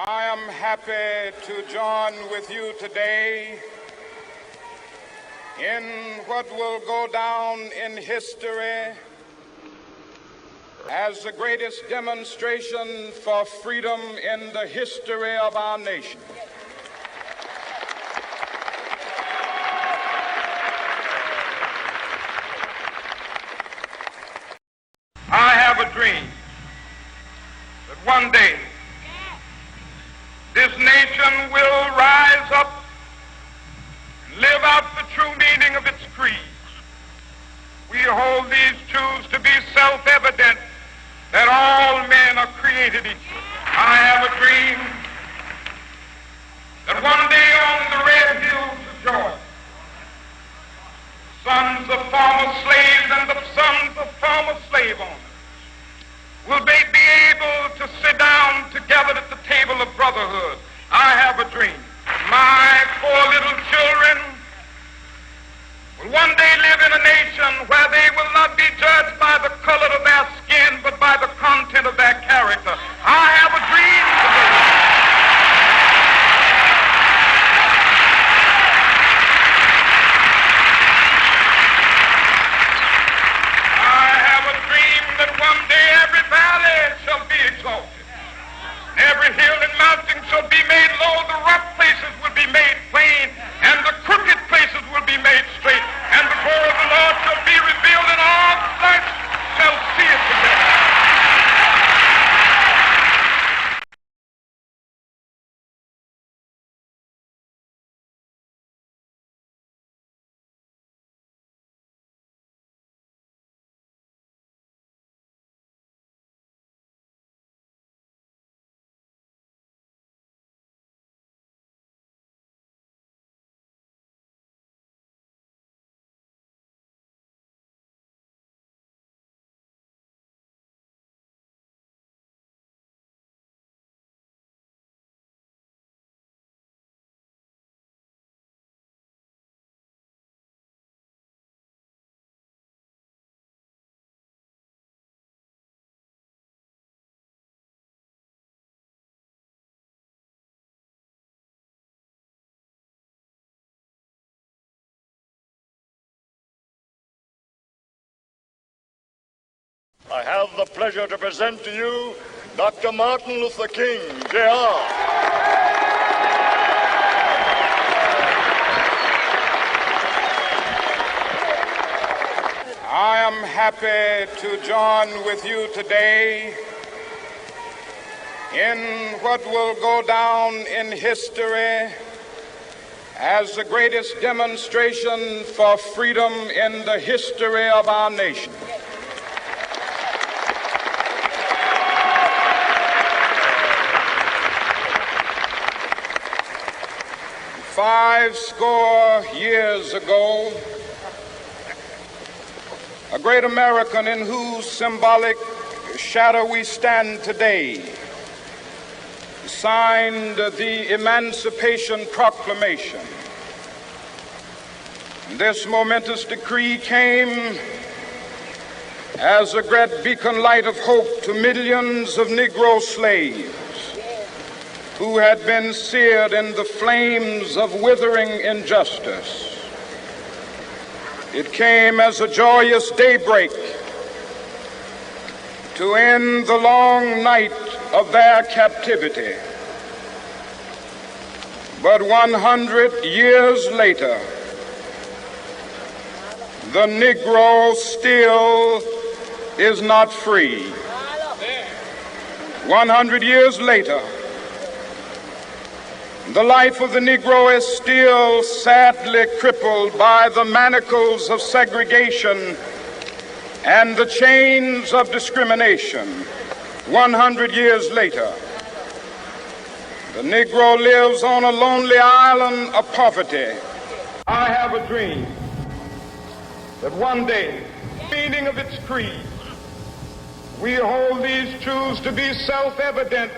I am happy to join with you today in what will go down in history as the greatest demonstration for freedom in the history of our nation. I have a dream that one day this nation will rise up and live out the true meaning of its creeds. We hold these truths to be self-evident that all men are created equal. I have a dream that one day on the red hills of Georgia, sons of former slaves and the sons of former slave owners will be able to sit down together at the table of brotherhood. I have a dream. My 4 little children will one day live in a nation where they will not be judged by the color of their skin, but by the content of their character. I have a dream today. One day every valley shall be exalted. Every hill and mountain shall be made low. The rough places will be made plain, and the crooked places will be made straight. And the glory of the Lord shall be revealed, and all flesh shall see it together. I have the pleasure to present to you Dr. Martin Luther King, Jr. I am happy to join with you today in what will go down in history as the greatest demonstration for freedom in the history of our nation. 50 years ago, a great American in whose symbolic shadow we stand today signed the Emancipation Proclamation. This momentous decree came as a great beacon light of hope to millions of Negro slaves who had been seared in the flames of withering injustice. It came as a joyous daybreak to end the long night of their captivity. But 100 years later, the Negro still is not free. 100 years later, the life of the Negro is still sadly crippled by the manacles of segregation and the chains of discrimination. 100 years later, the Negro lives on a lonely island of poverty. I have a dream that one day, meaning of its creed, we hold these truths to be self-evident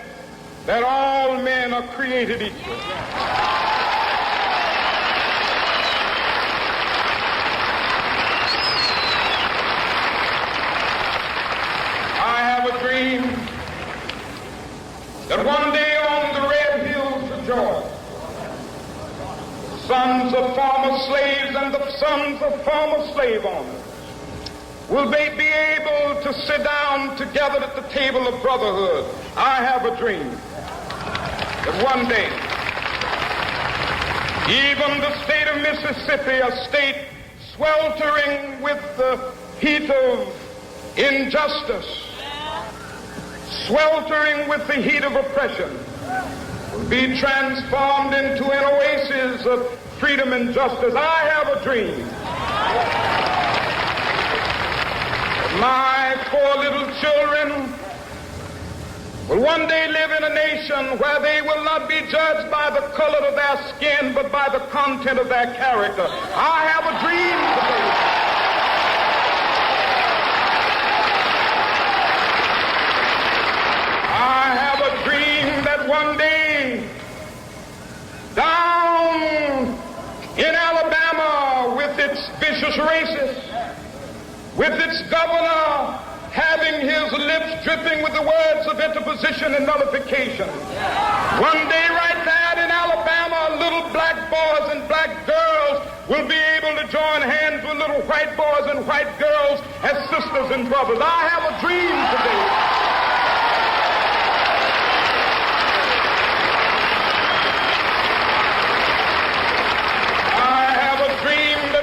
that all men are created equal. I have a dream that one day on the of former slaves and the sons of former slave owners will they be able to sit down together at the table of brotherhood. I have a dream that one day, even the state of Mississippi, a state sweltering with the heat of injustice, sweltering with the heat of oppression, will be transformed into an oasis of freedom and justice. I have a dream. My 4 little children will one day live in a nation where they will not be judged by the color of their skin, but by the content of their character. I have a dream today. I have a dream that one day, down in Alabama, with its vicious racists, with its governor having his lips dripping with the words of interposition and nullification, one day right there in Alabama, little black boys and black girls will be able to join hands with little white boys and white girls as sisters and brothers. I have a dream today.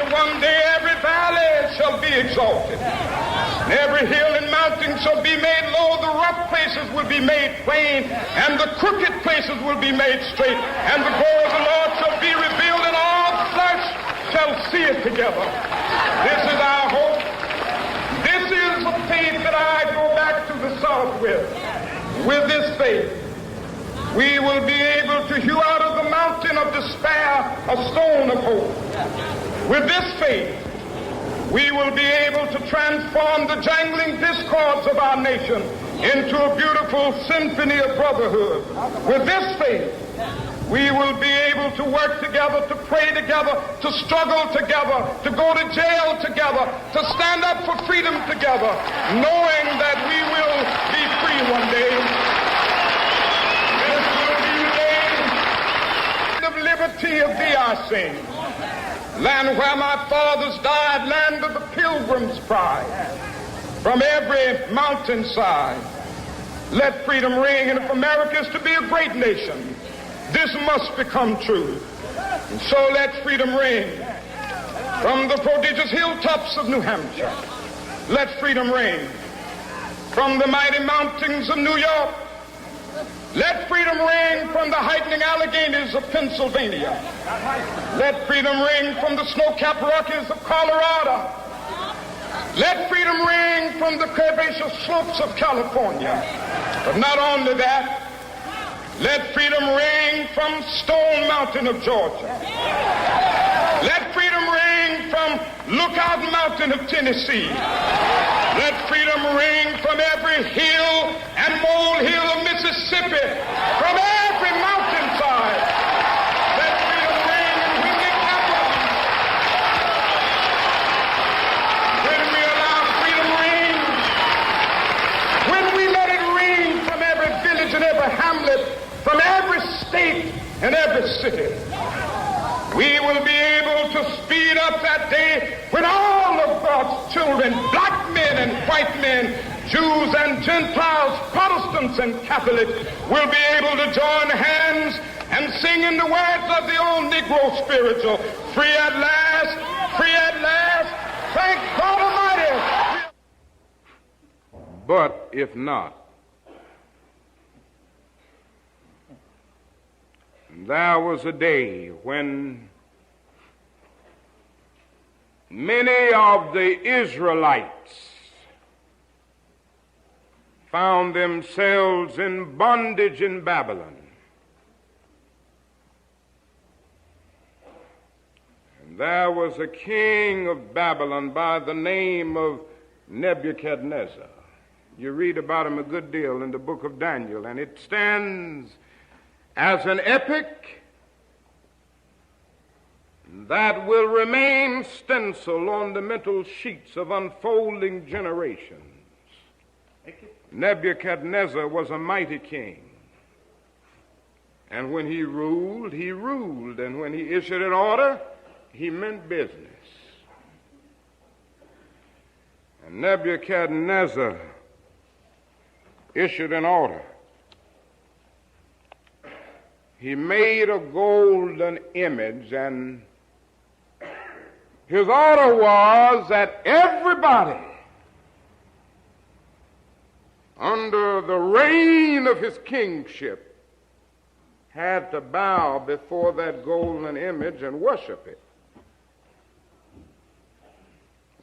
One day every valley shall be exalted, and every hill and mountain shall be made low. The rough places will be made plain, and the crooked places will be made straight, and the glory of the Lord shall be revealed, and all flesh shall see it together. This is our hope. This is the faith that I go back to the South with. With this faith, we will be able to hew out of the mountain of despair a stone of hope. With this faith, we will be able to transform the jangling discords of our nation into a beautiful symphony of brotherhood. With this faith, we will be able to work together, to pray together, to struggle together, to go to jail together, to stand up for freedom together, knowing that we will be free one day. This will be the day of liberty of thee I sing. Land where my fathers died, land of the pilgrim's pride. From every mountainside, let freedom ring. And if America is to be a great nation, this must become true. And so let freedom ring. From the prodigious hilltops of New Hampshire, let freedom ring. From the mighty mountains of New York, let freedom ring from the heightening Alleghenies of Pennsylvania. Let freedom ring from the snow-capped Rockies of Colorado. Let freedom ring from the curvaceous slopes of California. But not only that, let freedom ring from Stone Mountain of Georgia. Let freedom ring from Lookout Mountain of Tennessee. Let freedom ring from every hill and molehill of Mississippi, from every mountainside. Let freedom ring, and when it happens, when we allow freedom ring, when we let it ring from every village and every hamlet, from every state and every city, we will be able to speed up that day when all of God's children, black men and white men, Jews and Gentiles, Protestants and Catholics, will be able to join hands and sing in the words of the old Negro spiritual, free at last, thank God Almighty. But if not, there was a day when many of the Israelites found themselves in bondage in Babylon. And there was a king of Babylon by the name of Nebuchadnezzar. You read about him a good deal in the book of Daniel, and it stands as an epic that will remain stenciled on the mental sheets of unfolding generations. Nebuchadnezzar was a mighty king. And when he ruled, and when he issued an order, he meant business. And Nebuchadnezzar issued an order. He made a golden image, and his order was that everybody under the reign of his kingship had to bow before that golden image and worship it.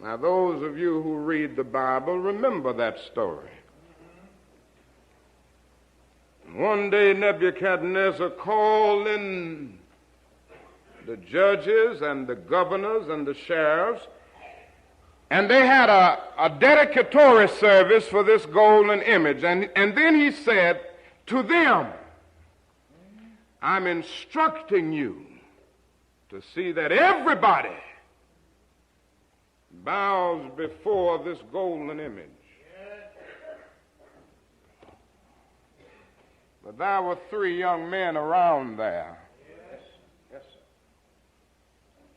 Now, those of you who read the Bible remember that story. One day Nebuchadnezzar called in the judges and the governors and the sheriffs, and they had a dedicatory service for this golden image. And then he said to them, I'm instructing you to see that everybody bows before this golden image. But there were 3 young men around there. Yes, sir.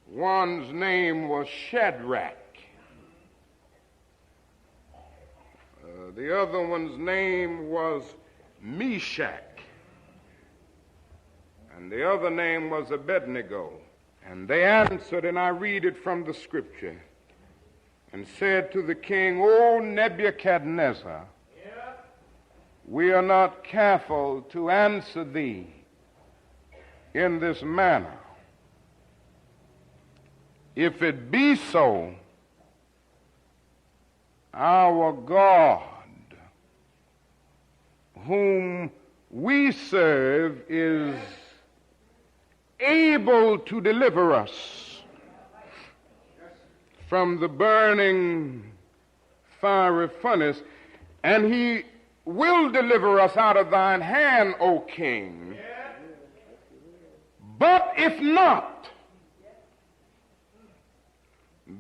One's name was Shadrach. The other one's name was Meshach. And the other name was Abednego. And they answered, and I read it from the scripture, and said to the king, O Nebuchadnezzar, we are not careful to answer thee in this manner. If it be so, our God, whom we serve, is able to deliver us from the burning fiery furnace, and he will deliver us out of thine hand, O king. But if not,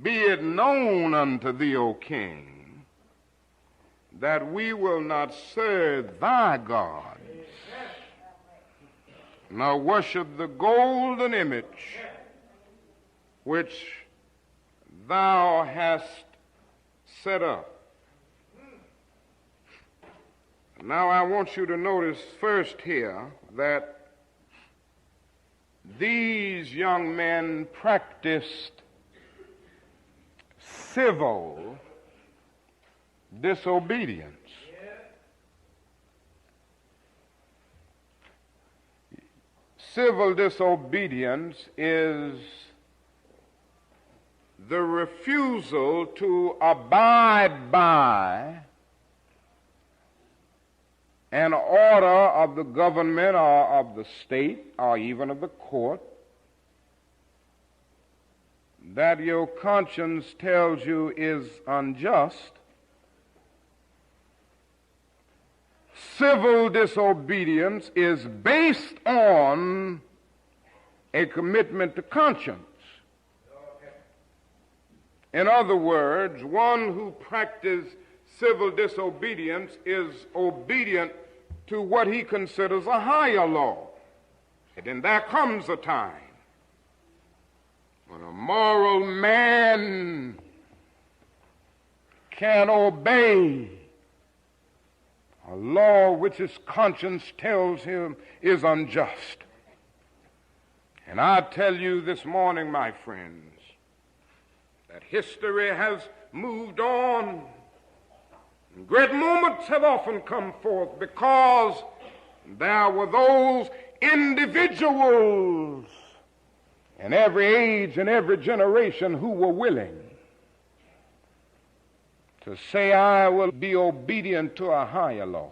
be it known unto thee, O king, that we will not serve thy gods, nor worship the golden image which thou hast set up. Now I want you to notice first here that these young men practiced civil disobedience. Civil disobedience is the refusal to abide by an order of the government or of the state or even of the court that your conscience tells you is unjust. Civil disobedience is based on a commitment to conscience. In other words, one who practices civil disobedience is obedient to what he considers a higher law. And then there comes a time when a moral man can obey a law which his conscience tells him is unjust. And I tell you this morning, my friends, that history has moved on. Great moments have often come forth because there were those individuals in every age and every generation who were willing to say, I will be obedient to a higher law.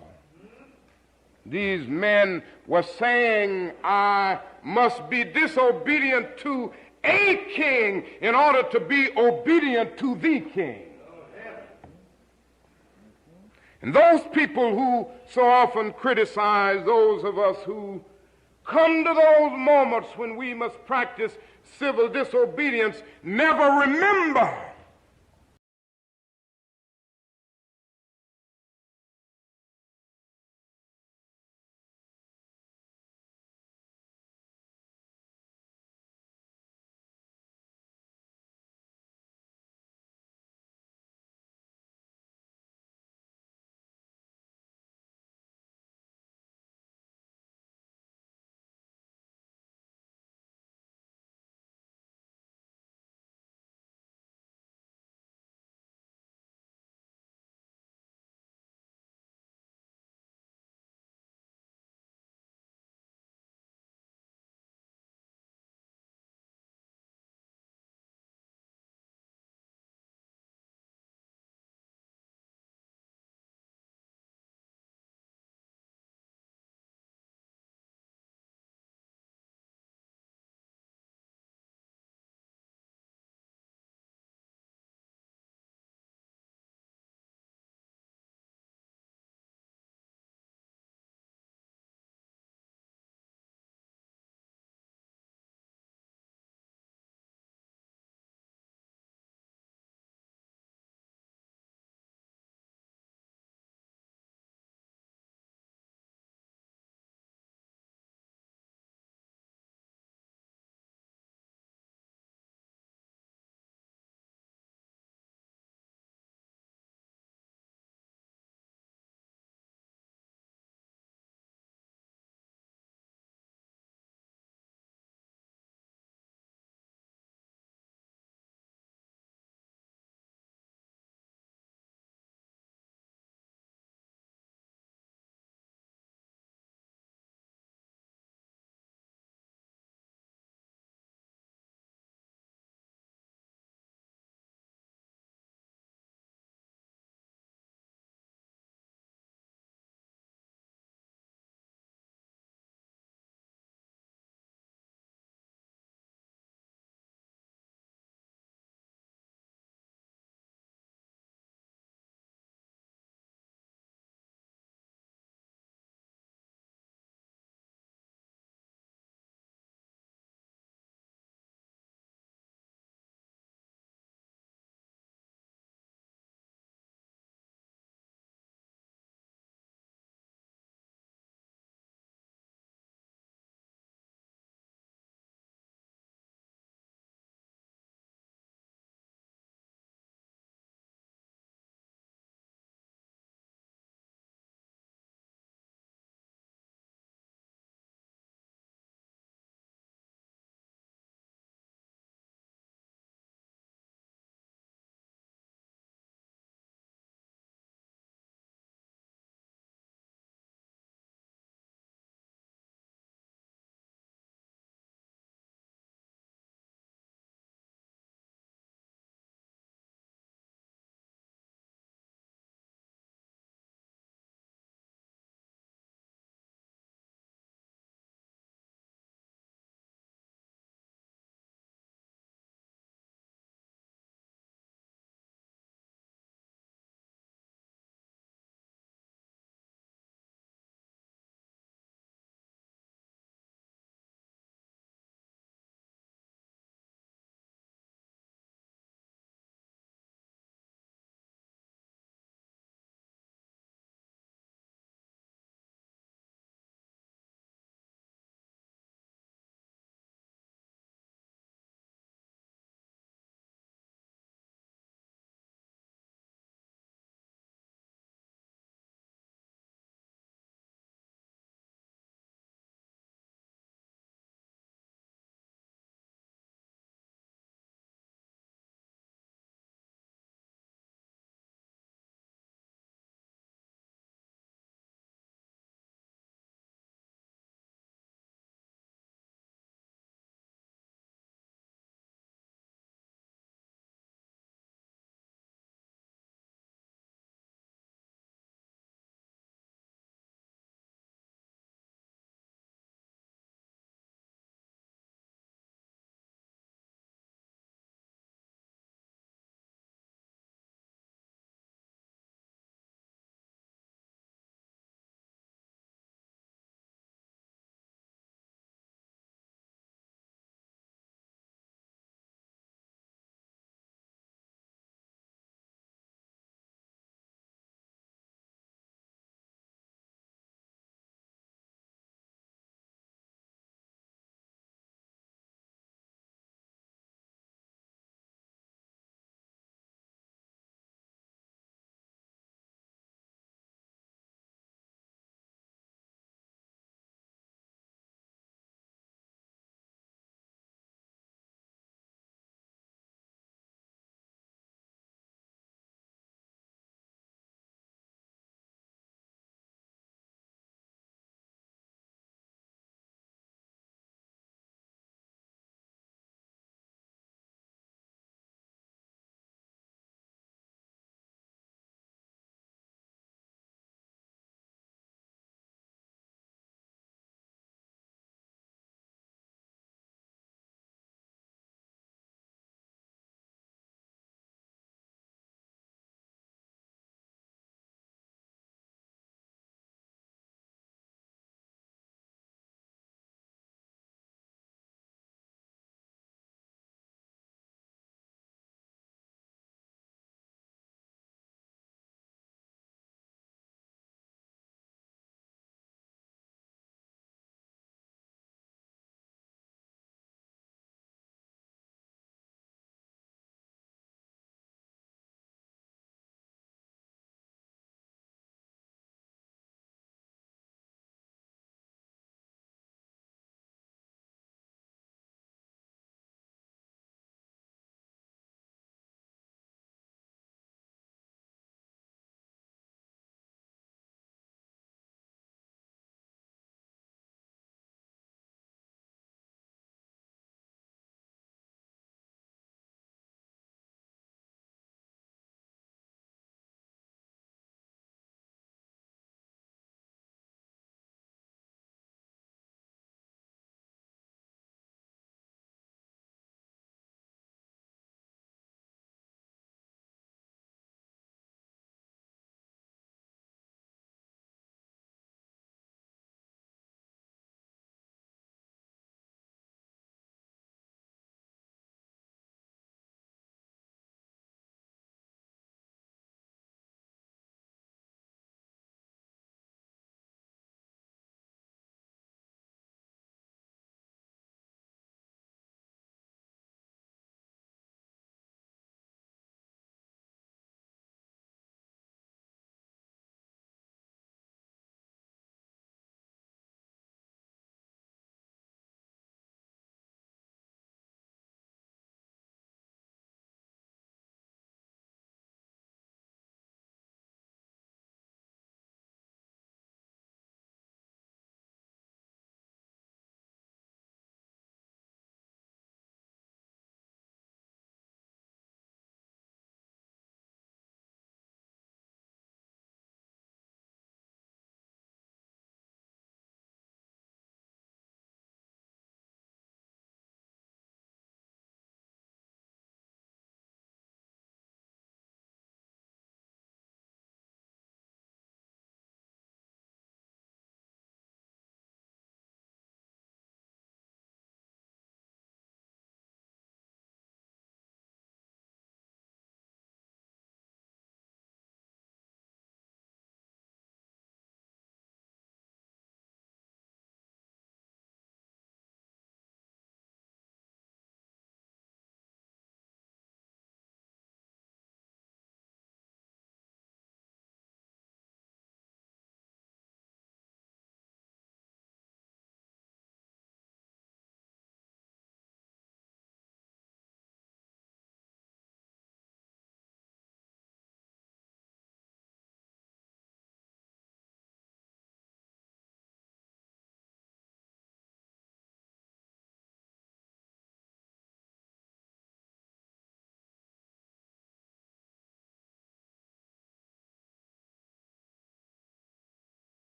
These men were saying, I must be disobedient to a king in order to be obedient to the king. And those people who so often criticize those of us who come to those moments when we must practice civil disobedience never remember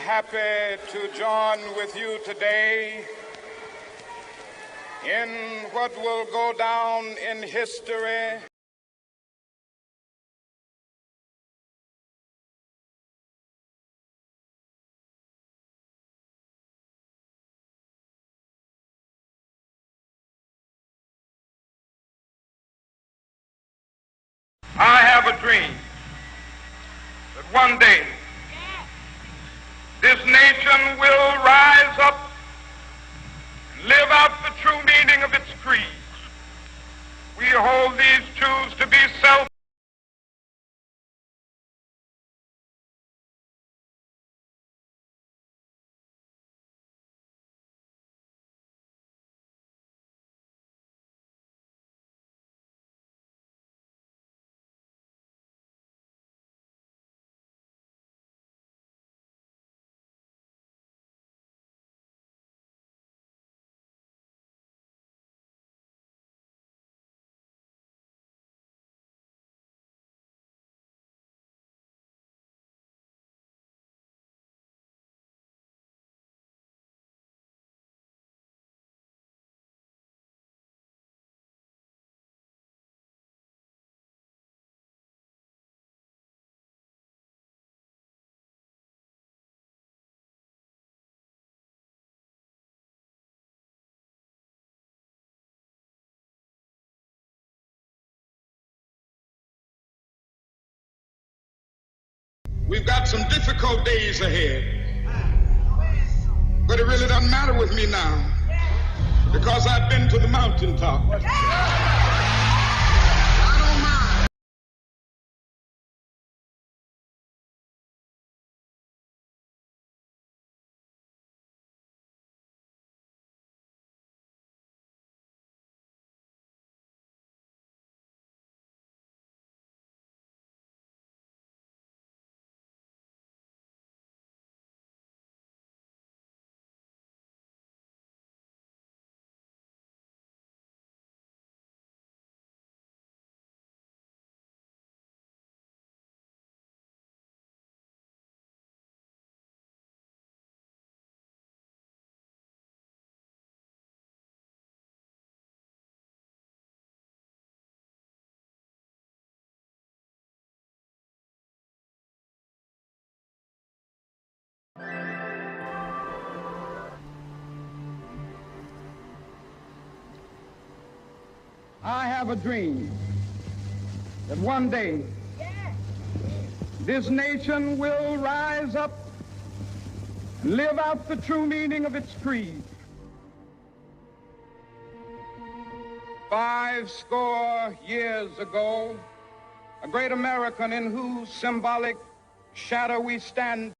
happy to join with you today in what will go down in history I have a dream that one day this nation will rise up and live out the true meaning of its creed. We hold these truths to be self. We've got some difficult days ahead, but it really doesn't matter with me now because I've been to the mountaintop. I have a dream that one day this nation will rise up and live out the true meaning of its creed. 50 years ago, a great American in whose symbolic shadow we stand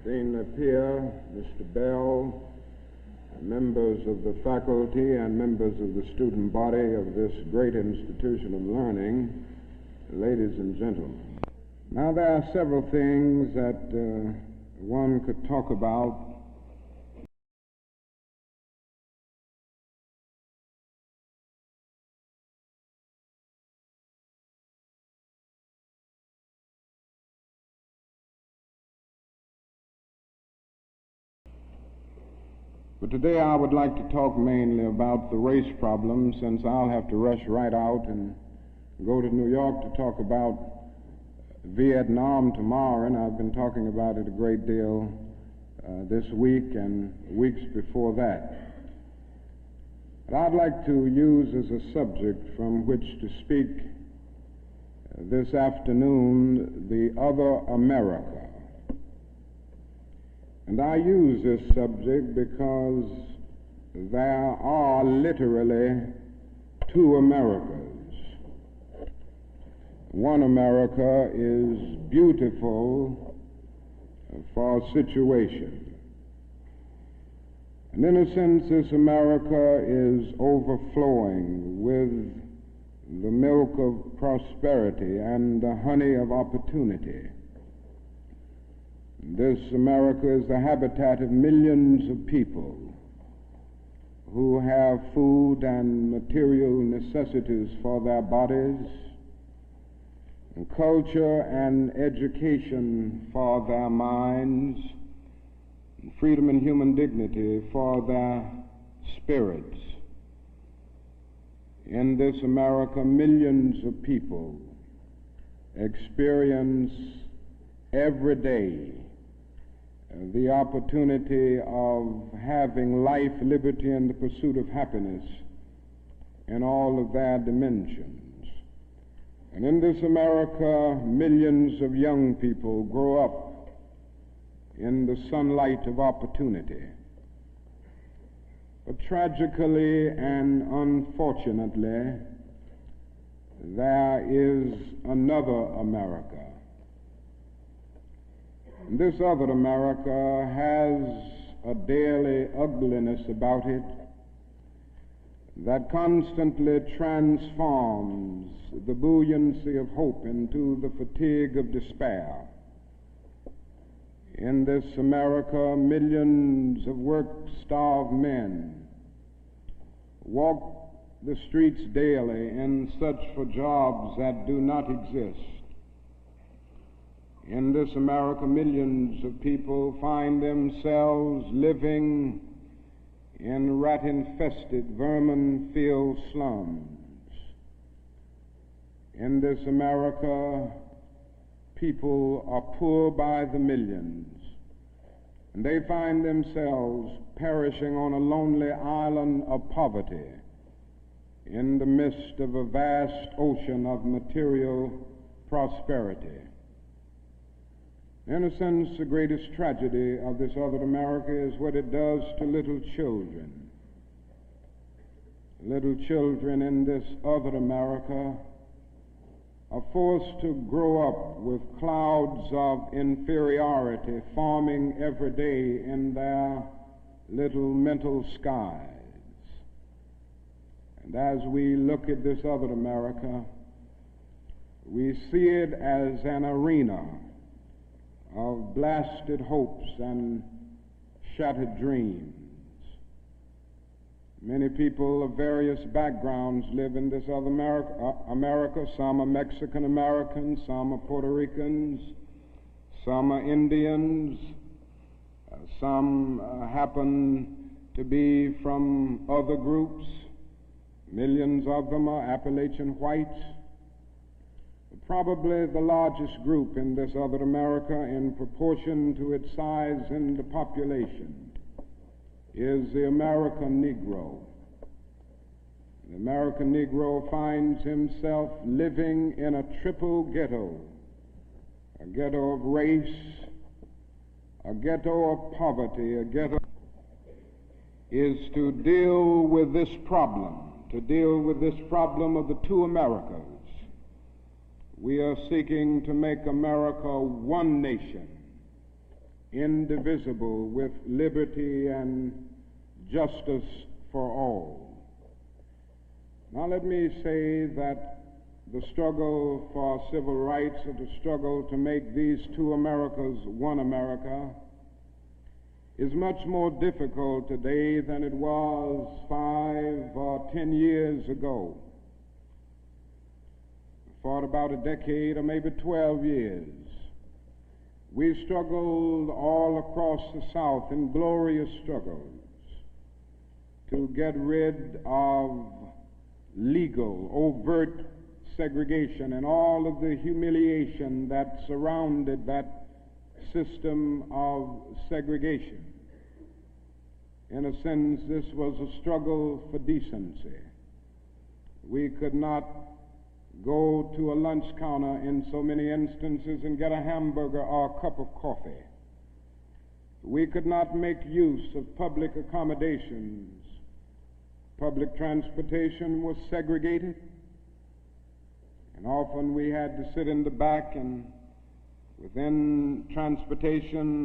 Dean Pierre, Mr. Bell, members of the faculty and members of the student body of this great institution of learning, ladies and gentlemen. Now, there are several things that one could talk about but today I would like to talk mainly about the race problem, since I'll have to rush right out and go to New York to talk about Vietnam tomorrow, and I've been talking about it a great deal this week and weeks before that. But I'd like to use as a subject from which to speak this afternoon the other America. And I use this subject because there are literally two Americas. One America is beautiful for a situation. And in a sense, this America is overflowing with the milk of prosperity and the honey of opportunity. This America is the habitat of millions of people who have food and material necessities for their bodies, and culture and education for their minds, and freedom and human dignity for their spirits. In this America, millions of people experience every day the opportunity of having life, liberty, and the pursuit of happiness in all of their dimensions. And in this America, millions of young people grow up in the sunlight of opportunity. But tragically and unfortunately, there is another America. This other America has a daily ugliness about it that constantly transforms the buoyancy of hope into the fatigue of despair. In this America, millions of work-starved men walk the streets daily in search for jobs that do not exist. In this America, millions of people find themselves living in rat-infested, vermin-filled slums. In this America, people are poor by the millions, and they find themselves perishing on a lonely island of poverty in the midst of a vast ocean of material prosperity. In a sense, the greatest tragedy of this other America is what it does to little children. Little children in this other America are forced to grow up with clouds of inferiority forming every day in their little mental skies. And as we look at this other America, we see it as an arena of blasted hopes and shattered dreams. Many people of various backgrounds live in this other America. Some are Mexican Americans, some are Puerto Ricans, some are Indians, some happen to be from other groups. Millions of them are Appalachian whites. Probably the largest group in this other America, in proportion to its size in the population, is the American Negro. The American Negro finds himself living in a triple ghetto, a ghetto of race, a ghetto of poverty, a ghetto is to deal with this problem of the two Americas. We are seeking to make America one nation, indivisible, with liberty and justice for all. Now let me say that the struggle for civil rights, or the struggle to make these two Americas one America, is much more difficult today than it was 5 or 10 years ago. For about a decade or maybe 12 years, we struggled all across the South in glorious struggles to get rid of legal, overt segregation and all of the humiliation that surrounded that system of segregation. In a sense, this was a struggle for decency. We could not go to a lunch counter in so many instances and get a hamburger or a cup of coffee. We could not make use of public accommodations. Public transportation was segregated, and often we had to sit in the back, and within transportation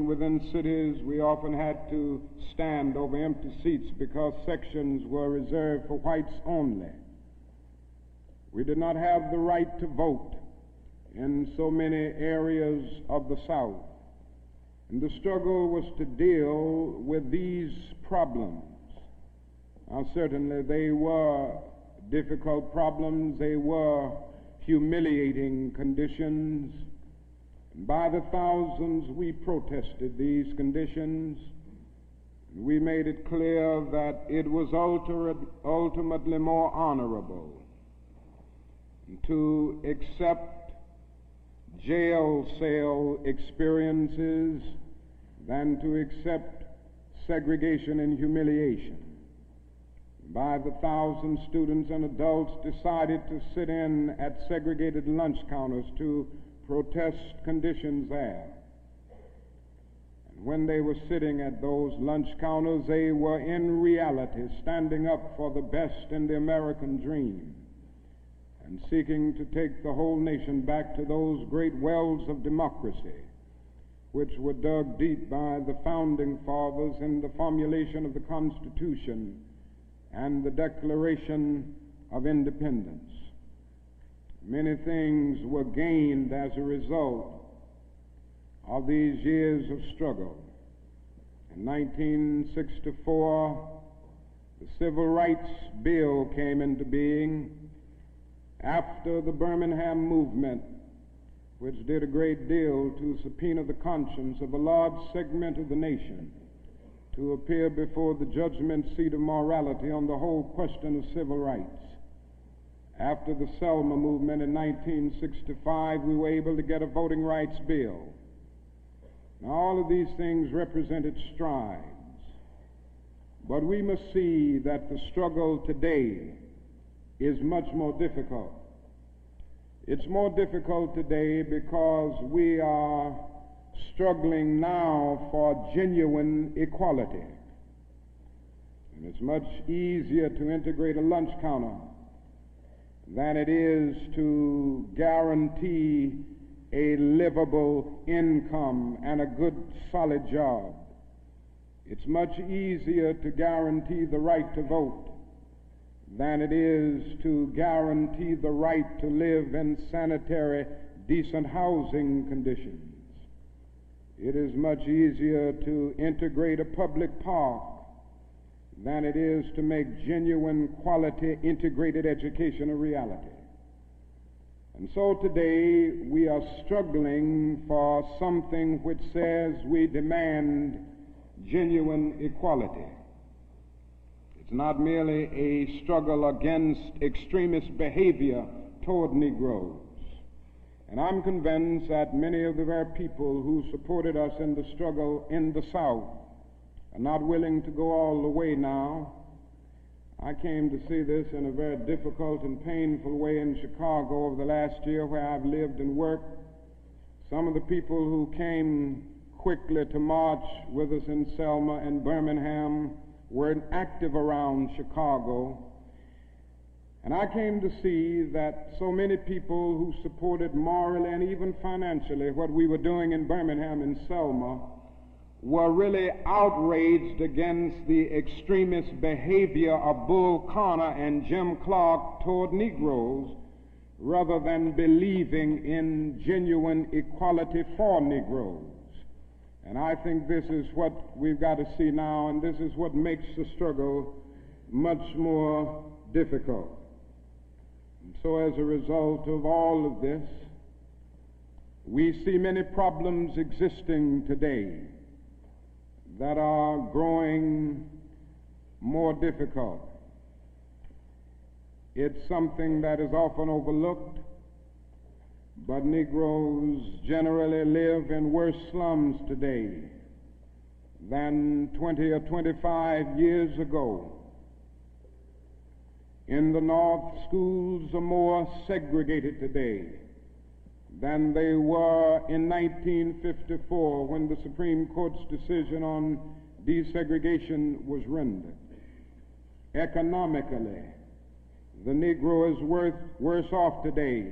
within cities, we often had to stand over empty seats because sections were reserved for whites only. We did not have the right to vote in so many areas of the South. And the struggle was to deal with these problems. Now, certainly they were difficult problems. They were humiliating conditions. By the thousands, we protested these conditions. We made it clear that it was ultimately more honorable to accept jail cell experiences than to accept segregation and humiliation. By the thousands, students and adults decided to sit in at segregated lunch counters to protest conditions there. And when they were sitting at those lunch counters, they were in reality standing up for the best in the American dream and seeking to take the whole nation back to those great wells of democracy which were dug deep by the founding fathers in the formulation of the Constitution and the Declaration of Independence. Many things were gained as a result of these years of struggle. In 1964, the Civil Rights Bill came into being after the Birmingham movement, which did a great deal to subpoena the conscience of a large segment of the nation to appear before the judgment seat of morality on the whole question of civil rights. After the Selma movement in 1965, we were able to get a voting rights bill. Now, all of these things represented strides, but we must see that the struggle today is much more difficult. It's more difficult today because we are struggling now for genuine equality. And it's much easier to integrate a lunch counter than it is to guarantee a livable income and a good, solid job. It's much easier to guarantee the right to vote than it is to guarantee the right to live in sanitary, decent housing conditions. It is much easier to integrate a public park than it is to make genuine, quality, integrated education a reality. And so today we are struggling for something which says we demand genuine equality. It's not merely a struggle against extremist behavior toward Negroes. And I'm convinced that many of the very people who supported us in the struggle in the South are not willing to go all the way now. I came to see this in a very difficult and painful way in Chicago over the last year, where I've lived and worked. Some of the people who came quickly to march with us in Selma and Birmingham were active around Chicago. And I came to see that so many people who supported morally and even financially what we were doing in Birmingham and Selma were really outraged against the extremist behavior of Bull Connor and Jim Clark toward Negroes, rather than believing in genuine equality for Negroes. And I think this is what we've got to see now, and this is what makes the struggle much more difficult. And so as a result of all of this, we see many problems existing today that are growing more difficult. It's something that is often overlooked, but Negroes generally live in worse slums today than 20 or 25 years ago. In the North, schools are more segregated today than they were in 1954 when the Supreme Court's decision on desegregation was rendered. Economically, the Negro is worse off today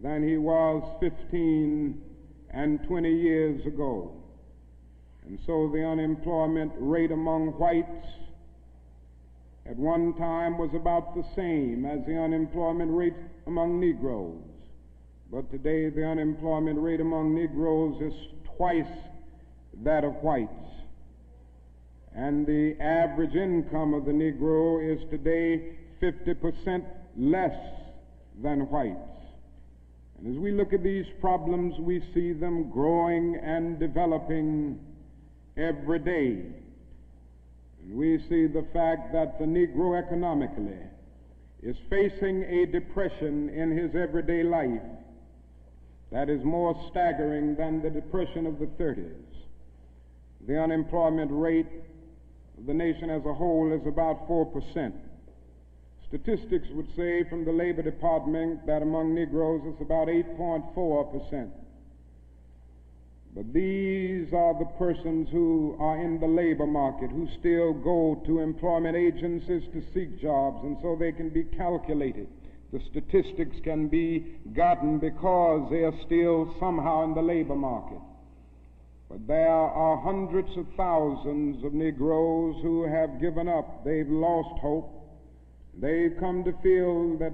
than he was 15 and 20 years ago. And so the unemployment rate among whites at one time was about the same as the unemployment rate among Negroes. But today the unemployment rate among Negroes is twice that of whites. And the average income of the Negro is today 50% less than whites. And as we look at these problems, we see them growing and developing every day. And we see the fact that the Negro economically is facing a depression in his everyday life that is more staggering than the depression of the 30s. The unemployment rate of the nation as a whole is about 4%. Statistics would say from the Labor Department that among Negroes it's about 8.4%. But these are the persons who are in the labor market, who still go to employment agencies to seek jobs, and so they can be calculated. The statistics can be gotten because they are still somehow in the labor market. But there are hundreds of thousands of Negroes who have given up. They've lost hope. They've come to feel that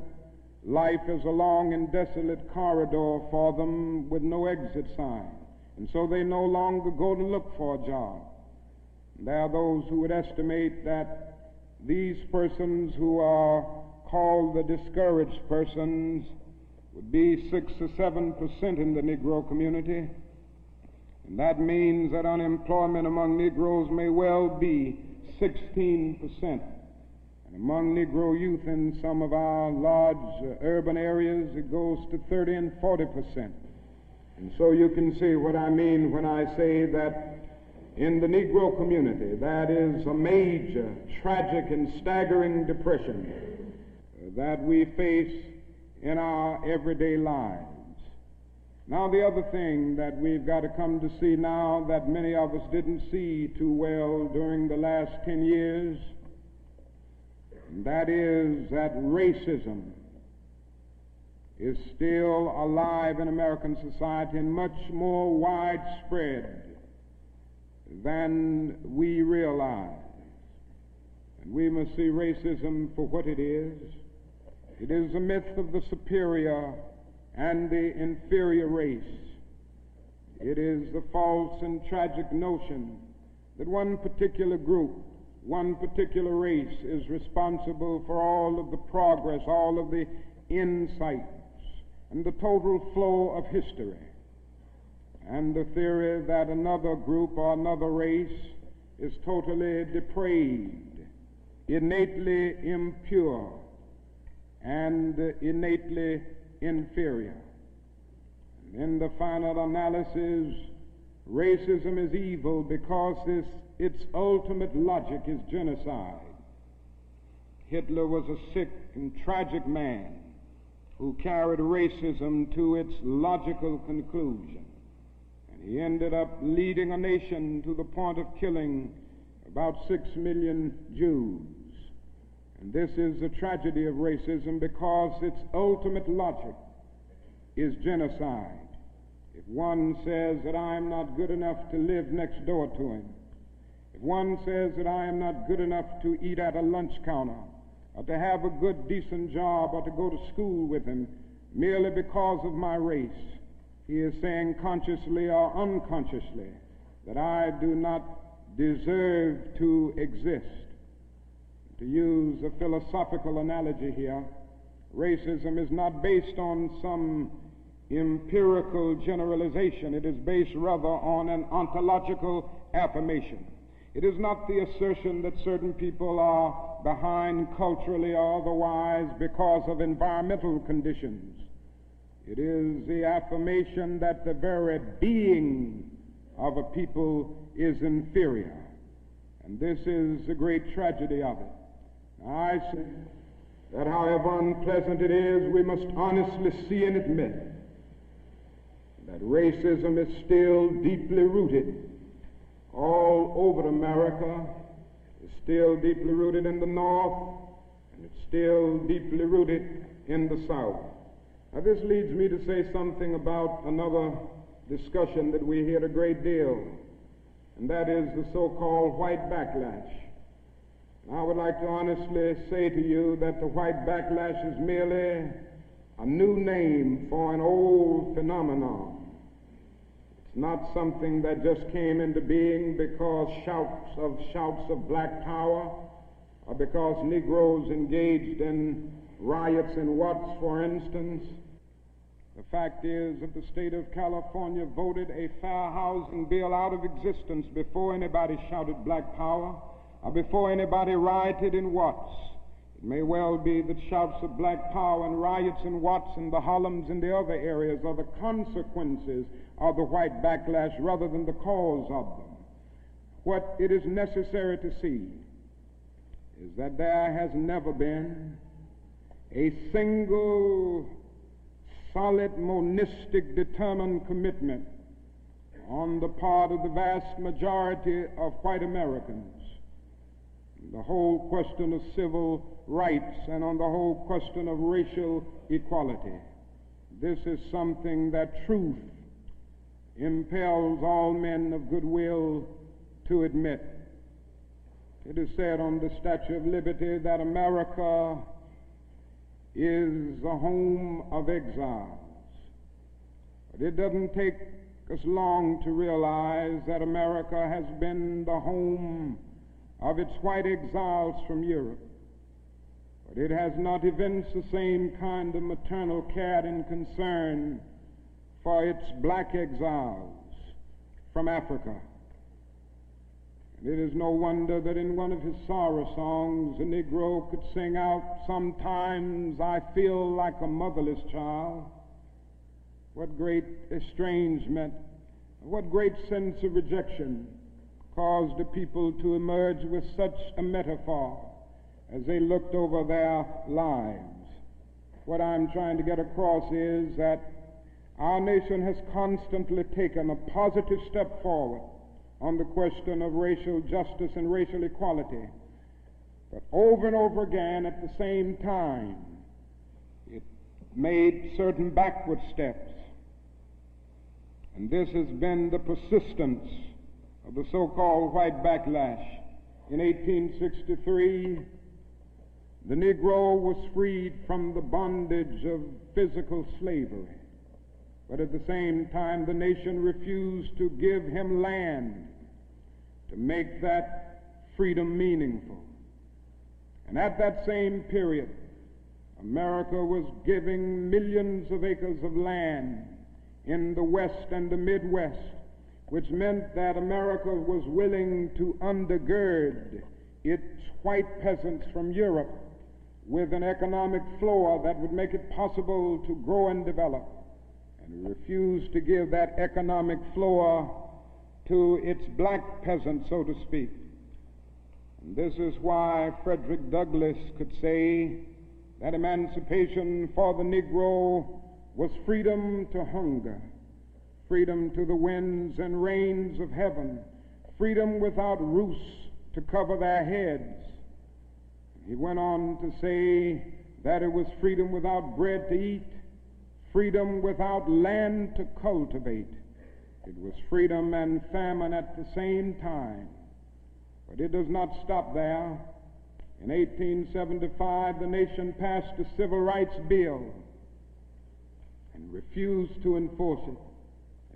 life is a long and desolate corridor for them with no exit sign. And so they no longer go to look for a job. There are those who would estimate that these persons who are called the discouraged persons would be 6 or 7% in the Negro community. And that means that unemployment among Negroes may well be 16%. And among Negro youth in some of our large urban areas, it goes to 30 and 40%. And so you can see what I mean when I say that in the Negro community, that is a major, tragic, and staggering depression that we face in our everyday lives. Now, the other thing that we've got to come to see now that many of us didn't see too well during the last 10 years, that is that racism is still alive in American society and much more widespread than we realize. And we must see racism for what it is. It is a myth of the superior and the inferior race. It is the false and tragic notion that one particular group, one particular race is responsible for all of the progress, all of the insights, and the total flow of history. And the theory that another group or another race is totally depraved, innately impure, and innately inferior. And in the final analysis, racism is evil because its ultimate logic is genocide. Hitler was a sick and tragic man who carried racism to its logical conclusion. And he ended up leading a nation to the point of killing about 6 million Jews. And this is the tragedy of racism, because its ultimate logic is genocide. If one says that I am not good enough to live next door to him, if one says that I am not good enough to eat at a lunch counter, or to have a good, decent job, or to go to school with him merely because of my race, he is saying consciously or unconsciously that I do not deserve to exist. To use a philosophical analogy here, racism is not based on some empirical generalization. It is based rather on an ontological affirmation. It is not the assertion that certain people are behind culturally or otherwise because of environmental conditions. It is the affirmation that the very being of a people is inferior. And this is the great tragedy of it. Now, I say that however unpleasant it is, we must honestly see and admit that racism is still deeply rooted all over America. It's still deeply rooted in the North, and it's still deeply rooted in the South. Now, this leads me to say something about another discussion that we hear a great deal, and that is the so-called white backlash. And I would like to honestly say to you that the white backlash is merely a new name for an old phenomenon. It's not something that just came into being because shouts of black power, or because Negroes engaged in riots in Watts, for instance. The fact is that the state of California voted a fair housing bill out of existence before anybody shouted black power, or before anybody rioted in Watts. It may well be that shouts of black power and riots in Watts and the Harlems and the other areas are the consequences of the white backlash rather than the cause of them. What it is necessary to see is that there has never been a single solid, monistic, determined commitment on the part of the vast majority of white Americans, the whole question of civil rights and on the whole question of racial equality. This is something that truth impels all men of goodwill to admit. It is said on the Statue of Liberty that America is the home of exiles. But it doesn't take us long to realize that America has been the home of its white exiles from Europe. But it has not evinced the same kind of maternal care and concern for its black exiles from Africa. And it is no wonder that in one of his sorrow songs, a Negro could sing out, "Sometimes I feel like a motherless child." What great estrangement, what great sense of rejection caused the people to emerge with such a metaphor as they looked over their lives. What I'm trying to get across is that our nation has constantly taken a positive step forward on the question of racial justice and racial equality. But over and over again, at the same time, it made certain backward steps. And this has been the persistence of the so-called white backlash. In 1863, the Negro was freed from the bondage of physical slavery. But at the same time, the nation refused to give him land to make that freedom meaningful. And at that same period, America was giving millions of acres of land in the West and the Midwest, which meant that America was willing to undergird its white peasants from Europe with an economic floor that would make it possible to grow and develop. And refused to give that economic floor to its black peasants, so to speak. And this is why Frederick Douglass could say that emancipation for the Negro was freedom to hunger, freedom to the winds and rains of heaven, freedom without roofs to cover their heads. He went on to say that it was freedom without bread to eat, freedom without land to cultivate. It was freedom and famine at the same time. But it does not stop there. In 1875, the nation passed a civil rights bill and refused to enforce it.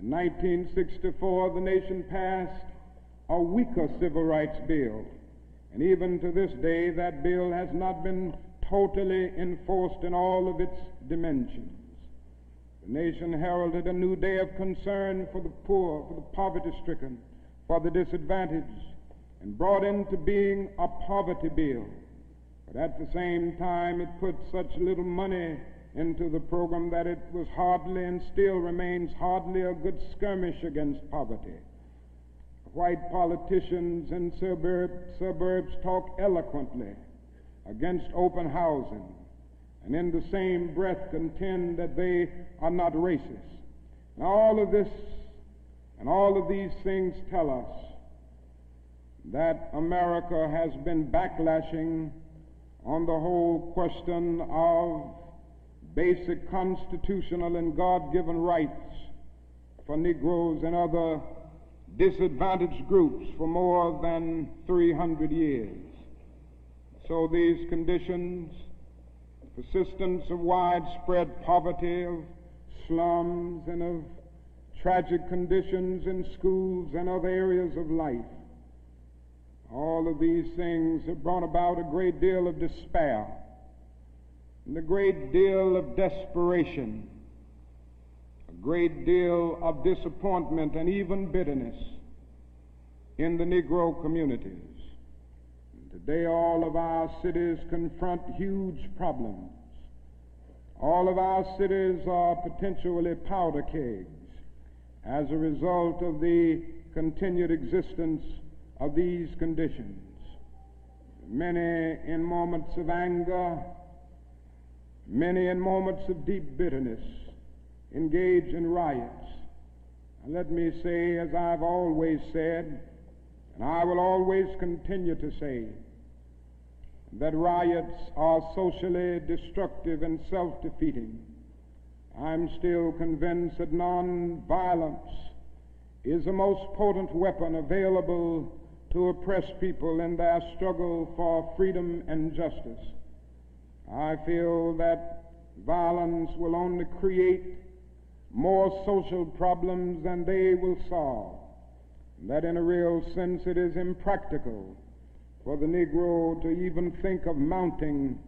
In 1964, the nation passed a weaker civil rights bill. And even to this day, that bill has not been totally enforced in all of its dimensions. The nation heralded a new day of concern for the poor, for the poverty-stricken, for the disadvantaged, and brought into being a poverty bill. But at the same time, it put such little money into the program that it was hardly and still remains hardly a good skirmish against poverty. White politicians in suburbs talk eloquently against open housing, and in the same breath contend that they are not racist. And all of this and all of these things tell us that America has been backlashing on the whole question of basic constitutional and God-given rights for Negroes and other disadvantaged groups for more than 300 years. So these conditions, persistence of widespread poverty, of slums, and of tragic conditions in schools and other areas of life, all of these things have brought about a great deal of despair and a great deal of desperation, a great deal of disappointment and even bitterness in the Negro communities. Today, all of our cities confront huge problems. All of our cities are potentially powder kegs as a result of the continued existence of these conditions. Many in moments of anger, many in moments of deep bitterness, engage in riots. And let me say, as I've always said, and I will always continue to say, that riots are socially destructive and self-defeating. I'm still convinced that nonviolence is the most potent weapon available to oppress people in their struggle for freedom and justice. I feel that violence will only create more social problems than they will solve, and that in a real sense it is impractical for the Negro to even think of mounting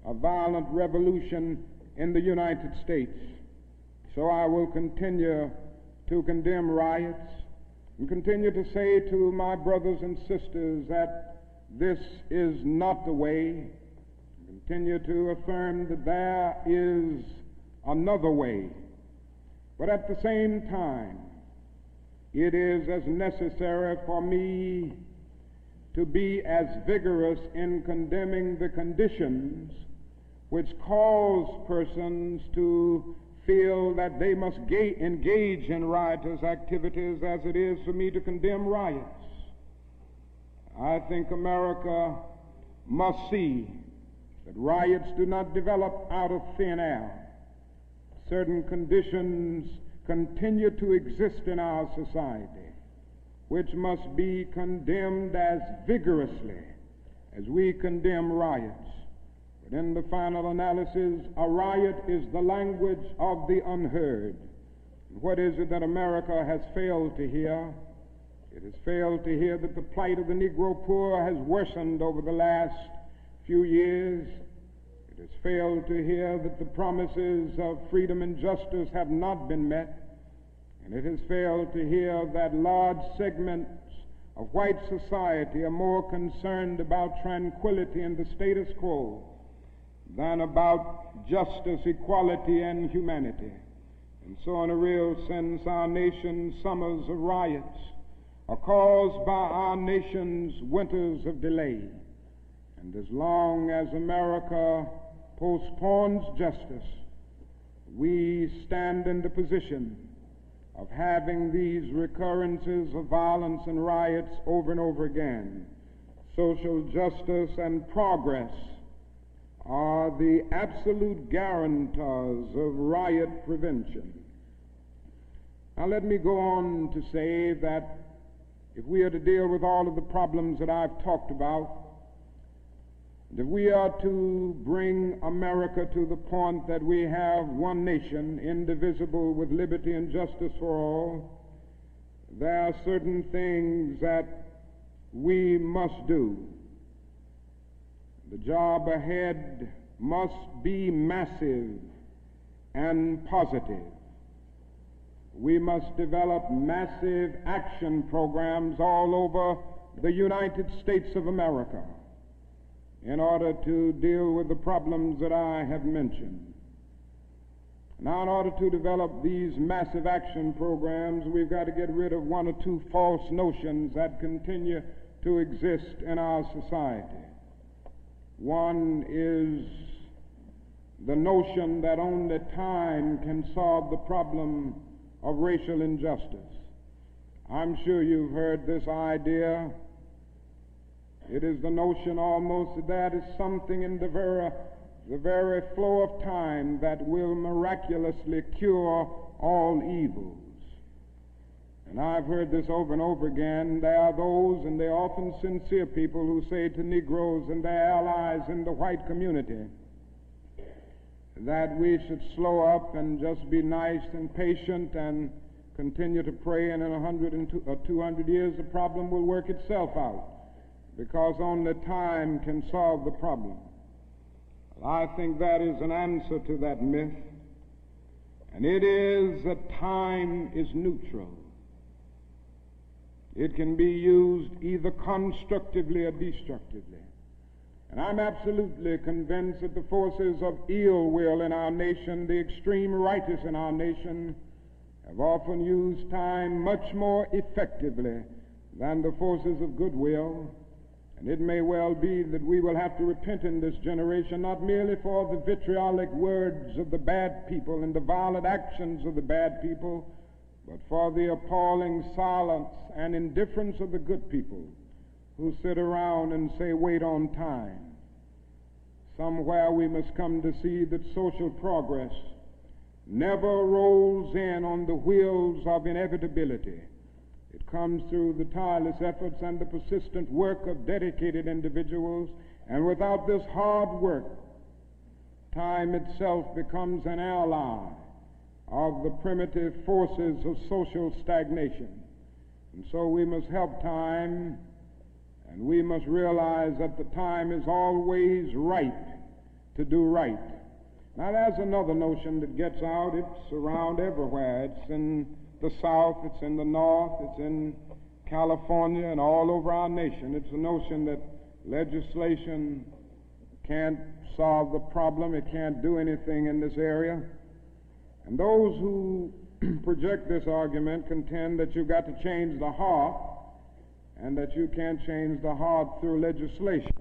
a violent revolution in the United States. So I will continue to condemn riots and continue to say to my brothers and sisters that this is not the way. Continue to affirm that there is another way. But at the same time, it is as necessary for me to be as vigorous in condemning the conditions which cause persons to feel that they must engage in riotous activities as it is for me to condemn riots. I think America must see that riots do not develop out of thin air. Certain conditions continue to exist in our society which must be condemned as vigorously as we condemn riots. But in the final analysis, a riot is the language of the unheard. And what is it that America has failed to hear? It has failed to hear that the plight of the Negro poor has worsened over the last few years. It has failed to hear that the promises of freedom and justice have not been met. And it has failed to hear that large segments of white society are more concerned about tranquility and the status quo than about justice, equality, and humanity. And so in a real sense, our nation's summers of riots are caused by our nation's winters of delay. And as long as America postpones justice, we stand in the position of having these recurrences of violence and riots over and over again. social justice and progress are the absolute guarantors of riot prevention. Now let me go on to say that if we are to deal with all of the problems that I've talked about, if we are to bring America to the point that we have one nation, indivisible, with liberty and justice for all, there are certain things that we must do. The job ahead must be massive and positive. We must develop massive action programs all over the United States of America in order to deal with the problems that I have mentioned. Now, in order to develop these massive action programs, we've got to get rid of one or two false notions that continue to exist in our society. One is the notion that only time can solve the problem of racial injustice. I'm sure you've heard this idea. It is the notion almost that is something in the very flow of time that will miraculously cure all evils. And I've heard this over and over again. There are those, and they're often sincere people, who say to Negroes and their allies in the white community that we should slow up and just be nice and patient and continue to pray, and in 100 or 200 years the problem will work itself out, because only time can solve the problem. Well, I think that is an answer to that myth, and it is that time is neutral. It can be used either constructively or destructively. And I'm absolutely convinced that the forces of ill will in our nation, the extreme rightists in our nation, have often used time much more effectively than the forces of goodwill. And it may well be that we will have to repent in this generation, not merely for the vitriolic words of the bad people and the violent actions of the bad people, but for the appalling silence and indifference of the good people who sit around and say, wait on time. Somewhere we must come to see that social progress never rolls in on the wheels of inevitability. It comes through the tireless efforts and the persistent work of dedicated individuals, and without this hard work, time itself becomes an ally of the primitive forces of social stagnation. And so we must help time, and we must realize that the time is always right to do right. Now there's another notion that gets out. It's around everywhere. It's in the South, it's in the North, it's in California, and all over our nation. It's the notion that legislation can't solve the problem. It can't do anything in this area. And those who project this argument contend that you've got to change the heart, and that you can't change the heart through legislation.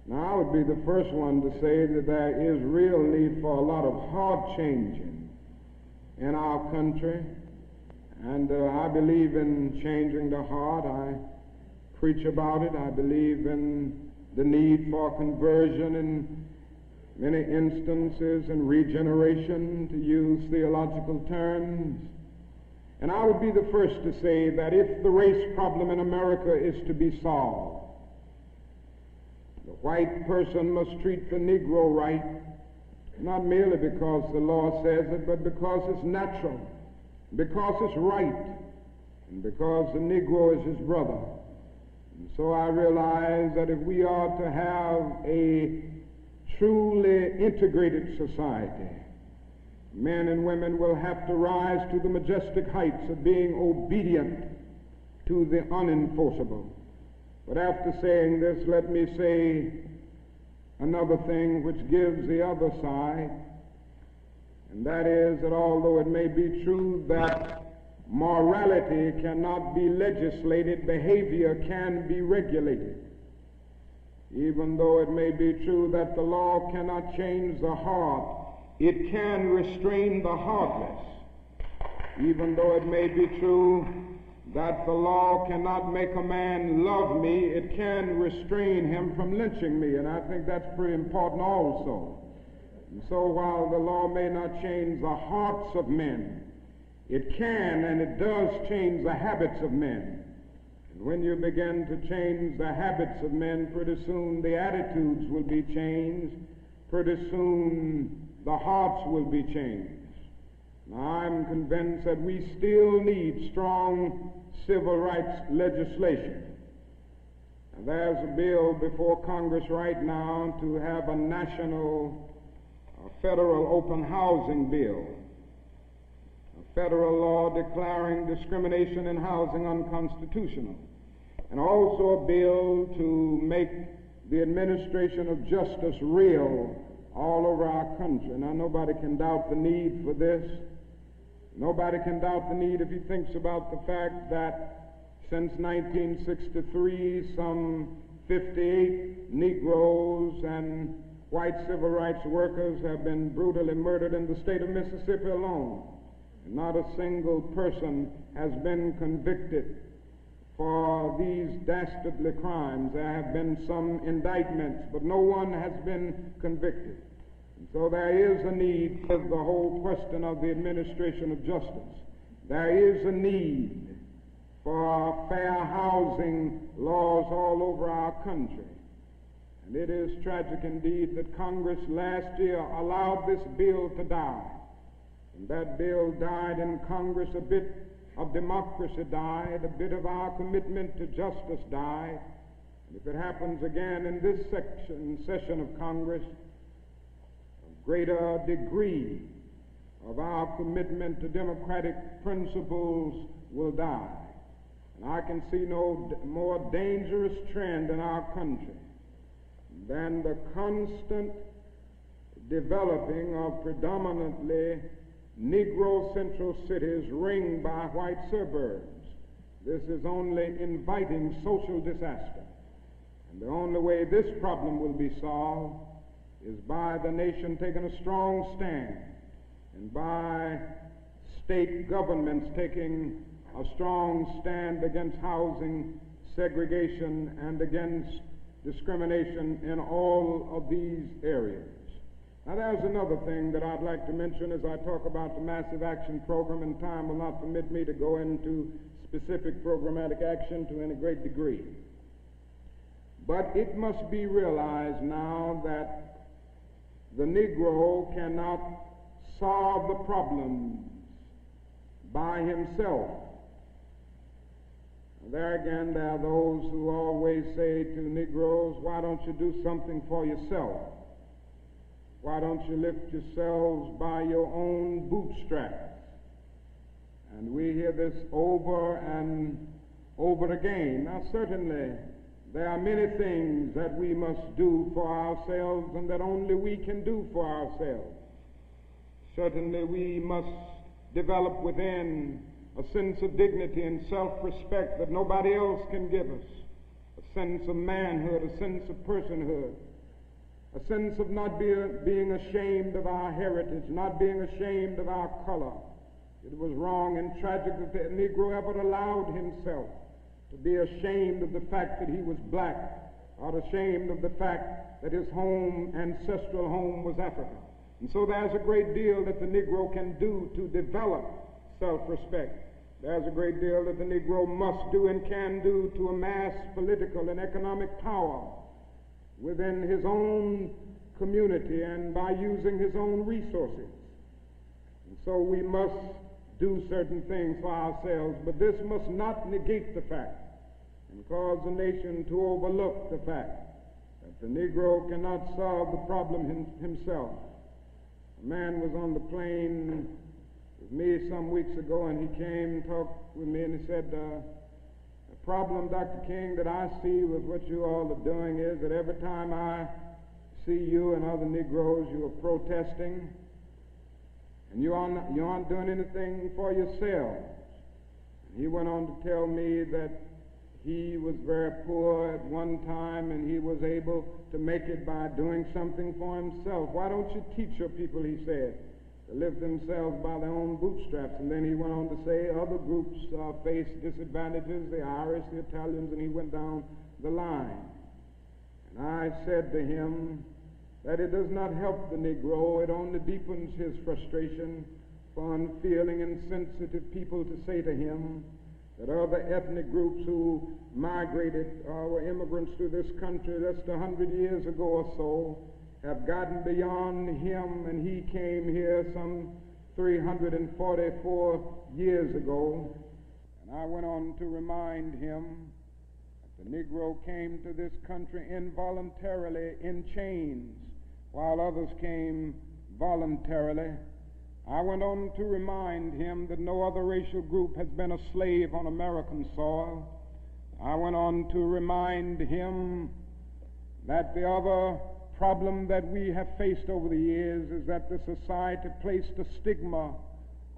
Now, I would be the first one to say that there is real need for a lot of heart changing in our country, and I believe in changing the heart. I preach about it. I believe in the need for conversion in many instances, and regeneration, to use theological terms. And I would be the first to say that if the race problem in America is to be solved, the white person must treat the Negro right, not merely because the law says it, but because it's natural, because it's right, and because the Negro is his brother. And so I realize that if we are to have a truly integrated society, men and women will have to rise to the majestic heights of being obedient to the unenforceable. But after saying this, let me say another thing which gives the other side, and that is that although it may be true that morality cannot be legislated, behavior can be regulated. Even though it may be true that the law cannot change the heart, it can restrain the heartless. Even though it may be true that the law cannot make a man love me, it can restrain him from lynching me, and I think that's pretty important also. And so while the law may not change the hearts of men, it can and it does change the habits of men. And when you begin to change the habits of men, pretty soon the attitudes will be changed, pretty soon the hearts will be changed. Now, I'm convinced that we still need strong civil rights legislation. And there's a bill before Congress right now to have a national federal open housing bill, a federal law declaring discrimination in housing unconstitutional, and also a bill to make the administration of justice real all over our country. Now, nobody can doubt the need for this. Nobody can doubt the need if he thinks about the fact that since 1963, some 58 Negroes and white civil rights workers have been brutally murdered in the state of Mississippi alone. And not a single person has been convicted for these dastardly crimes. There have been some indictments, but no one has been convicted. And so there is a need for the whole question of the administration of justice. There is a need for fair housing laws all over our country. And it is tragic indeed that Congress last year allowed this bill to die. And that bill died in Congress. A bit of democracy died, a bit of our commitment to justice died. And if it happens again in this session of Congress, greater degree of our commitment to democratic principles will die. And I can see no more dangerous trend in our country than the constant developing of predominantly Negro central cities ringed by white suburbs. This is only inviting social disaster. And the only way this problem will be solved is by the nation taking a strong stand, and by state governments taking a strong stand against housing segregation and against discrimination in all of these areas. Now, there's another thing that I'd like to mention as I talk about the Massive Action Program, and time will not permit me to go into specific programmatic action to any great degree. But it must be realized now that the Negro cannot solve the problems by himself. There again, there are those who always say to Negroes, why don't you do something for yourself? Why don't you lift yourselves by your own bootstraps? And we hear this over and over again. Now, certainly, there are many things that we must do for ourselves and that only we can do for ourselves. Certainly we must develop within a sense of dignity and self-respect that nobody else can give us, a sense of manhood, a sense of personhood, a sense of not being ashamed of our heritage, not being ashamed of our color. It was wrong and tragic that the Negro ever allowed himself to be ashamed of the fact that he was black, or ashamed of the fact that his ancestral home was Africa. And so there's a great deal that the Negro can do to develop self-respect. There's a great deal that the Negro must do and can do to amass political and economic power within his own community and by using his own resources. And so we must do certain things for ourselves, but this must not negate the fact and cause the nation to overlook the fact that the Negro cannot solve the problem himself. A man was on the plane with me some weeks ago, and he came and talked with me, and he said, the problem, Dr. King, that I see with what you all are doing is that every time I see you and other Negroes, you are protesting, and you aren't doing anything for yourselves. And he went on to tell me that he was very poor at one time, and he was able to make it by doing something for himself. Why don't you teach your people, he said, to lift themselves by their own bootstraps. And then he went on to say other groups face disadvantages, the Irish, the Italians, and he went down the line. And I said to him that it does not help the Negro, it only deepens his frustration for unfeeling and sensitive people to say to him that other ethnic groups who migrated or were immigrants to this country just 100 years ago or so have gotten beyond him, and he came here some 344 years ago. And I went on to remind him that the Negro came to this country involuntarily in chains, while others came voluntarily. I went on to remind him that no other racial group has been a slave on American soil. I went on to remind him that the other problem that we have faced over the years is that the society placed a stigma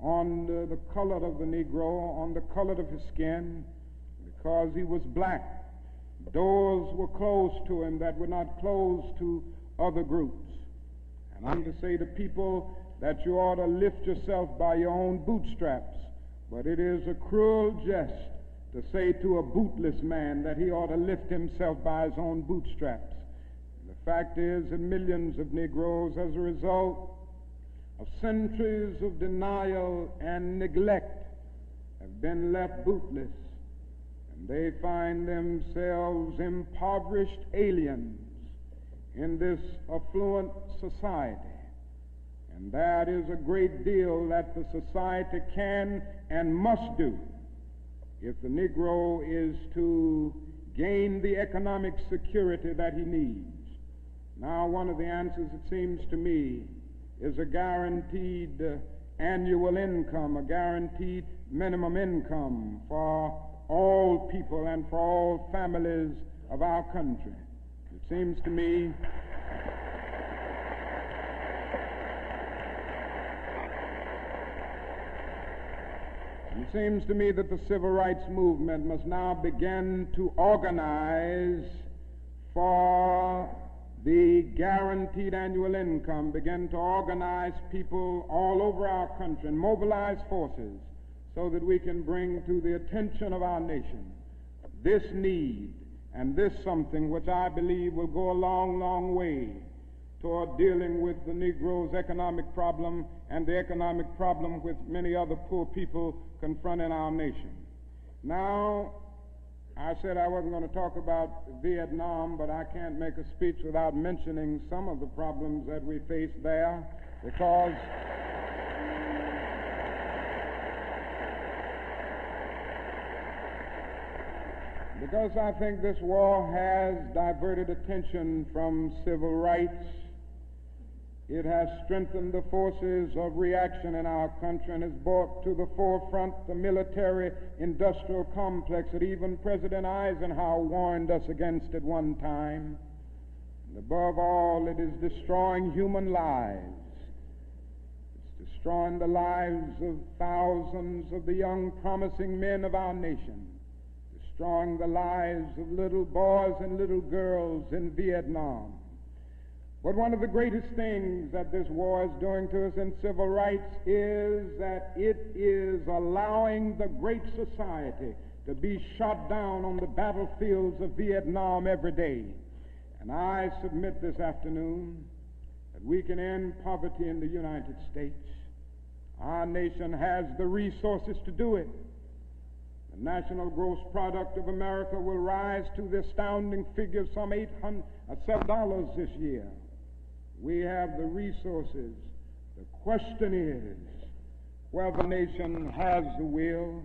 on the color of the Negro, on the color of his skin, because he was black. Doors were closed to him that were not closed to other groups. And I'm to say to people that you ought to lift yourself by your own bootstraps, but it is a cruel jest to say to a bootless man that he ought to lift himself by his own bootstraps. And the fact is that millions of Negroes, as a result of centuries of denial and neglect, have been left bootless, and they find themselves impoverished aliens in this affluent society. And that is a great deal that the society can and must do if the Negro is to gain the economic security that he needs. Now, one of the answers, it seems to me, is a guaranteed annual income, a guaranteed minimum income for all people and for all families of our country. It seems to me that the civil rights movement must now begin to organize for the guaranteed annual income, begin to organize people all over our country and mobilize forces so that we can bring to the attention of our nation this need and this something which I believe will go a long, long way toward dealing with the Negro's economic problem and the economic problem with many other poor people confronting our nation. Now, I said I wasn't going to talk about Vietnam, but I can't make a speech without mentioning some of the problems that we face there, because I think this war has diverted attention from civil rights. It has strengthened the forces of reaction in our country and has brought to the forefront the military-industrial complex that even President Eisenhower warned us against at one time. And above all, it is destroying human lives. It's destroying the lives of thousands of the young, promising men of our nation, destroying the lives of little boys and little girls in Vietnam. But one of the greatest things that this war is doing to us in civil rights is that it is allowing the great society to be shot down on the battlefields of Vietnam every day. And I submit this afternoon that we can end poverty in the United States. Our nation has the resources to do it. The national gross product of America will rise to the astounding figure of some $7 this year. We have the resources. The question is whether the nation has the will.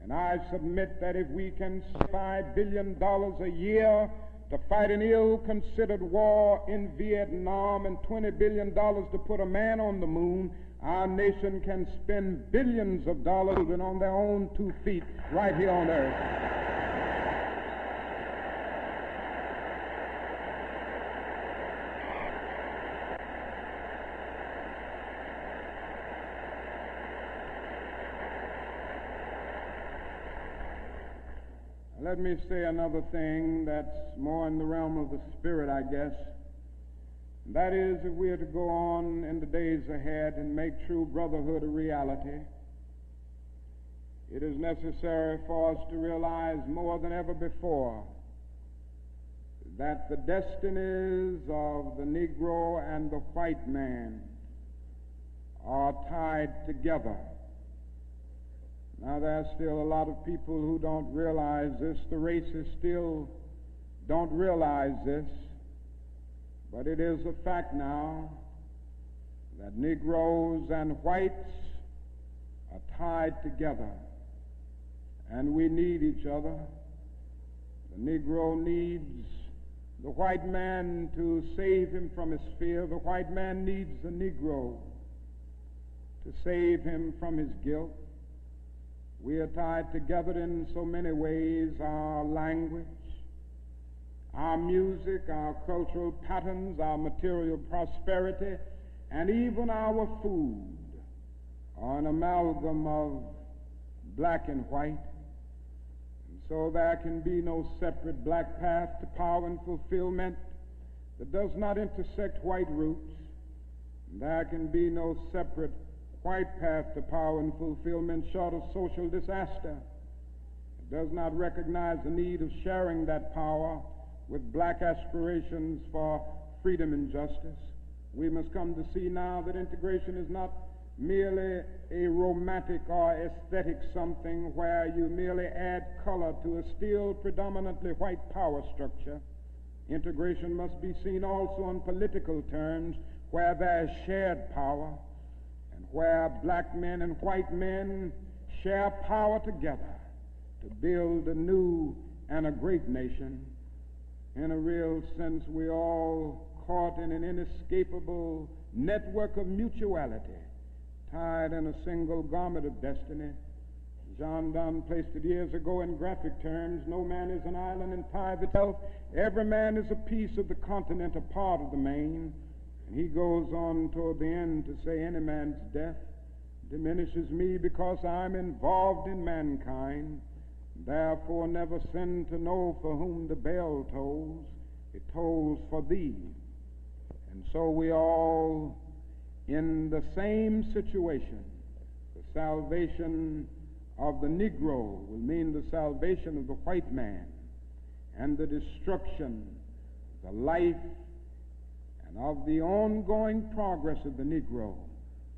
And I submit that if we can spend $5 billion a year to fight an ill-considered war in Vietnam and $20 billion to put a man on the moon, our nation can spend billions of dollars and on their own 2 feet right here on earth. Let me say another thing that's more in the realm of the spirit, I guess. That is, if we are to go on in the days ahead and make true brotherhood a reality, it is necessary for us to realize more than ever before that the destinies of the Negro and the white man are tied together. Now, there are still a lot of people who don't realize this. The races still don't realize this. But it is a fact now that Negroes and whites are tied together, and we need each other. The Negro needs the white man to save him from his fear. The white man needs the Negro to save him from his guilt. We are tied together in so many ways: our language, our music, our cultural patterns, our material prosperity, and even our food are an amalgam of black and white. And so there can be no separate black path to power and fulfillment that does not intersect white roots. And there can be no separate white path to power and fulfillment short of social disaster. It does not recognize the need of sharing that power with black aspirations for freedom and justice. We must come to see now that integration is not merely a romantic or aesthetic something where you merely add color to a still predominantly white power structure. Integration must be seen also on political terms, where there is shared power and where black men and white men share power together to build a new and a great nation. In a real sense, we're all caught in an inescapable network of mutuality, tied in a single garment of destiny. John Donne placed it years ago in graphic terms: no man is an island entire itself. Every man is a piece of the continent, a part of the main. And he goes on toward the end to say, any man's death diminishes me because I'm involved in mankind. Therefore never sin to know for whom the bell tolls. It tolls for thee. And so we all in the same situation. The salvation of the Negro will mean the salvation of the white man, and the destruction, the life, and of the ongoing progress of the Negro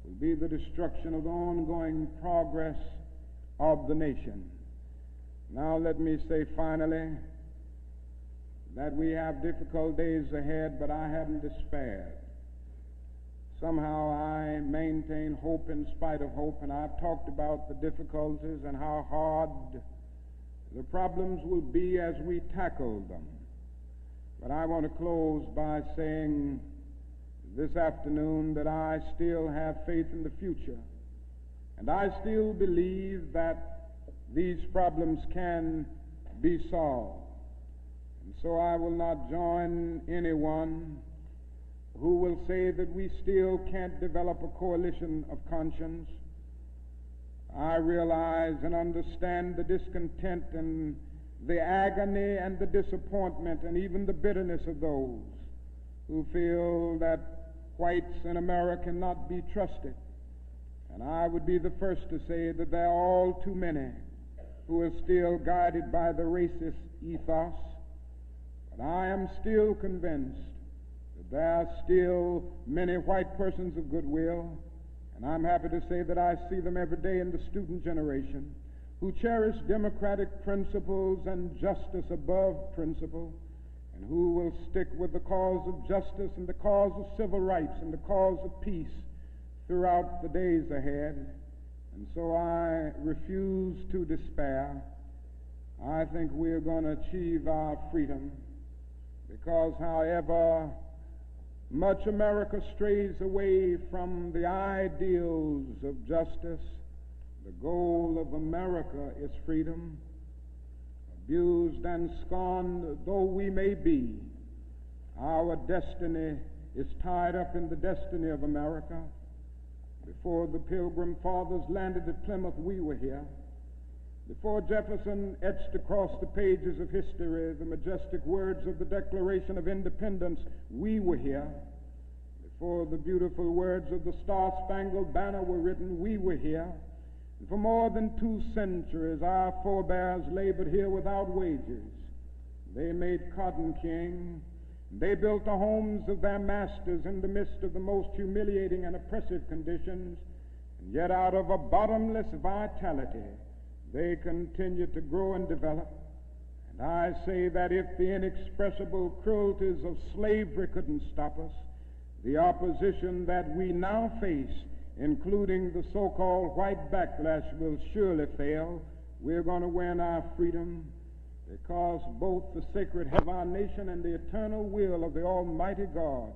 will be the destruction of the ongoing progress of the nation. Now let me say finally that we have difficult days ahead, but I haven't despaired. Somehow I maintain hope in spite of hope, and I've talked about the difficulties and how hard the problems will be as we tackle them. But I want to close by saying this afternoon that I still have faith in the future, and I still believe that these problems can be solved. And so I will not join anyone who will say that we still can't develop a coalition of conscience. I realize and understand the discontent and the agony and the disappointment and even the bitterness of those who feel that whites in America cannot be trusted. And I would be the first to say that there are all too many who are still guided by the racist ethos. But I am still convinced that there are still many white persons of goodwill, and I'm happy to say that I see them every day in the student generation, who cherish democratic principles and justice above principle, and who will stick with the cause of justice and the cause of civil rights and the cause of peace throughout the days ahead. And so I refuse to despair. I think we are going to achieve our freedom, because however much America strays away from the ideals of justice, the goal of America is freedom. Abused and scorned though we may be, our destiny is tied up in the destiny of America. Before the Pilgrim Fathers landed at Plymouth, we were here. Before Jefferson etched across the pages of history the majestic words of the Declaration of Independence, we were here. before the beautiful words of the Star-Spangled Banner were written, we were here. And for more than 2 centuries, our forebears labored here without wages. They made cotton king. They built the homes of their masters in the midst of the most humiliating and oppressive conditions. And yet out of a bottomless vitality, they continued to grow and develop. And I say that if the inexpressible cruelties of slavery couldn't stop us, the opposition that we now face, including the so-called white backlash, will surely fail. We're going to win our freedom because both the sacred head of our nation and the eternal will of the Almighty God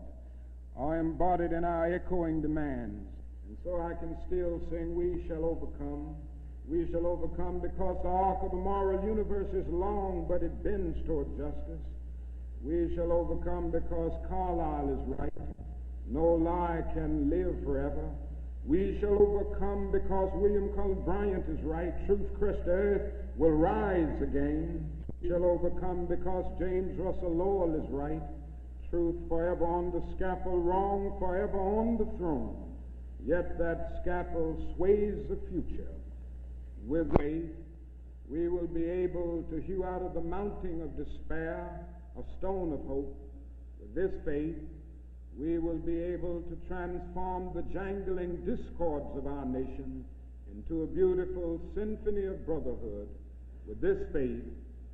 are embodied in our echoing demands. And so I can still sing, we shall overcome. We shall overcome because the arc of the moral universe is long, but it bends toward justice. We shall overcome because Carlyle is right. No lie can live forever. We shall overcome because William Cullen Bryant is right. Truth crushed earth will rise again. We shall overcome because James Russell Lowell is right. Truth forever on the scaffold, wrong forever on the throne. Yet that scaffold sways the future. With faith, we will be able to hew out of the mounting of despair a stone of hope. With this faith, we will be able to transform the jangling discords of our nation into a beautiful symphony of brotherhood. With this faith,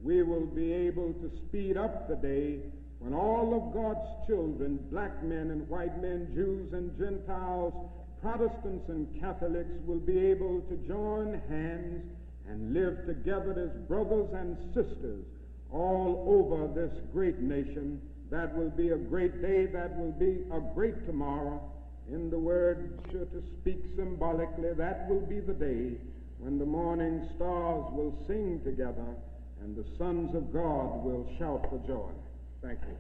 we will be able to speed up the day when all of God's children, black men and white men, Jews and Gentiles, Protestants and Catholics, will be able to join hands and live together as brothers and sisters all over this great nation. That will be a great day. That will be a great tomorrow. In the word, to speak symbolically, that will be the day when the morning stars will sing together and the sons of God will shout for joy. Thank you.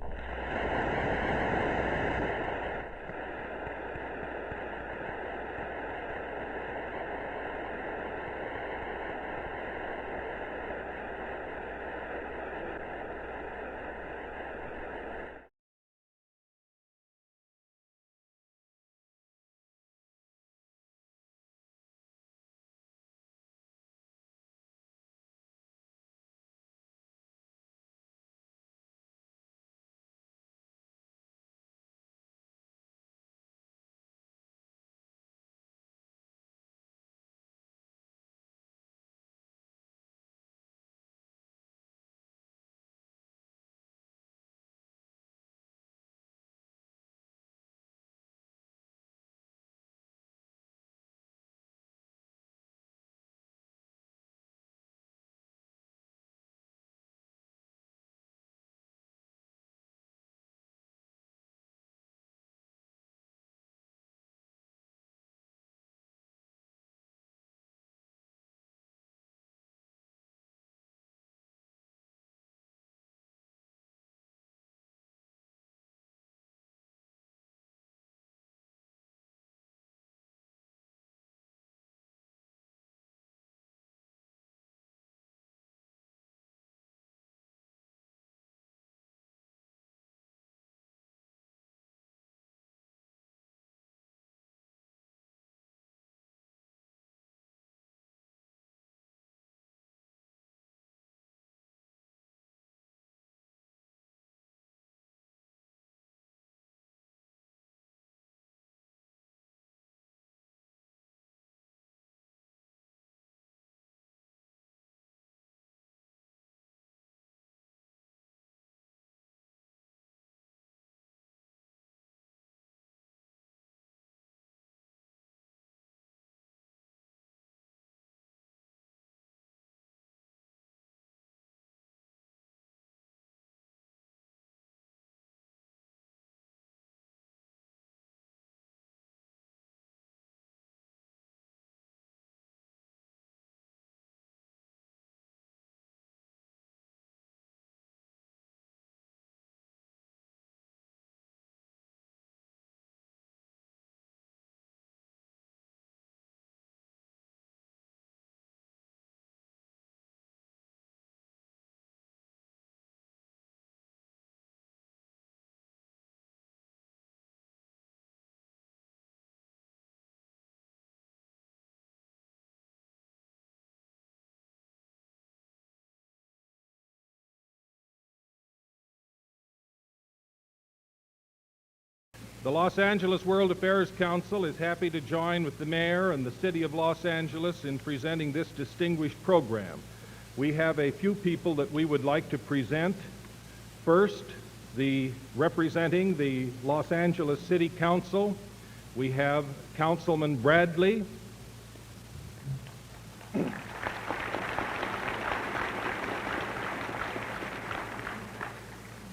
The Los Angeles World Affairs Council is happy to join with the mayor and the city of Los Angeles in presenting this distinguished program. We have a few people that we would like to present. First, representing the Los Angeles City Council, we have Councilman Bradley.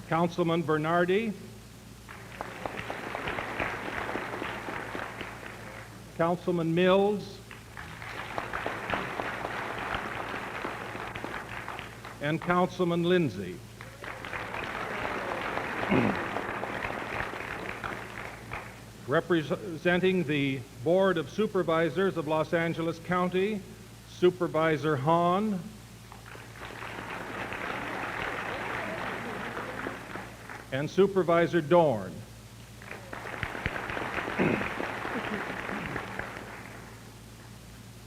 Councilman Bernardi. Councilman Mills. And Councilman Lindsay. Representing the Board of Supervisors of Los Angeles County, Supervisor Hahn. And Supervisor Dorn.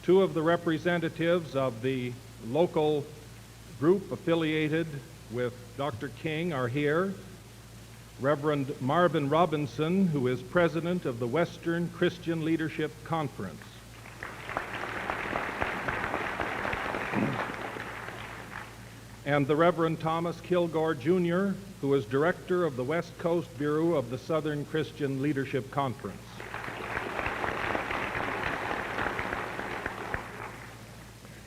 Two of the representatives of the local group affiliated with Dr. King are here. Reverend Marvin Robinson, who is president of the Western Christian Leadership Conference. And the Reverend Thomas Kilgore, Jr., who is director of the West Coast Bureau of the Southern Christian Leadership Conference.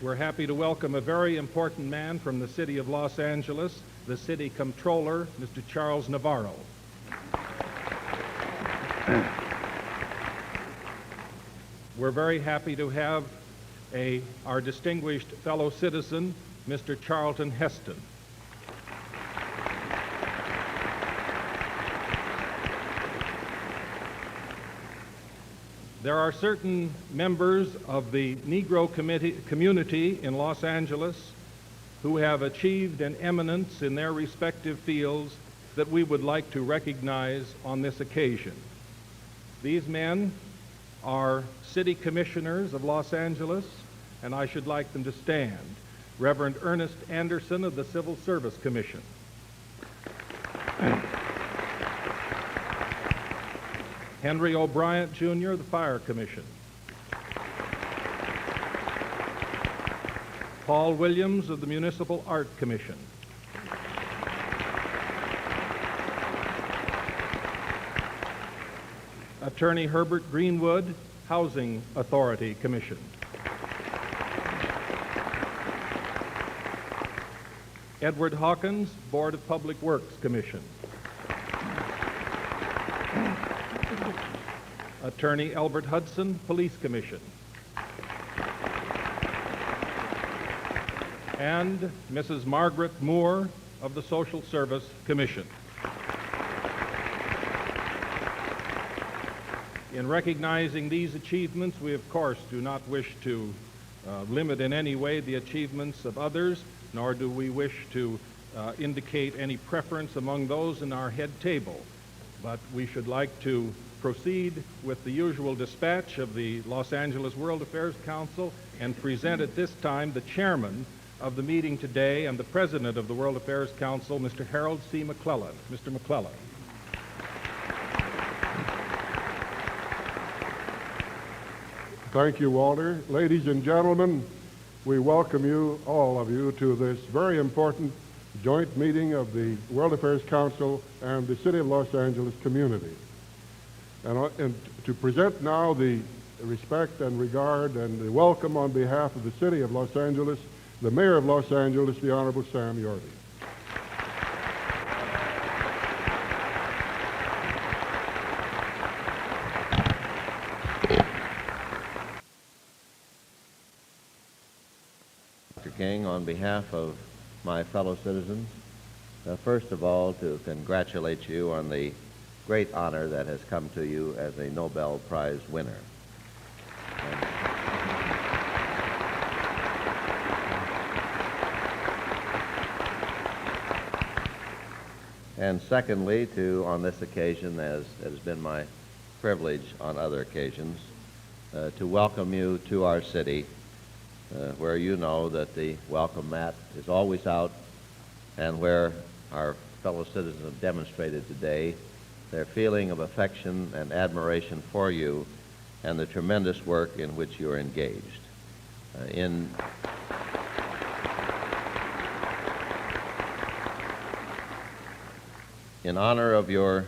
We're happy to welcome a very important man from the city of Los Angeles, the city comptroller, Mr. Charles Navarro. We're very happy to have our distinguished fellow citizen, Mr. Charlton Heston. There are certain members of the Negro community in Los Angeles who have achieved an eminence in their respective fields that we would like to recognize on this occasion. These men are city commissioners of Los Angeles, and I should like them to stand. Reverend Ernest Anderson of the Civil Service Commission. Henry O'Brien, Jr., the Fire Commission. Paul Williams of the Municipal Art Commission. Attorney Herbert Greenwood, Housing Authority Commission. Edward Hawkins, Board of Public Works Commission. Attorney Albert Hudson, Police Commission. And Mrs. Margaret Moore of the Social Service Commission. In recognizing these achievements, we of course do not wish to limit in any way the achievements of others, nor do we wish to indicate any preference among those in our head table. But we should like to proceed with the usual dispatch of the Los Angeles World Affairs Council and present at this time the chairman of the meeting today and the president of the World Affairs Council, Mr. Harold C. McClellan. Mr. McClellan. Thank you, Walter. Ladies and gentlemen, we welcome you, all of you, to this very important joint meeting of the World Affairs Council and the City of Los Angeles community. And to present now the respect and regard and the welcome on behalf of the City of Los Angeles, the Mayor of Los Angeles, the Honorable Sam Yorty. Dr. King, on behalf of my fellow citizens, first of all, to congratulate you on the great honor that has come to you as a Nobel Prize winner. And secondly, on this occasion, as it has been my privilege on other occasions, to welcome you to our city, where you know that the welcome mat is always out, and where our fellow citizens have demonstrated today their feeling of affection and admiration for you and the tremendous work in which you are engaged. In honor of your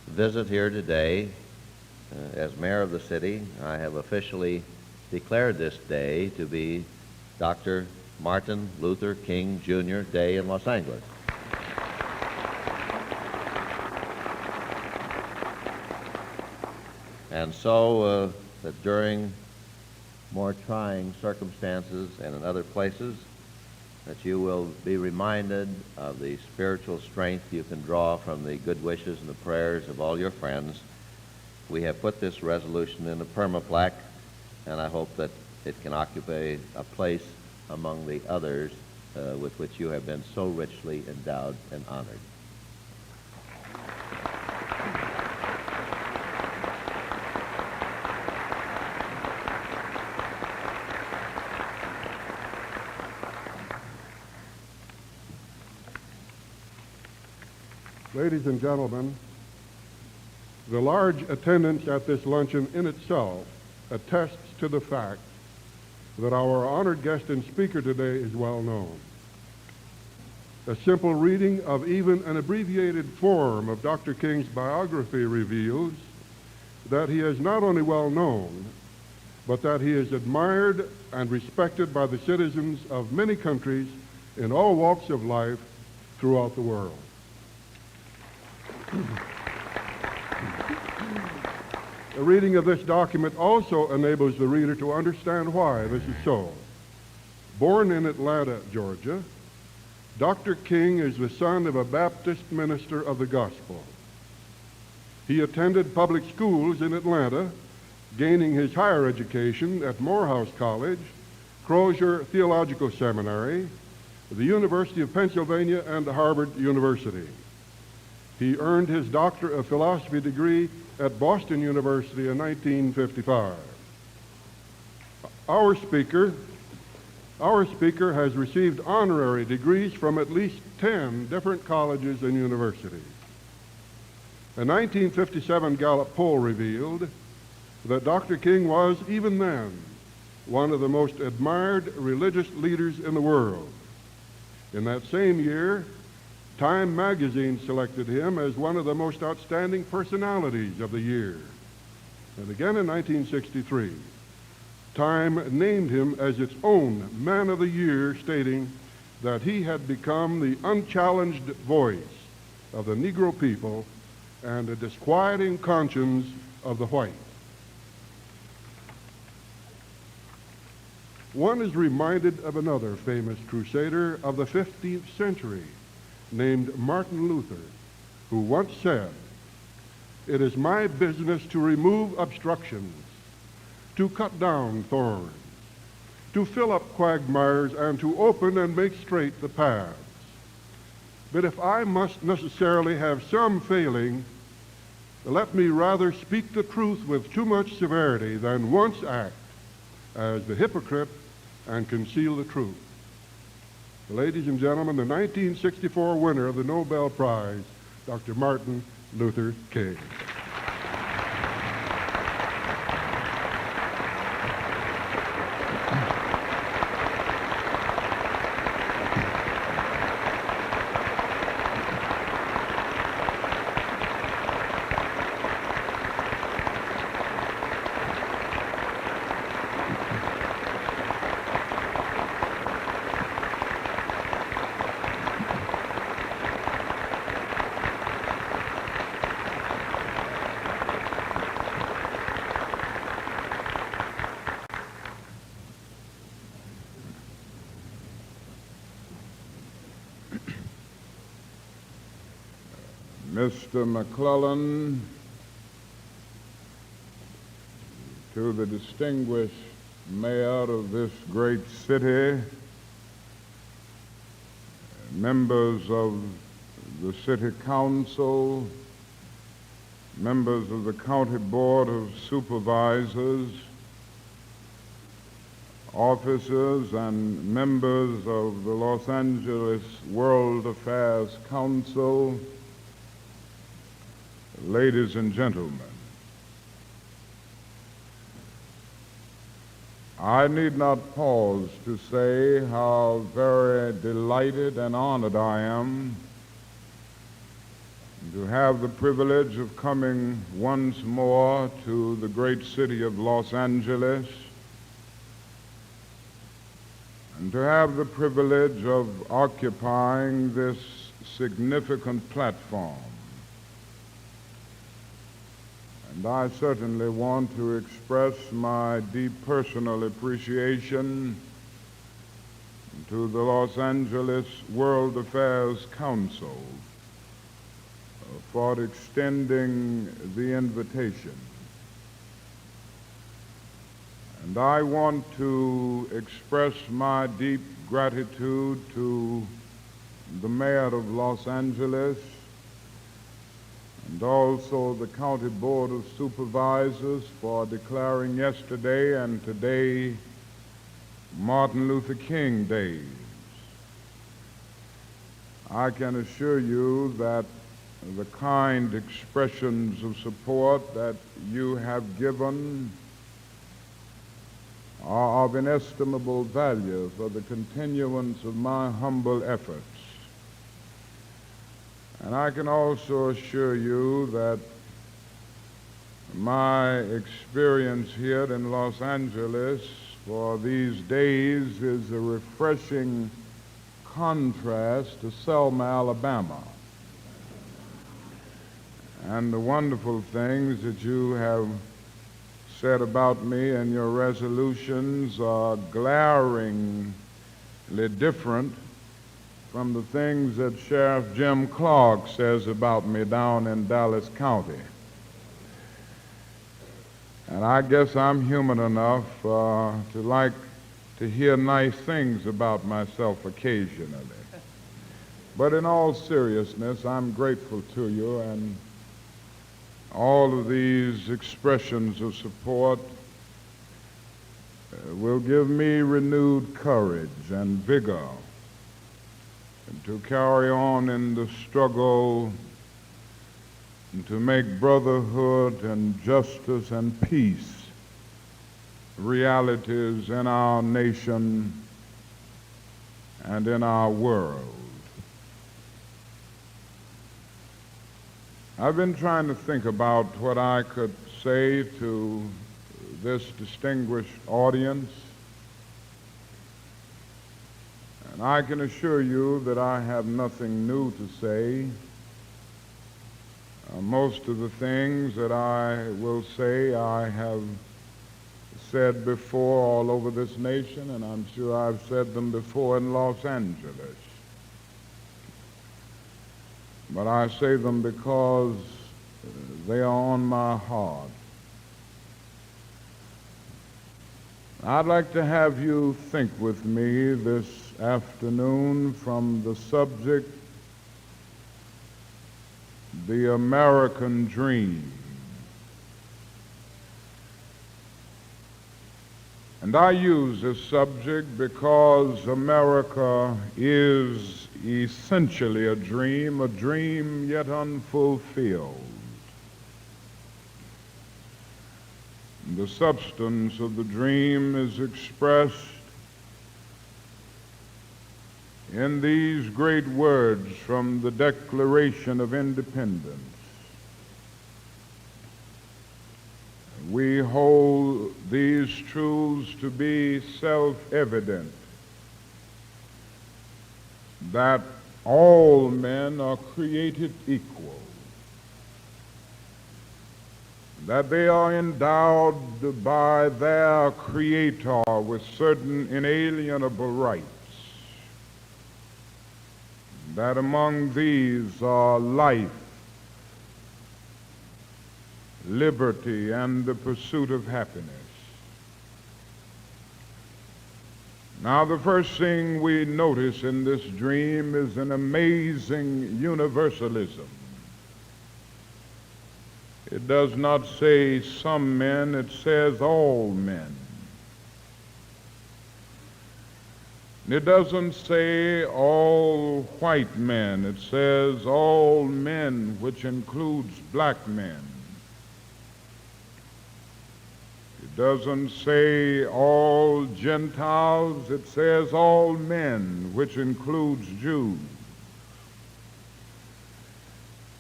visit here today, as mayor of the city, I have officially declared this day to be Dr. Martin Luther King Jr. Day in Los Angeles. And so that during more trying circumstances and in other places, that you will be reminded of the spiritual strength you can draw from the good wishes and the prayers of all your friends. We have put this resolution in a permaplaque, and I hope that it can occupy a place among the others with which you have been so richly endowed and honored. Ladies and gentlemen, the large attendance at this luncheon in itself attests to the fact that our honored guest and speaker today is well known. A simple reading of even an abbreviated form of Dr. King's biography reveals that he is not only well known, but that he is admired and respected by the citizens of many countries in all walks of life throughout the world. A reading of this document also enables the reader to understand why this is so. Born in Atlanta, Georgia, Dr. King is the son of a Baptist minister of the gospel. He attended public schools in Atlanta, gaining his higher education at Morehouse College, Crozier Theological Seminary, the University of Pennsylvania, and Harvard University. He earned his Doctor of Philosophy degree at Boston University in 1955. Our speaker has received honorary degrees from at least 10 different colleges and universities. A 1957 Gallup poll revealed that Dr. King was, even then, one of the most admired religious leaders in the world. In that same year, Time magazine selected him as one of the most outstanding personalities of the year. And again in 1963, Time named him as its own Man of the Year, stating that he had become the unchallenged voice of the Negro people and a disquieting conscience of the white. One is reminded of another famous crusader of the 15th century, named Martin Luther, who once said, "It is my business to remove obstructions, to cut down thorns, to fill up quagmires, and to open and make straight the paths. But if I must necessarily have some failing, let me rather speak the truth with too much severity than once act as the hypocrite and conceal the truth." Ladies and gentlemen, the 1964 winner of the Nobel Prize, Dr. Martin Luther King. Mr. McClellan, to the distinguished mayor of this great city, members of the city council, members of the county board of supervisors, officers and members of the Los Angeles World Affairs Council, ladies and gentlemen, I need not pause to say how very delighted and honored I am to have the privilege of coming once more to the great city of Los Angeles and to have the privilege of occupying this significant platform. And I certainly want to express my deep personal appreciation to the Los Angeles World Affairs Council for extending the invitation. And I want to express my deep gratitude to the mayor of Los Angeles and also the County Board of Supervisors for declaring yesterday and today Martin Luther King Days. I can assure you that the kind expressions of support that you have given are of inestimable value for the continuance of my humble efforts. And I can also assure you that my experience here in Los Angeles for these days is a refreshing contrast to Selma, Alabama. And the wonderful things that you have said about me and your resolutions are glaringly different from the things that Sheriff Jim Clark says about me down in Dallas County. And I guess I'm human enough to like to hear nice things about myself occasionally. But in all seriousness, I'm grateful to you, and all of these expressions of support will give me renewed courage and vigor to carry on in the struggle and to make brotherhood and justice and peace realities in our nation and in our world. I've been trying to think about what I could say to this distinguished audience, and I can assure you that I have nothing new to say. Most of the things that I will say I have said before all over this nation, and I'm sure I've said them before in Los Angeles. But I say them because they are on my heart. I'd like to have you think with me this afternoon from the subject, the American dream. And I use this subject because America is essentially a dream yet unfulfilled. The substance of the dream is expressed in these great words from the Declaration of Independence. We hold these truths to be self-evident, that all men are created equal, that they are endowed by their Creator with certain inalienable rights, that among these are life, liberty, and the pursuit of happiness. Now, the first thing we notice in this dream is an amazing universalism. It does not say some men, it says all men. It doesn't say all white men. It says all men, which includes black men. It doesn't say all Gentiles. It says all men, which includes Jews.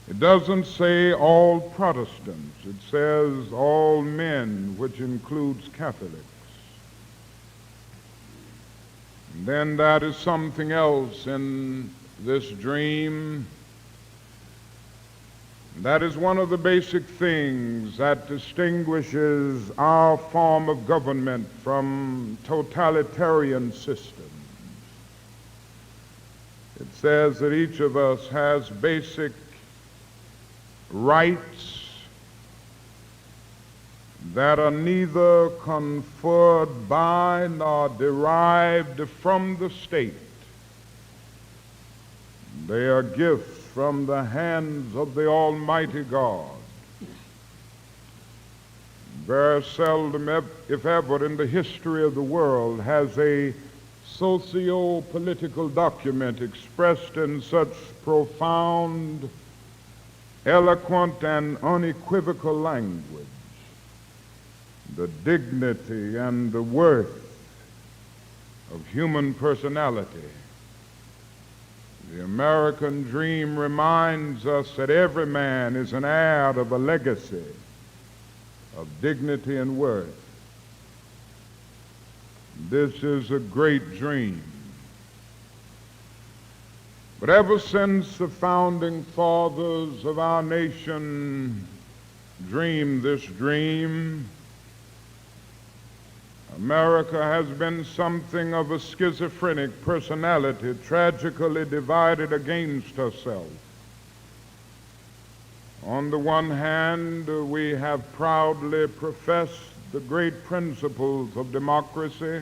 It doesn't say all Protestants. It says all men, which includes Catholics. And then that is something else in this dream. That is one of the basic things that distinguishes our form of government from totalitarian systems. It says that each of us has basic rights that are neither conferred by nor derived from the state. They are gifts from the hands of the Almighty God. Very seldom, if ever, in the history of the world has a socio-political document expressed in such profound, eloquent, and unequivocal language the dignity and the worth of human personality. The American dream reminds us that every man is an heir of a legacy of dignity and worth. This is a great dream. But ever since the founding fathers of our nation dreamed this dream, America has been something of a schizophrenic personality, tragically divided against herself. On the one hand, we have proudly professed the great principles of democracy,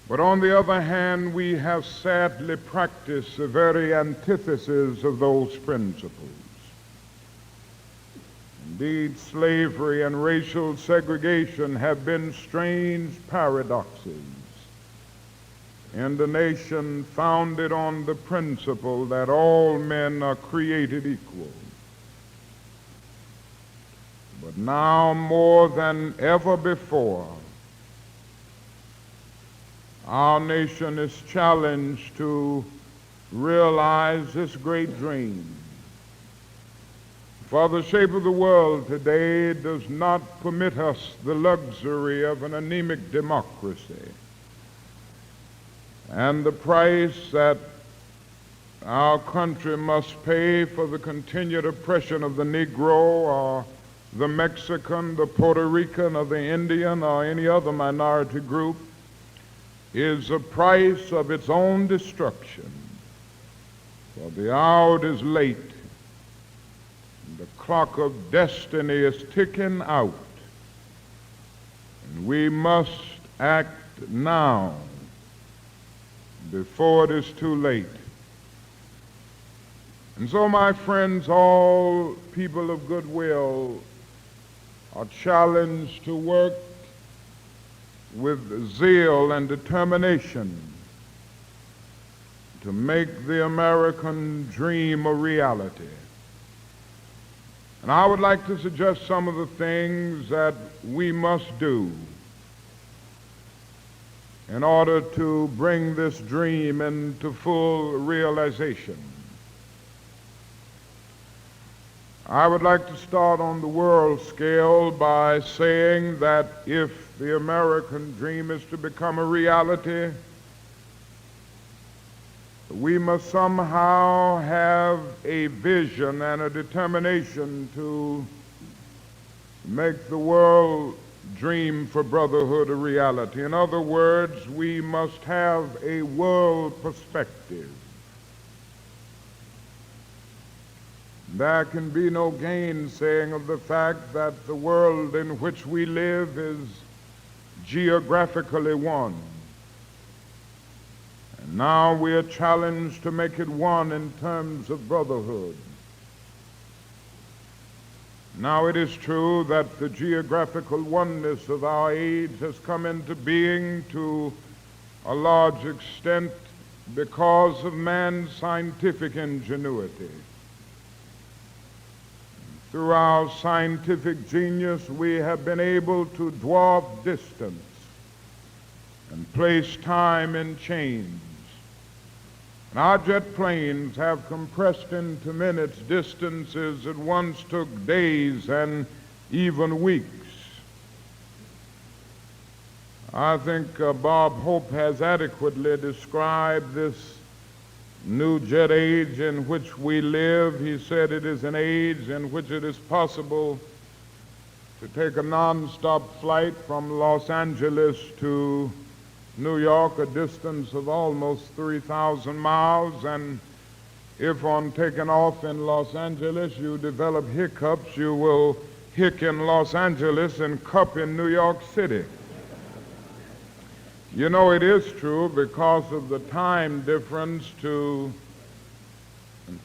but on the other hand, we have sadly practiced the very antithesis of those principles. Indeed, slavery and racial segregation have been strange paradoxes in the nation founded on the principle that all men are created equal. But now, more than ever before, our nation is challenged to realize this great dream. For the shape of the world today does not permit us the luxury of an anemic democracy. And the price that our country must pay for the continued oppression of the Negro or the Mexican, the Puerto Rican, or the Indian, or any other minority group is a price of its own destruction. For the hour is late. The clock of destiny is ticking out, and we must act now before it is too late. And so, my friends, all people of goodwill are challenged to work with zeal and determination to make the American dream a reality. And I would like to suggest some of the things that we must do in order to bring this dream into full realization. I would like to start on the world scale by saying that if the American dream is to become a reality, we must somehow have a vision and a determination to make the world dream for brotherhood a reality. In other words, we must have a world perspective. There can be no gainsaying of the fact that the world in which we live is geographically one. And now we are challenged to make it one in terms of brotherhood. Now it is true that the geographical oneness of our age has come into being to a large extent because of man's scientific ingenuity. Through our scientific genius, we have been able to dwarf distance and place time in chains. And our jet planes have compressed into minutes distances that once took days and even weeks. I think Bob Hope has adequately described this new jet age in which we live. He said it is an age in which it is possible to take a non-stop flight from Los Angeles to New York, a distance of almost 3,000 miles, and if on taking off in Los Angeles you develop hiccups, you will hic in Los Angeles and cup in New York City. You know, it is true because of the time difference to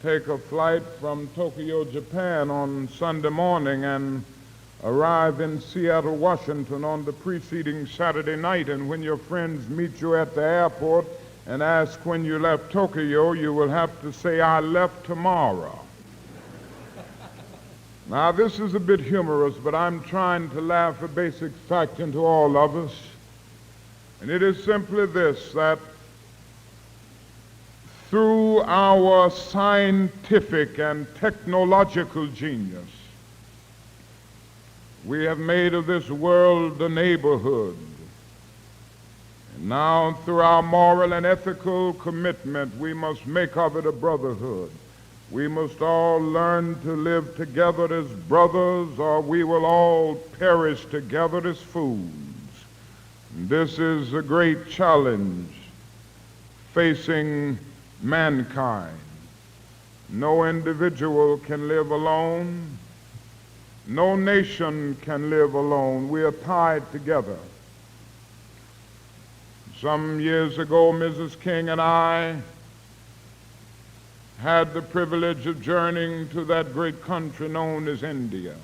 take a flight from Tokyo, Japan on Sunday morning and arrive in Seattle, Washington on the preceding Saturday night, and when your friends meet you at the airport and ask when you left Tokyo, you will have to say, "I left tomorrow." Now, this is a bit humorous, but I'm trying to laugh a basic fact into all of us, and it is simply this, that through our scientific and technological genius, we have made of this world a neighborhood. And now, through our moral and ethical commitment, we must make of it a brotherhood. We must all learn to live together as brothers, or we will all perish together as fools. And this is a great challenge facing mankind. No individual can live alone. No nation can live alone. We are tied together. Some years ago, Mrs. King and I had the privilege of journeying to that great country known as India.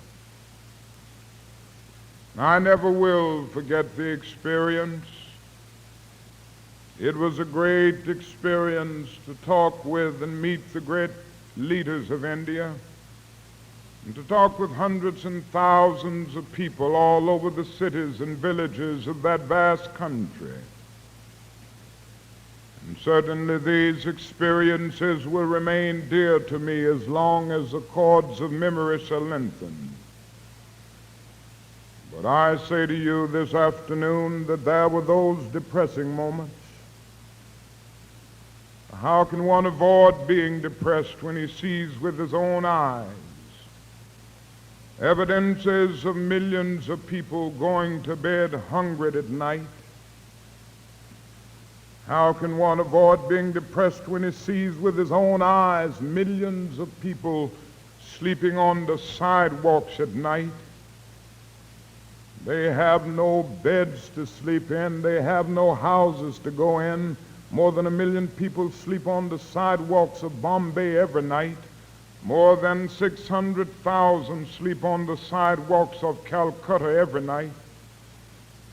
I never will forget the experience. It was a great experience to talk with and meet the great leaders of India, and to talk with hundreds and thousands of people all over the cities and villages of that vast country. And certainly these experiences will remain dear to me as long as the cords of memory shall lengthen. But I say to you this afternoon that there were those depressing moments. How can one avoid being depressed when he sees with his own eyes evidences of millions of people going to bed hungry at night? How can one avoid being depressed when he sees with his own eyes millions of people sleeping on the sidewalks at night? They have no beds to sleep in. They have no houses to go in. More than 1 million people sleep on the sidewalks of Bombay every night. More than 600,000 sleep on the sidewalks of Calcutta every night.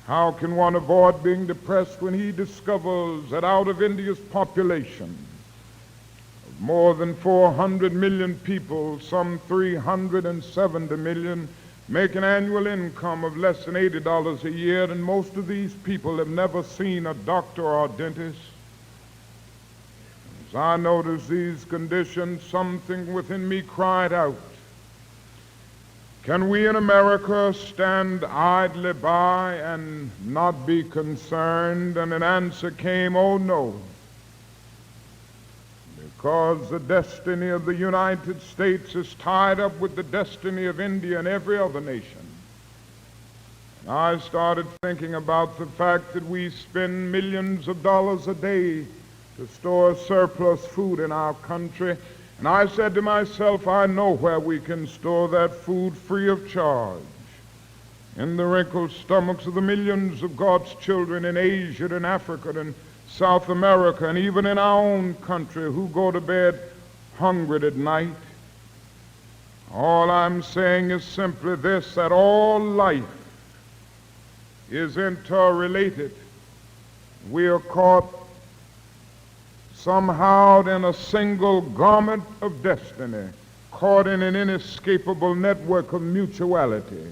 How can one avoid being depressed when he discovers that out of India's population of more than 400 million people, some 370 million make an annual income of less than $80 a year, and most of these people have never seen a doctor or a dentist? As I noticed these conditions, something within me cried out, can we in America stand idly by and not be concerned? And an answer came, oh no. Because the destiny of the United States is tied up with the destiny of India and every other nation. And I started thinking about the fact that we spend millions of dollars a day to store surplus food in our country. And I said to myself, I know where we can store that food free of charge. In the wrinkled stomachs of the millions of God's children in Asia and Africa and South America, and even in our own country, who go to bed hungry at night. All I'm saying is simply this, that all life is interrelated. We are caught somehow in a single garment of destiny, caught in an inescapable network of mutuality.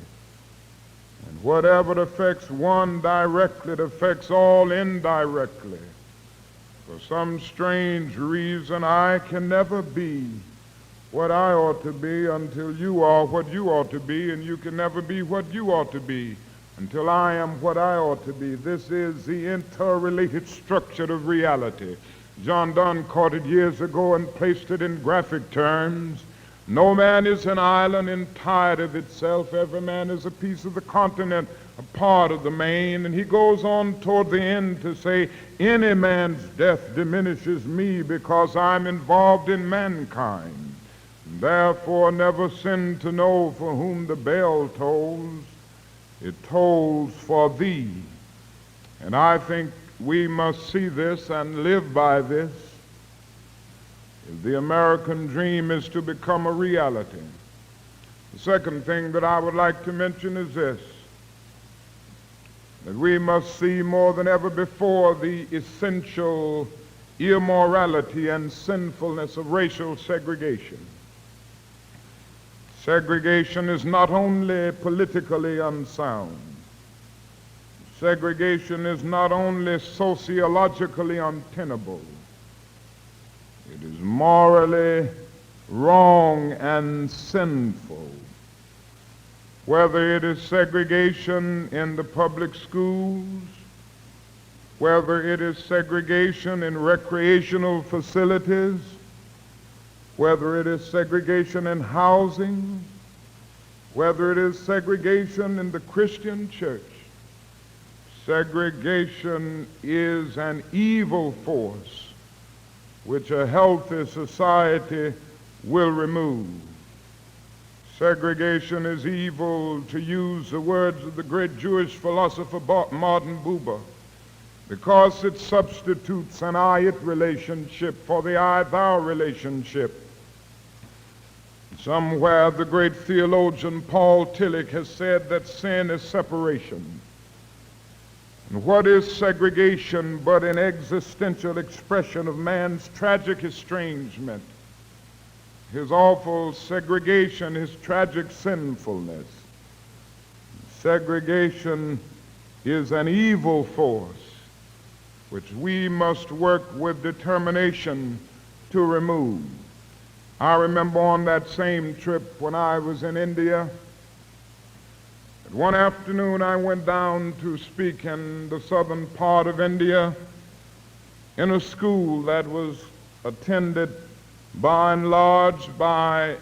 And whatever affects one directly, it affects all indirectly. For some strange reason, I can never be what I ought to be until you are what you ought to be, and you can never be what you ought to be until I am what I ought to be. This is the interrelated structure of reality. John Donne caught it years ago and placed it in graphic terms. No man is an island entire of itself. Every man is a piece of the continent, a part of the main. And he goes on toward the end to say, any man's death diminishes me because I'm involved in mankind. Therefore never sin to know for whom the bell tolls. It tolls for thee. And I think we must see this and live by this if the American dream is to become a reality. The second thing that I would like to mention is this, that we must see more than ever before the essential immorality and sinfulness of racial segregation. Segregation is not only politically unsound. Segregation is not only sociologically untenable. It is morally wrong and sinful. Whether it is segregation in the public schools, whether it is segregation in recreational facilities, whether it is segregation in housing, whether it is segregation in the Christian church, segregation is an evil force which a healthy society will remove. Segregation is evil, to use the words of the great Jewish philosopher Martin Buber, because it substitutes an I-it relationship for the I-thou relationship. Somewhere the great theologian Paul Tillich has said that sin is separation. And what is segregation but an existential expression of man's tragic estrangement, his awful segregation, his tragic sinfulness? Segregation is an evil force which we must work with determination to remove. I remember on that same trip when I was in India, that one afternoon I went down to speak in the southern part of India in a school that was attended by and large by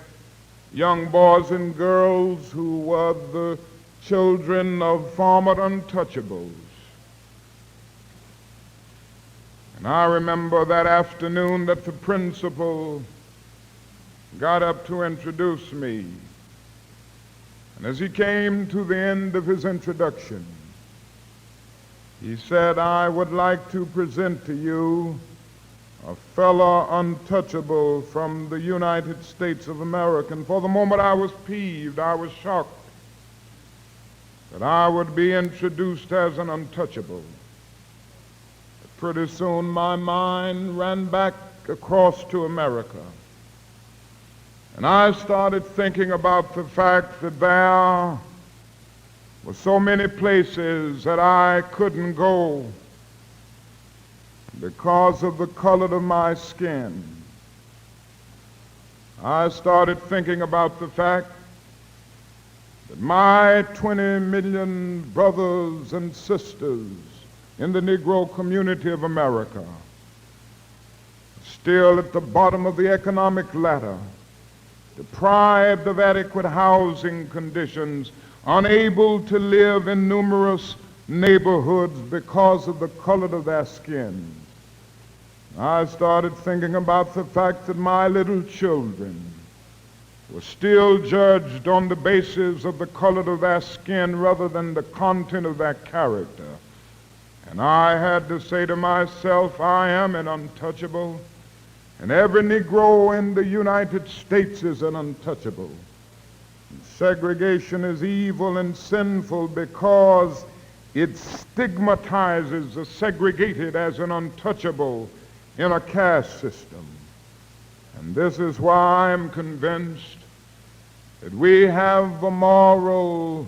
young boys and girls who were the children of former untouchables. And I remember that afternoon that the principal got up to introduce me. And as he came to the end of his introduction, he said, I would like to present to you a fellow untouchable from the United States of America. And for the moment I was peeved, I was shocked that I would be introduced as an untouchable. But pretty soon my mind ran back across to America. And I started thinking about the fact that there were so many places that I couldn't go because of the color of my skin. I started thinking about the fact that my 20 million brothers and sisters in the Negro community of America are still at the bottom of the economic ladder, deprived of adequate housing conditions, unable to live in numerous neighborhoods because of the color of their skin. I started thinking about the fact that my little children were still judged on the basis of the color of their skin rather than the content of their character. And I had to say to myself, I am an untouchable, and every Negro in the United States is an untouchable. And segregation is evil and sinful because It stigmatizes the segregated as an untouchable in a caste system. And this is why I'm convinced that we have a moral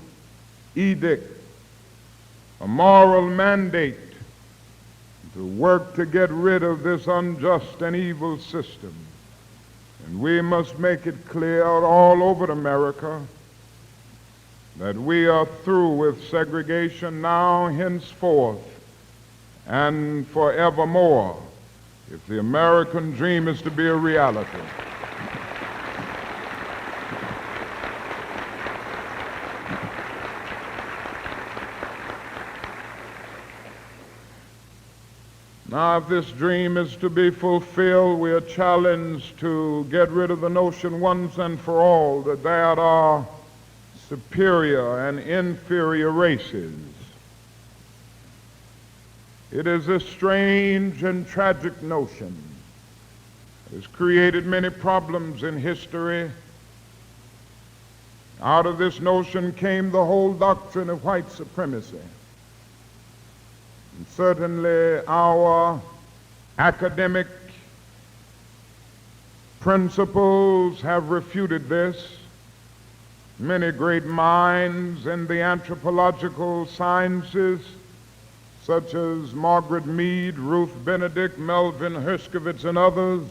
edict, a moral mandate to work to get rid of this unjust and evil system. And we must make it clear all over America that we are through with segregation now, henceforth, and forevermore, if the American dream is to be a reality. Now, if this dream is to be fulfilled, we are challenged to get rid of the notion once and for all that there are superior and inferior races. It is a strange and tragic notion. It has created many problems in history. Out of this notion came the whole doctrine of white supremacy. And certainly our academic principles have refuted this. Many great minds in the anthropological sciences, such as Margaret Mead, Ruth Benedict, Melvin Herskovits, and others,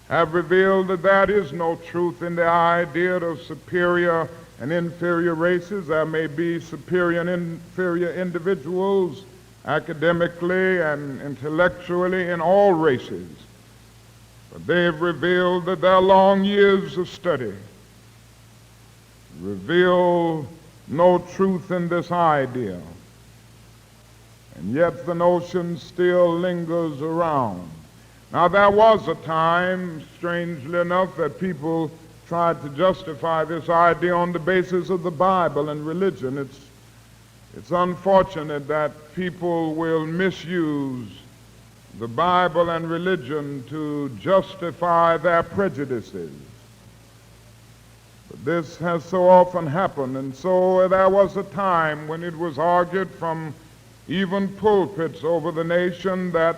have revealed that there is no truth in the idea of superior and inferior races. There may be superior and inferior individuals academically and intellectually in all races, but they have revealed that their long years of study reveal no truth in this idea, and yet the notion still lingers around. Now, there was a time, strangely enough, that people tried to justify this idea on the basis of the Bible and religion. It's unfortunate that people will misuse the Bible and religion to justify their prejudices. But this has so often happened, and so there was a time when it was argued from even pulpits over the nation that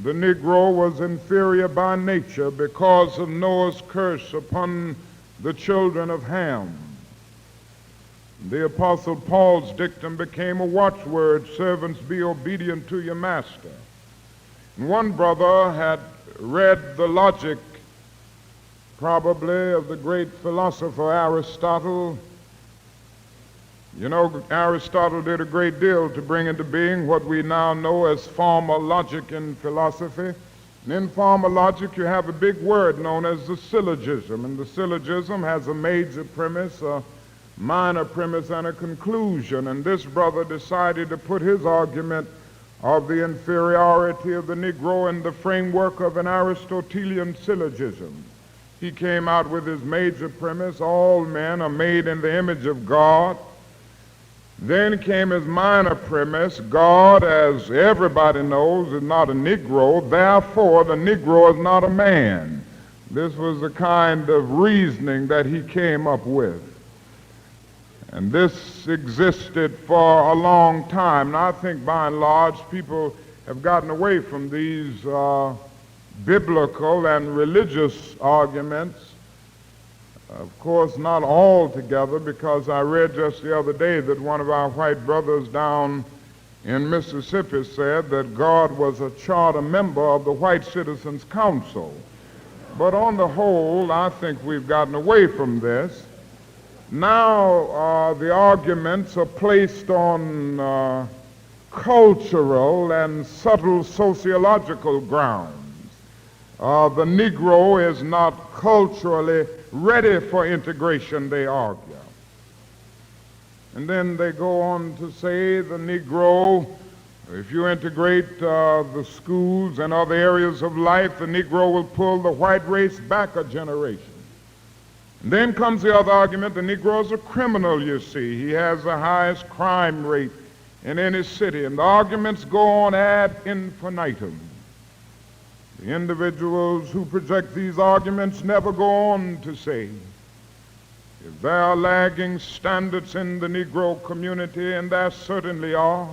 the Negro was inferior by nature because of Noah's curse upon the children of Ham. The Apostle Paul's dictum became a watchword, "Servants, be obedient to your master." And one brother had read the logic, probably, of the great philosopher Aristotle. You know, Aristotle did a great deal to bring into being what we now know as formal logic in philosophy. And in formal logic, you have a big word known as the syllogism. And the syllogism has a major premise, a minor premise, and a conclusion. And this brother decided to put his argument of the inferiority of the Negro in the framework of an Aristotelian syllogism. He came out with his major premise: all men are made in the image of God. Then came his minor premise: God, as everybody knows, is not a Negro, therefore the Negro is not a man. This was the kind of reasoning that he came up with. And this existed for a long time. Now, I think by and large people have gotten away from these biblical and religious arguments. Of course, not altogether, because I read just the other day that one of our white brothers down in Mississippi said that God was a charter member of the White Citizens Council. But on the whole, I think we've gotten away from this. Now the arguments are placed on cultural and subtle sociological grounds. The Negro is not culturally ready for integration, they argue. And then they go on to say the Negro, if you integrate the schools and other areas of life, the Negro will pull the white race back a generation. And then comes the other argument: the Negro is a criminal, you see. He has the highest crime rate in any city. And the arguments go on ad infinitum. The individuals who project these arguments never go on to say, if there are lagging standards in the Negro community, and there certainly are.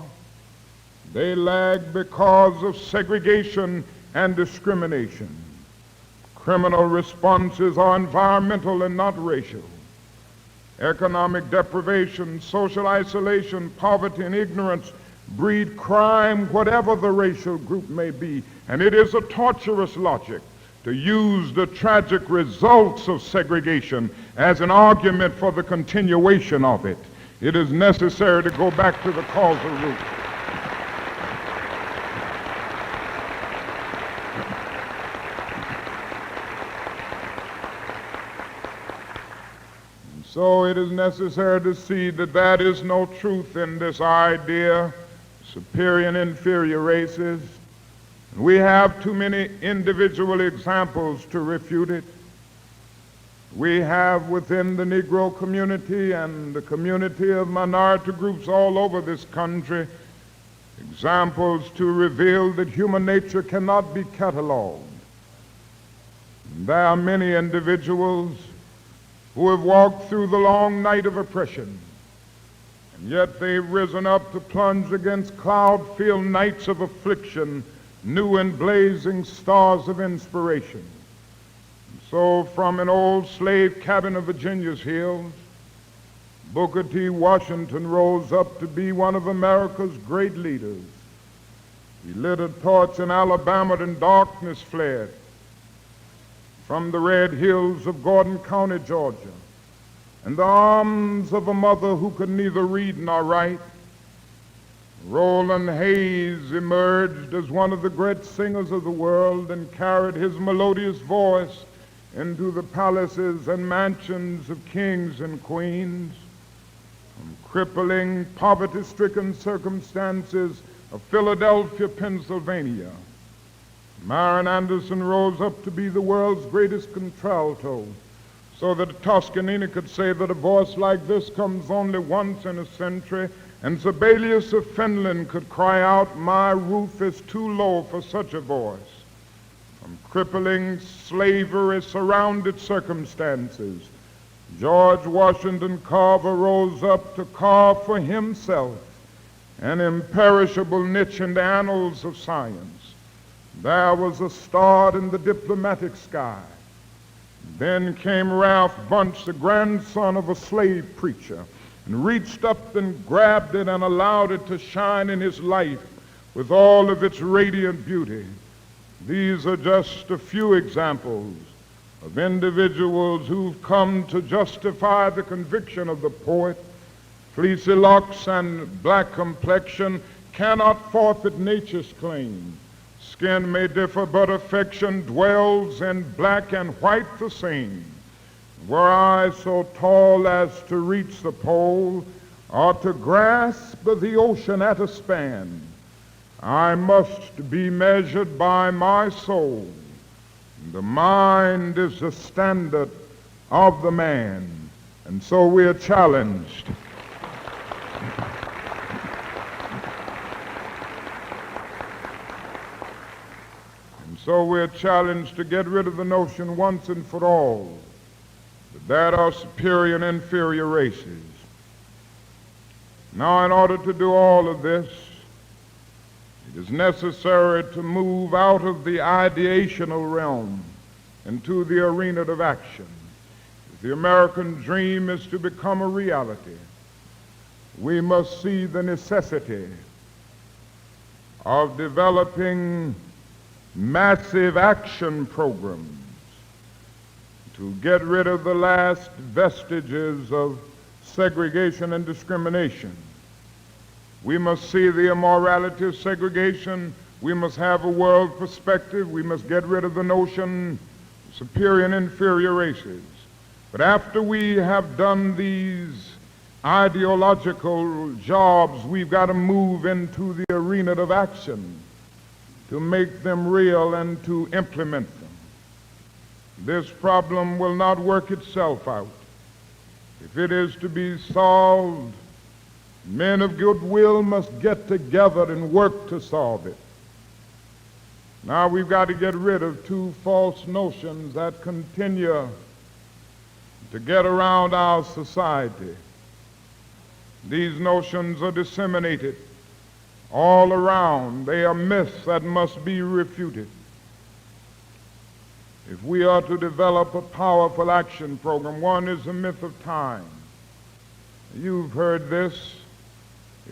They lag because of segregation and discrimination. Criminal responses are environmental and not racial. Economic deprivation, social isolation, poverty, and ignorance breed crime, whatever the racial group may be. And it is a torturous logic to use the tragic results of segregation as an argument for the continuation of it. It is necessary to go back to the causal root. So it is necessary to see that there is no truth in this idea, superior and inferior races. We have too many individual examples to refute it. We have within the Negro community and the community of minority groups all over this country examples to reveal that human nature cannot be cataloged. There are many individuals who have walked through the long night of oppression, and yet they've risen up to plunge against cloud-filled nights of affliction new and blazing stars of inspiration. And so from an old slave cabin of Virginia's hills, Booker T. Washington rose up to be one of America's great leaders. He lit a torch in Alabama and darkness fled. From the red hills of Gordon County, Georgia, in the arms of a mother who could neither read nor write, Roland Hayes emerged as one of the great singers of the world and carried his melodious voice into the palaces and mansions of kings and queens. From crippling, poverty-stricken circumstances of Philadelphia, Pennsylvania, Marian Anderson rose up to be the world's greatest contralto, so that Toscanini could say that a voice like this comes only once in a century, and Sibelius of Finland could cry out, "My roof is too low for such a voice." From crippling slavery-surrounded circumstances, George Washington Carver rose up to carve for himself an imperishable niche in the annals of science. There was a star in the diplomatic sky. Then came Ralph Bunche, the grandson of a slave preacher, and reached up and grabbed it and allowed it to shine in his life with all of its radiant beauty. These are just a few examples of individuals who've come to justify the conviction of the poet. Fleecy locks and black complexion cannot forfeit nature's claim. Skin may differ, but affection dwells in black and white the same. Were I so tall as to reach the pole, or to grasp the ocean at a span, I must be measured by my soul. The mind is the standard of the man, and so we are challenged. So we're challenged to get rid of the notion once and for all that there are superior and inferior races. Now, in order to do all of this, it is necessary to move out of the ideational realm into the arena of action. If the American dream is to become a reality, we must see the necessity of developing massive action programs to get rid of the last vestiges of segregation and discrimination. We must see the immorality of segregation. We must have a world perspective. We must get rid of the notion of superior and inferior races. But after we have done these ideological jobs, we've got to move into the arena of action to make them real and to implement them. This problem will not work itself out. If it is to be solved, men of goodwill must get together and work to solve it. Now we've got to get rid of two false notions that continue to get around our society. These notions are disseminated all around. They are myths that must be refuted. If we are to develop a powerful action program, one is the myth of time. You've heard this.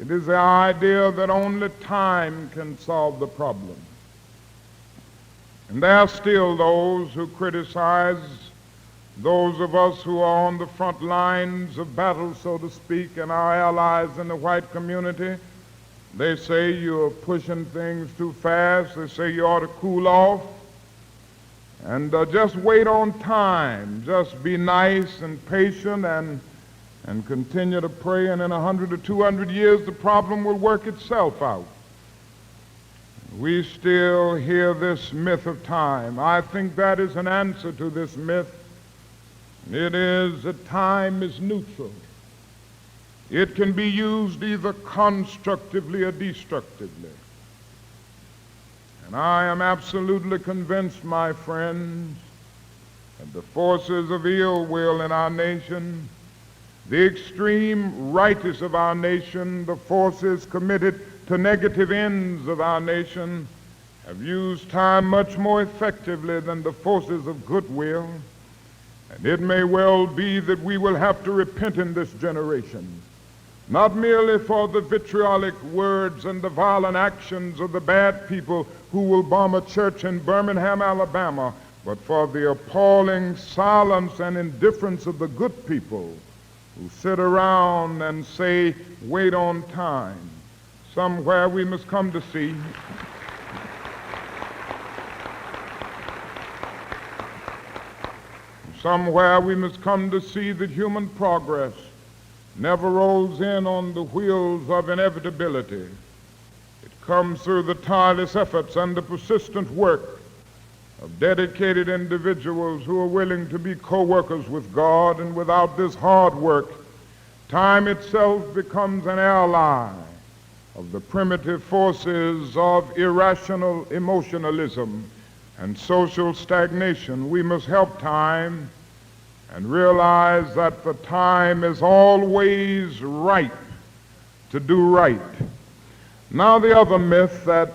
It is the idea that only time can solve the problem. And there are still those who criticize those of us who are on the front lines of battle, so to speak, and our allies in the white community. They say you're pushing things too fast. They say you ought to cool off and just wait on time. Just be nice and patient and continue to pray, and in 100 or 200 years the problem will work itself out. We still hear this myth of time. I think that is an answer to this myth. It is that time is neutral. It can be used either constructively or destructively. And I am absolutely convinced, my friends, that the forces of ill will in our nation, the extreme rightists of our nation, the forces committed to negative ends of our nation, have used time much more effectively than the forces of goodwill. And it may well be that we will have to repent in this generation, not merely for the vitriolic words and the violent actions of the bad people who will bomb a church in Birmingham, Alabama, but for the appalling silence and indifference of the good people who sit around and say, wait on time. Somewhere we must come to see that human progress never rolls in on the wheels of inevitability. It comes through the tireless efforts and the persistent work of dedicated individuals who are willing to be co-workers with God, and without this hard work, time itself becomes an ally of the primitive forces of irrational emotionalism and social stagnation. We must help time and realize that the time is always ripe to do right. Now, the other myth that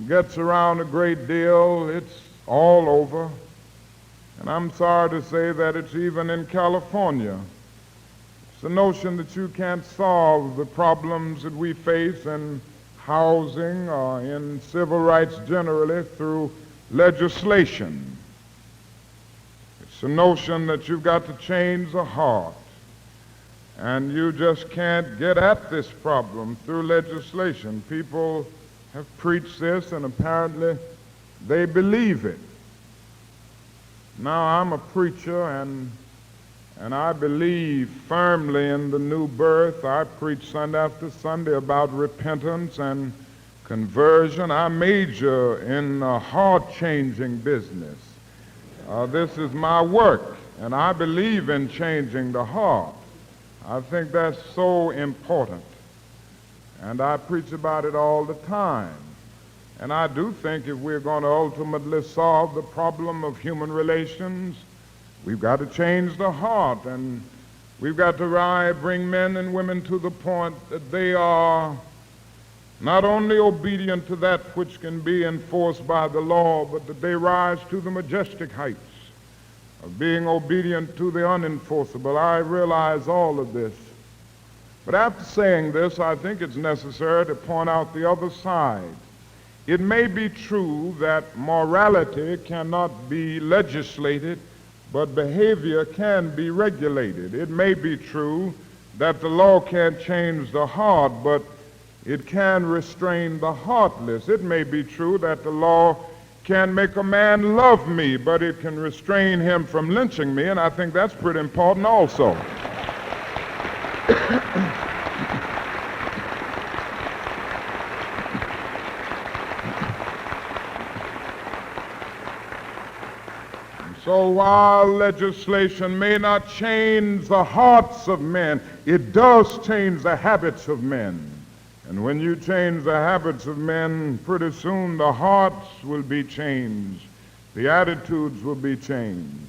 gets around a great deal, it's all over, and I'm sorry to say that it's even in California. It's the notion that you can't solve the problems that we face in housing or in civil rights generally through legislation. It's the notion that you've got to change the heart, and you just can't get at this problem through legislation. People have preached this, and apparently they believe it. Now, I'm a preacher, and I believe firmly in the new birth. I preach Sunday after Sunday about repentance and conversion. I major in heart-changing business. This is my work, and I believe in changing the heart. I think that's so important, and I preach about it all the time. And I do think if we're going to ultimately solve the problem of human relations, we've got to change the heart, and we've got to bring men and women to the point that they are not only obedient to that which can be enforced by the law, but that they rise to the majestic heights of being obedient to the unenforceable. I realize all of this. But after saying this, I think it's necessary to point out the other side. It may be true that morality cannot be legislated, but behavior can be regulated. It may be true that the law can't change the heart, but it can restrain the heartless. It may be true that the law can make a man love me, but it can restrain him from lynching me, and I think that's pretty important also. So while legislation may not change the hearts of men, it does change the habits of men. And when you change the habits of men, pretty soon the hearts will be changed. The attitudes will be changed.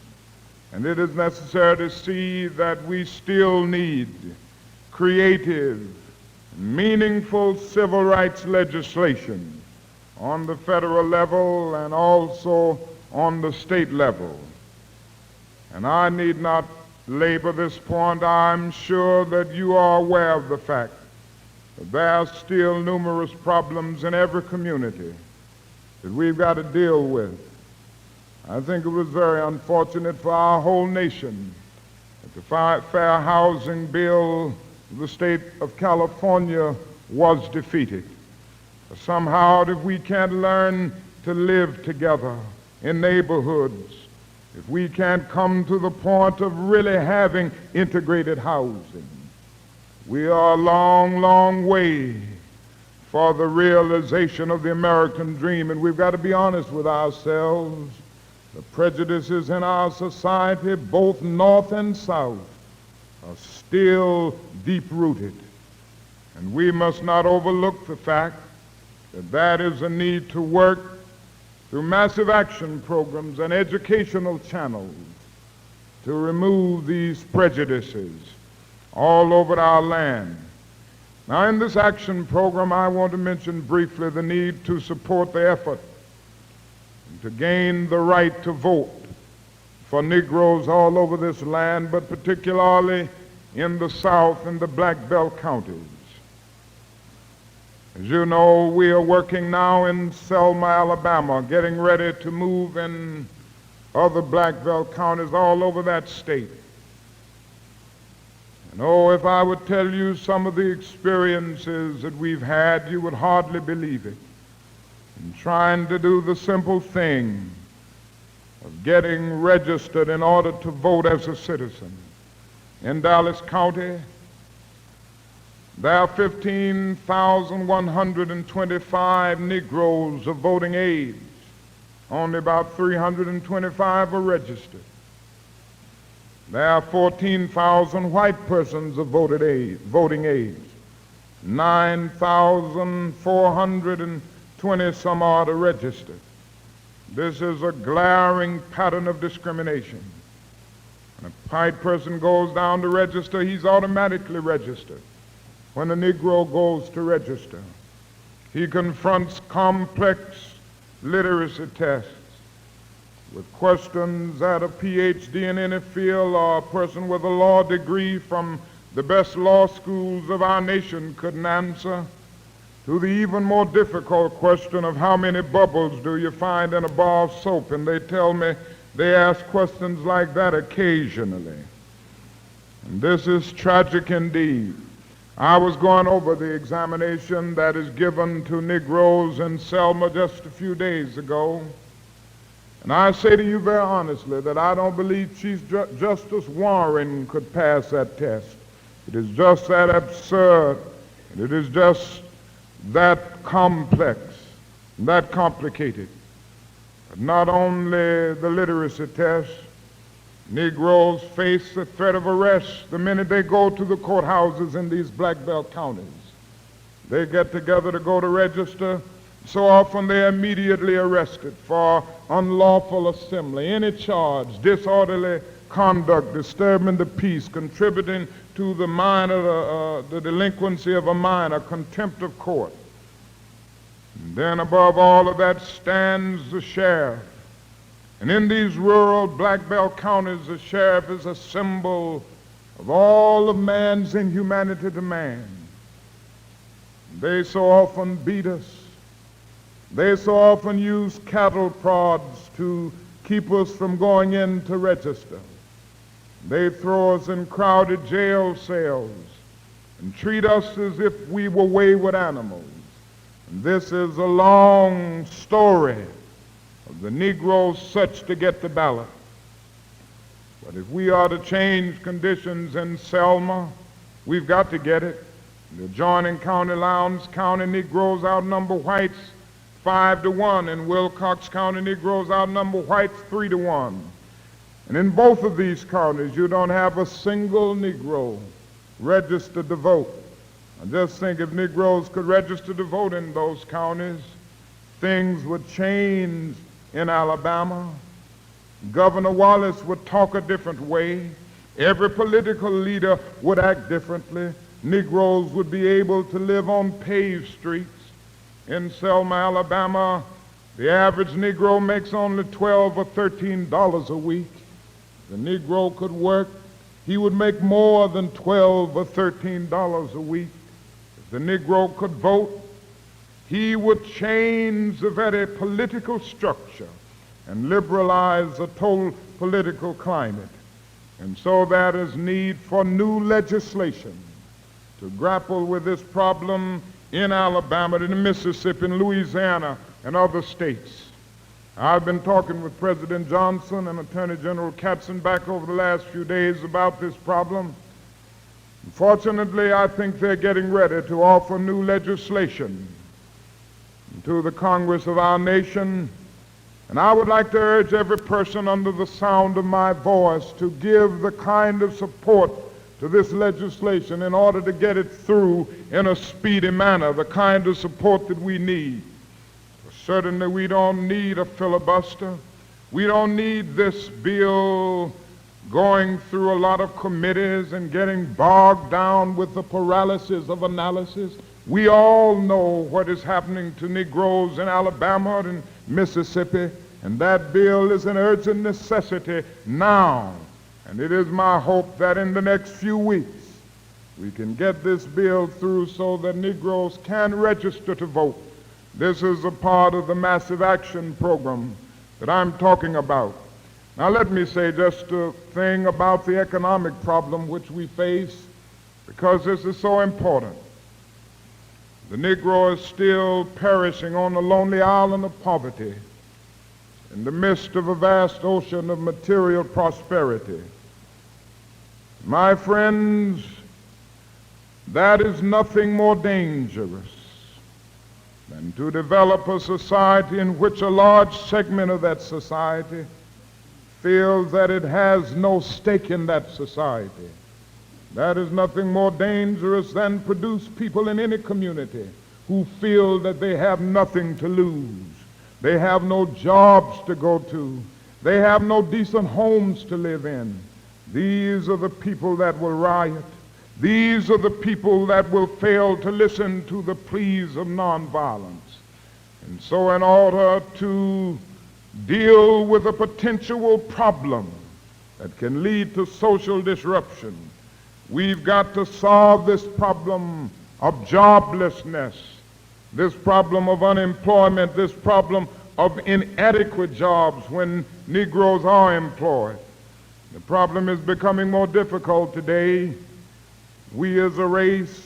And it is necessary to see that we still need creative, meaningful civil rights legislation on the federal level and also on the state level. And I need not labor this point. I'm sure that you are aware of the fact that there are still numerous problems in every community that we've got to deal with. I think it was very unfortunate for our whole nation that the Fair Housing Bill of the state of California was defeated. Somehow, if we can't learn to live together in neighborhoods, if we can't come to the point of really having integrated housing, we are a long, long way for the realization of the American dream. And we've got to be honest with ourselves. The prejudices in our society, both north and south, are still deep-rooted. And we must not overlook the fact that that is a need to work through massive action programs and educational channels to remove these prejudices all over our land. Now, in this action program, I want to mention briefly the need to support the effort to gain the right to vote for Negroes all over this land, but particularly in the South and the Black Belt counties. As you know, we are working now in Selma, Alabama, getting ready to move in other Black Belt counties all over that state. And oh, if I would tell you some of the experiences that we've had, you would hardly believe it. In trying to do the simple thing of getting registered in order to vote as a citizen. In Dallas County, there are 15,125 Negroes of voting age. Only about 325 are registered. There are 14,000 white persons of voting age. 9,420 some odd are registered. This is a glaring pattern of discrimination. When a white person goes down to register, he's automatically registered. When a Negro goes to register, he confronts complex literacy tests with questions that a PhD in any field or a person with a law degree from the best law schools of our nation couldn't answer, to the even more difficult question of how many bubbles do you find in a bar of soap, and they tell me they ask questions like that occasionally. And this is tragic indeed. I was going over the examination that is given to Negroes in Selma just a few days ago, and I say to you very honestly that I don't believe Chief Justice Warren could pass that test. It is just that absurd, and it is just that complex, that complicated. But not only the literacy test, Negroes face the threat of arrest the minute they go to the courthouses in these Black Belt counties. They get together to go to register. So often they're immediately arrested for unlawful assembly, any charge, disorderly conduct, disturbing the peace, contributing to the delinquency of a minor, contempt of court. And then above all of that stands the sheriff. And in these rural Black Belt counties, the sheriff is a symbol of all of man's inhumanity to man. They so often beat us. They so often use cattle prods to keep us from going in to register. They throw us in crowded jail cells and treat us as if we were wayward animals. And this is a long story of the Negro's search to get the ballot. But if we are to change conditions in Selma, we've got to get it. The adjoining county, Lowndes County, Negroes outnumber whites 5-1. In Wilcox County, Negroes outnumber whites 3-1. And in both of these counties, you don't have a single Negro registered to vote. I just think if Negroes could register to vote in those counties, things would change in Alabama, Governor Wallace would talk a different way. Every political leader would act differently. Negroes would be able to live on paved streets. In Selma, Alabama, the average Negro makes only $12 or $13 a week. The Negro could work. He would make more than $12 or $13 a week. If the Negro could vote, he would change the very political structure and liberalize the total political climate. And so there is need for new legislation to grapple with this problem in Alabama, in Mississippi, in Louisiana, and other states. I've been talking with President Johnson and Attorney General Katzenbach over the last few days about this problem. Fortunately, I think they're getting ready to offer new legislation to the Congress of our nation. And I would like to urge every person under the sound of my voice to give the kind of support to this legislation in order to get it through in a speedy manner, the kind of support that we need. Certainly we don't need a filibuster. We don't need this bill going through a lot of committees and getting bogged down with the paralysis of analysis. We all know what is happening to Negroes in Alabama and Mississippi, and that bill is an urgent necessity now. And it is my hope that in the next few weeks we can get this bill through so that Negroes can register to vote. This is a part of the massive action program that I'm talking about. Now let me say just a thing about the economic problem which we face, because this is so important. The Negro is still perishing on the lonely island of poverty in the midst of a vast ocean of material prosperity. My friends, that is nothing more dangerous than to develop a society in which a large segment of that society feels that it has no stake in that society. That is nothing more dangerous than produce people in any community who feel that they have nothing to lose. They have no jobs to go to. They have no decent homes to live in. These are the people that will riot. These are the people that will fail to listen to the pleas of nonviolence. And so in order to deal with a potential problem that can lead to social disruption, we've got to solve this problem of joblessness, this problem of unemployment, this problem of inadequate jobs when Negroes are employed. The problem is becoming more difficult today. We as a race,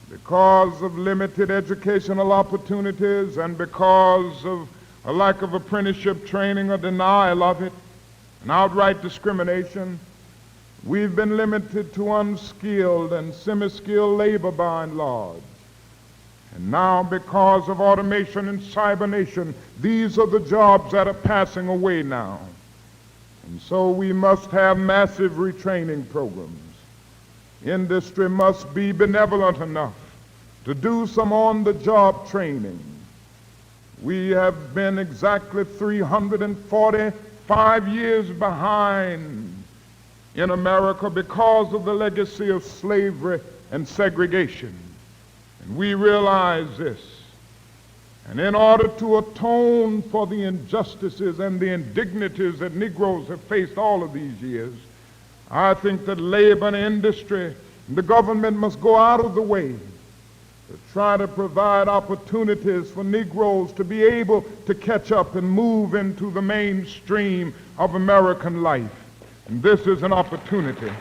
because of limited educational opportunities and because of a lack of apprenticeship training or denial of it, and outright discrimination, we've been limited to unskilled and semi-skilled labor by and large. And now, because of automation and cybernation, these are the jobs that are passing away now. And so we must have massive retraining programs. Industry must be benevolent enough to do some on-the-job training. We have been exactly 345 years behind in America because of the legacy of slavery and segregation. And we realize this. And in order to atone for the injustices and the indignities that Negroes have faced all of these years, I think that labor and industry and the government must go out of the way to try to provide opportunities for Negroes to be able to catch up and move into the mainstream of American life. And this is an opportunity.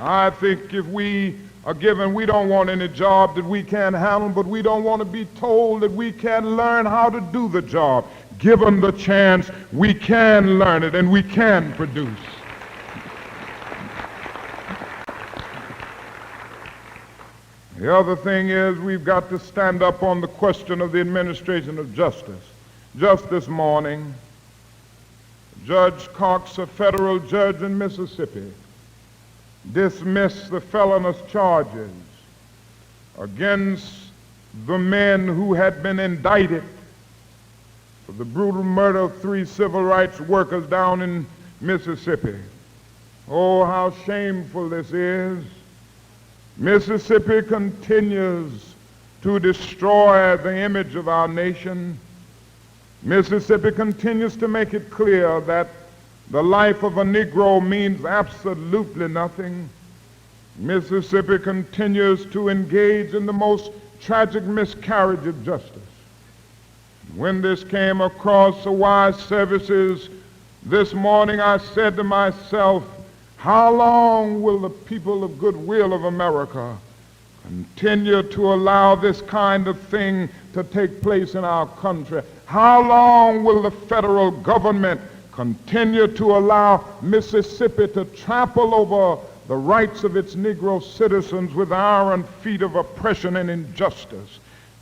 I think if we are given, we don't want any job that we can't handle, but we don't want to be told that we can't learn how to do the job. Given the chance, we can learn it and we can produce. The other thing is we've got to stand up on the question of the administration of justice. Just this morning, Judge Cox, a federal judge in Mississippi, dismissed the felonious charges against the men who had been indicted for the brutal murder of 3 civil rights workers down in Mississippi. Oh, how shameful this is. Mississippi continues to destroy the image of our nation. Mississippi continues to make it clear that the life of a Negro means absolutely nothing. Mississippi continues to engage in the most tragic miscarriage of justice. When this came across the wire services this morning, I said to myself, how long will the people of goodwill of America continue to allow this kind of thing to take place in our country? How long will the federal government continue to allow Mississippi to trample over the rights of its Negro citizens with iron feet of oppression and injustice?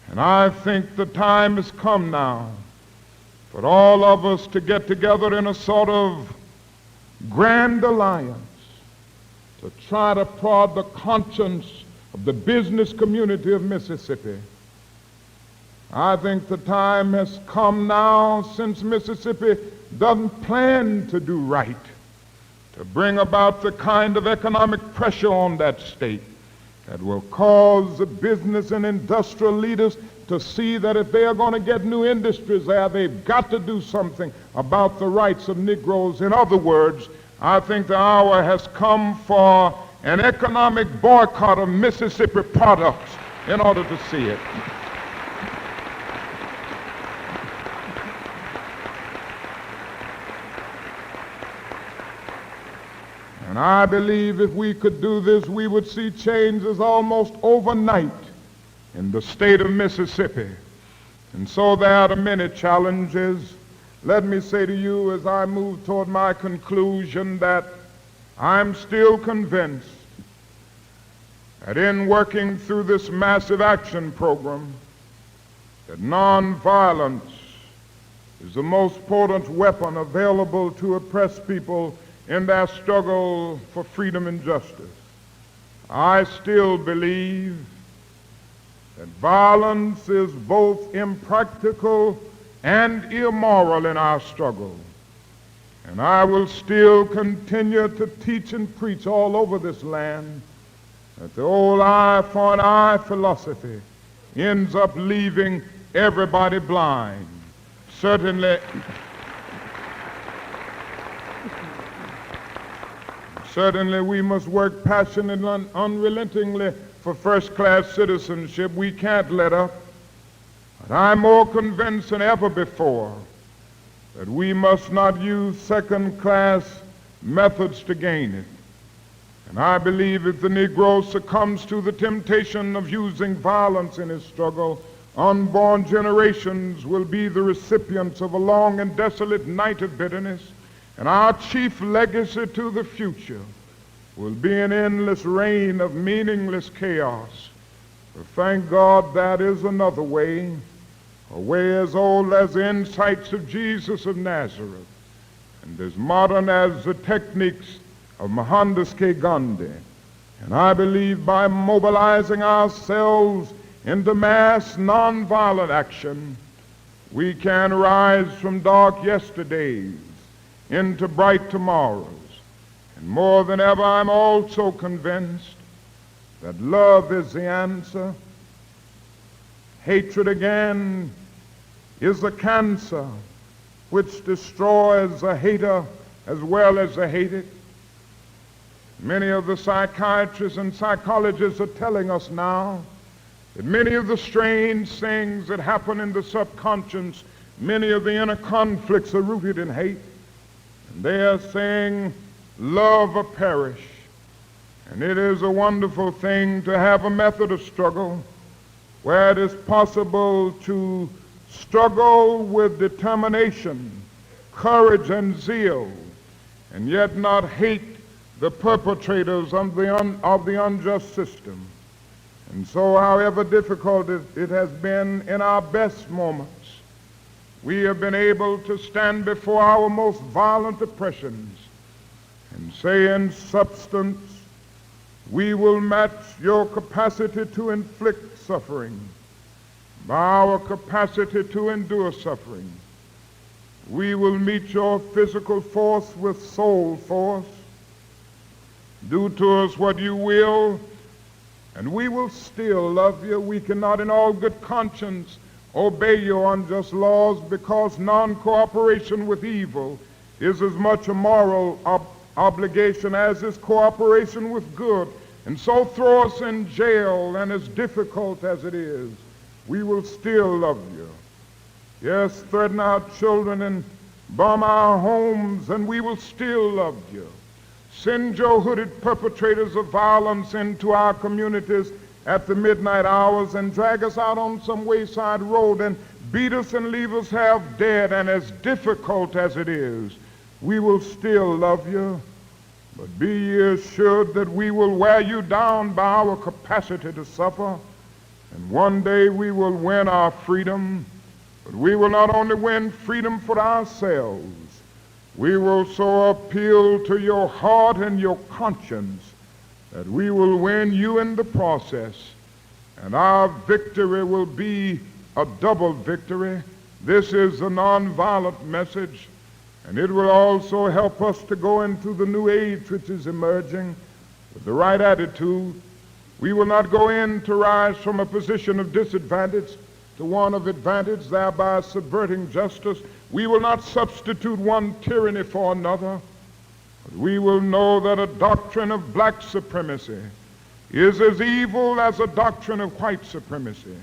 And I think the time has come now for all of us to get together in a sort of grand alliance to try to prod the conscience of the business community of Mississippi. I think the time has come now, since Mississippi doesn't plan to do right, to bring about the kind of economic pressure on that state that will cause the business and industrial leaders to see that if they are going to get new industries there, they've got to do something about the rights of Negroes. In other words, I think the hour has come for an economic boycott of Mississippi products in order to see it. And I believe if we could do this, we would see changes almost overnight in the state of Mississippi. And so there are many challenges. Let me say to you as I move toward my conclusion that I'm still convinced that in working through this massive action program, that nonviolence is the most potent weapon available to oppressed people in their struggle for freedom and justice. I still believe that violence is both impractical and immoral in our struggle. And I will still continue to teach and preach all over this land that the old eye for an eye philosophy ends up leaving everybody blind. Certainly we must work passionately and unrelentingly for first-class citizenship. We can't let up. But I'm more convinced than ever before that we must not use second-class methods to gain it. And I believe if the Negro succumbs to the temptation of using violence in his struggle, unborn generations will be the recipients of a long and desolate night of bitterness, and our chief legacy to the future will be an endless reign of meaningless chaos. But thank God that is another way, a way as old as the insights of Jesus of Nazareth, and as modern as the techniques of Mohandas K. Gandhi. And I believe by mobilizing ourselves into mass nonviolent action, we can rise from dark yesterdays into bright tomorrows. And more than ever, I'm also convinced that love is the answer. Hatred, again, is the cancer which destroys the hater as well as the hated. Many of the psychiatrists and psychologists are telling us now that many of the strange things that happen in the subconscious, many of the inner conflicts are rooted in hate. And they are saying, love or perish. And it is a wonderful thing to have a method of struggle where it is possible to struggle with determination, courage, and zeal, and yet not hate the perpetrators of the unjust system. And so, however difficult it has been in our best moments, we have been able to stand before our most violent oppressions and say in substance, we will match your capacity to inflict suffering by our capacity to endure suffering. We will meet your physical force with soul force. Do to us what you will, and we will still love you. We cannot in all good conscience obey your unjust laws, because non-cooperation with evil is as much a moral obligation as is cooperation with good. And so throw us in jail, and as difficult as it is, we will still love you. Yes, threaten our children and bomb our homes, and we will still love you. Send your hooded perpetrators of violence into our communities at the midnight hours and drag us out on some wayside road and beat us and leave us half dead. And as difficult as it is, we will still love you. But be ye assured that we will wear you down by our capacity to suffer. And one day we will win our freedom. But we will not only win freedom for ourselves, we will so appeal to your heart and your conscience that we will win you in the process. And our victory will be a double victory. This is a nonviolent message, and it will also help us to go into the new age which is emerging with the right attitude. We will not go in to rise from a position of disadvantage to one of advantage, thereby subverting justice. We will not substitute one tyranny for another, but we will know that a doctrine of black supremacy is as evil as a doctrine of white supremacy,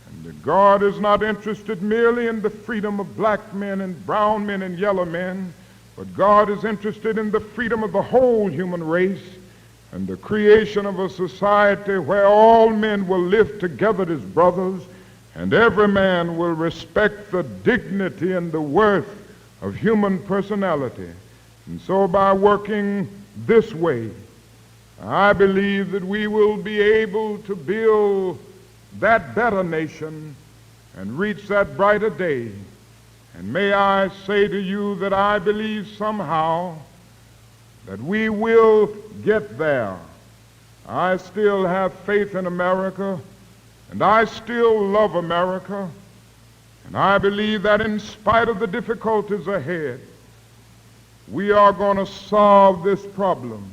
and that God is not interested merely in the freedom of black men and brown men and yellow men, but God is interested in the freedom of the whole human race and the creation of a society where all men will live together as brothers, and every man will respect the dignity and the worth of human personality. And so by working this way, I believe that we will be able to build that better nation and reach that brighter day. And may I say to you that I believe somehow that we will get there. I still have faith in America, and I still love America, and I believe that in spite of the difficulties ahead, we are going to solve this problem.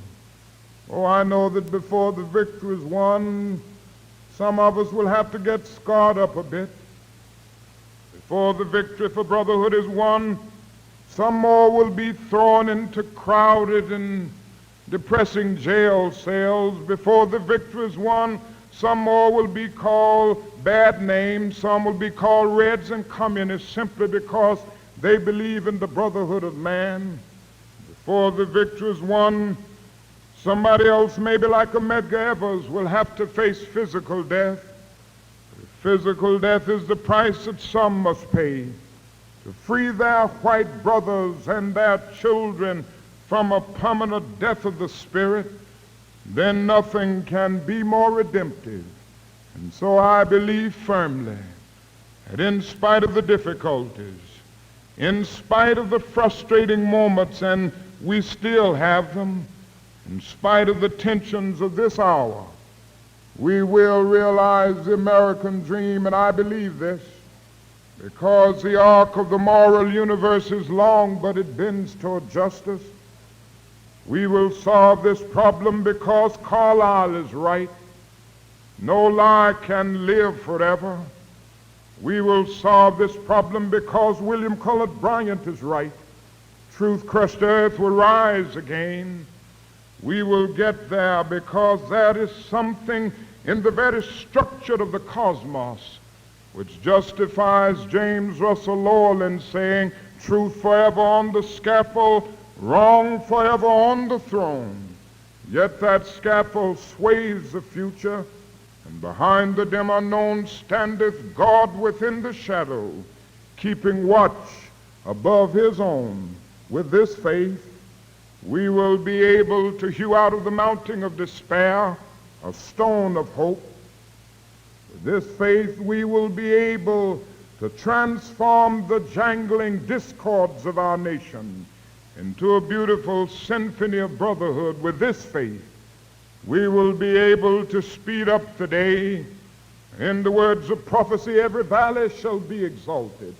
Oh, I know that before the victory is won, some of us will have to get scarred up a bit. Before the victory for brotherhood is won, some more will be thrown into crowded and depressing jail cells. Before the victory is won, some more will be called bad names. Some will be called Reds and Communists simply because they believe in the brotherhood of man. Before the victory is won, somebody else, maybe like a Medgar Evers, will have to face physical death. Physical death is the price that some must pay to free their white brothers and their children from a permanent death of the spirit. Then nothing can be more redemptive. And so I believe firmly that in spite of the difficulties, in spite of the frustrating moments, and we still have them, in spite of the tensions of this hour, we will realize the American dream. And I believe this because the arc of the moral universe is long, but it bends toward justice. We will solve this problem because Carlyle is right. No lie can live forever. We will solve this problem because William Cullen Bryant is right. Truth-crushed earth will rise again. We will get there because there is something in the very structure of the cosmos which justifies James Russell Lowell in saying, truth forever on the scaffold, wrong forever on the throne. Yet that scaffold sways the future, and behind the dim unknown standeth God within the shadow, keeping watch above his own. With this faith, we will be able to hew out of the mountain of despair a stone of hope. With this faith, we will be able to transform the jangling discords of our nation into a beautiful symphony of brotherhood. With this faith, we will be able to speed up the day In the words of prophecy, every valley shall be exalted,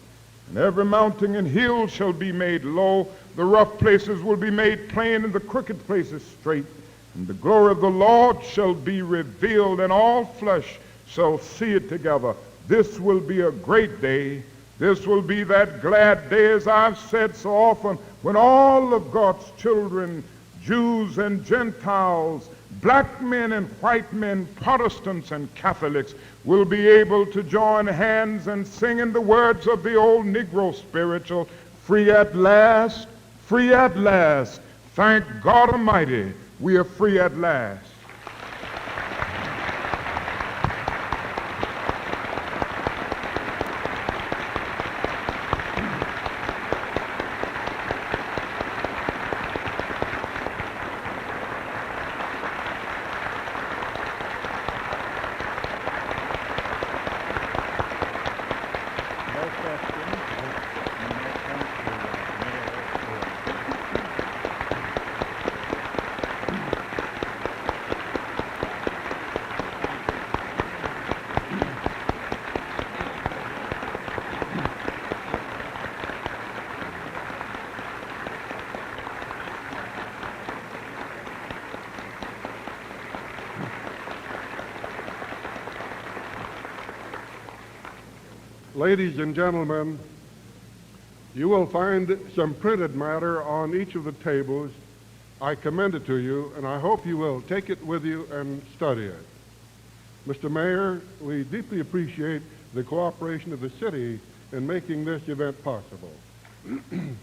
and every mountain and hill shall be made low. The rough places will be made plain, and the crooked places straight. And the glory of the Lord shall be revealed, and all flesh shall see it together. This will be a great day. This will be that glad day, as I've said so often, when all of God's children, Jews and Gentiles, black men and white men, Protestants and Catholics, will be able to join hands and sing in the words of the old Negro spiritual, free at last, free at last. Thank God Almighty, we are free at last. Ladies and gentlemen, you will find some printed matter on each of the tables. I commend it to you, and I hope you will take it with you and study it. Mr. Mayor, we deeply appreciate the cooperation of the city in making this event possible. And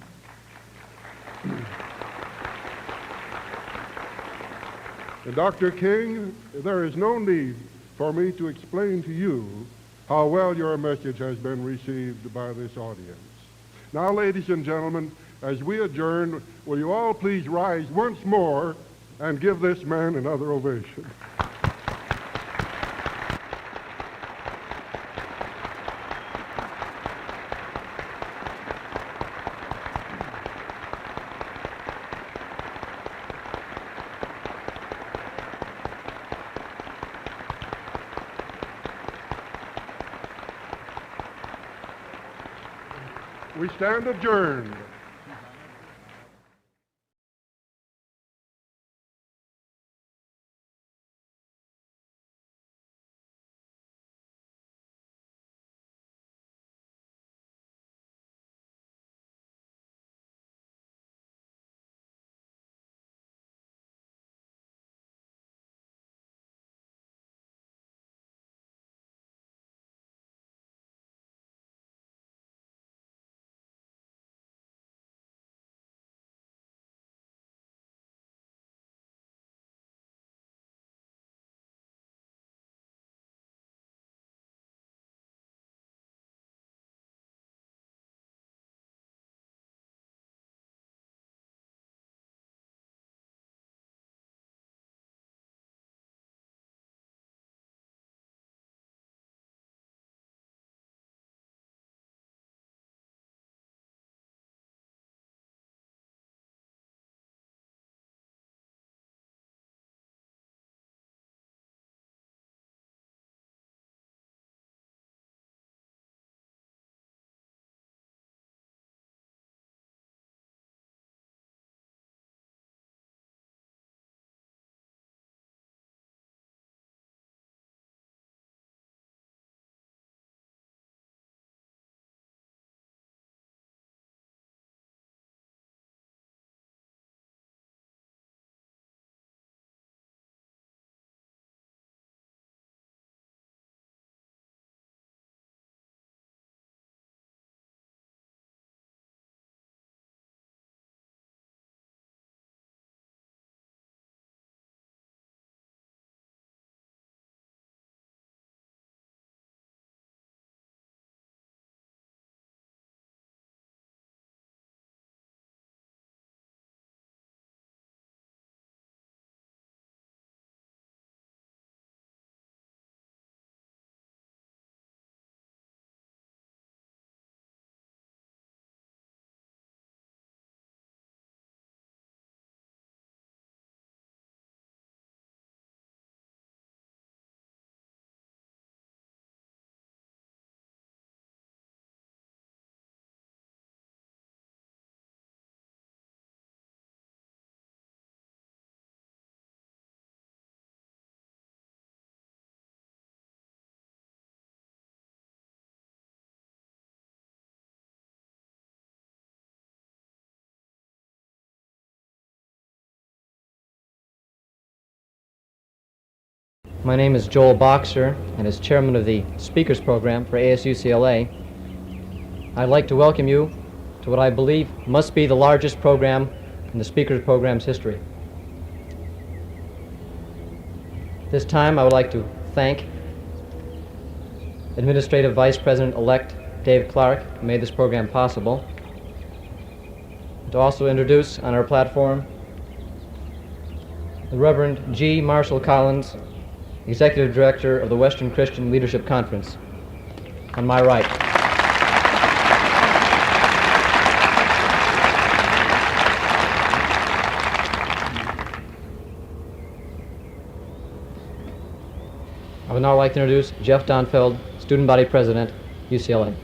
Dr. King, there is no need for me to explain to you how well your message has been received by this audience. Now, ladies and gentlemen, as we adjourn, will you all please rise once more and give this man another ovation? We stand adjourned. My name is Joel Boxer, and as chairman of the Speakers Program for ASUCLA, I'd like to welcome you to what I believe must be the largest program in the Speakers Program's history. This time I would like to thank Administrative Vice President-elect Dave Clark, who made this program possible. To also introduce on our platform the Reverend G. Marshall Collins, Executive Director of the Western Christian Leadership Conference, on my right. I would now like to introduce Jeff Donfeld, Student Body President, UCLA.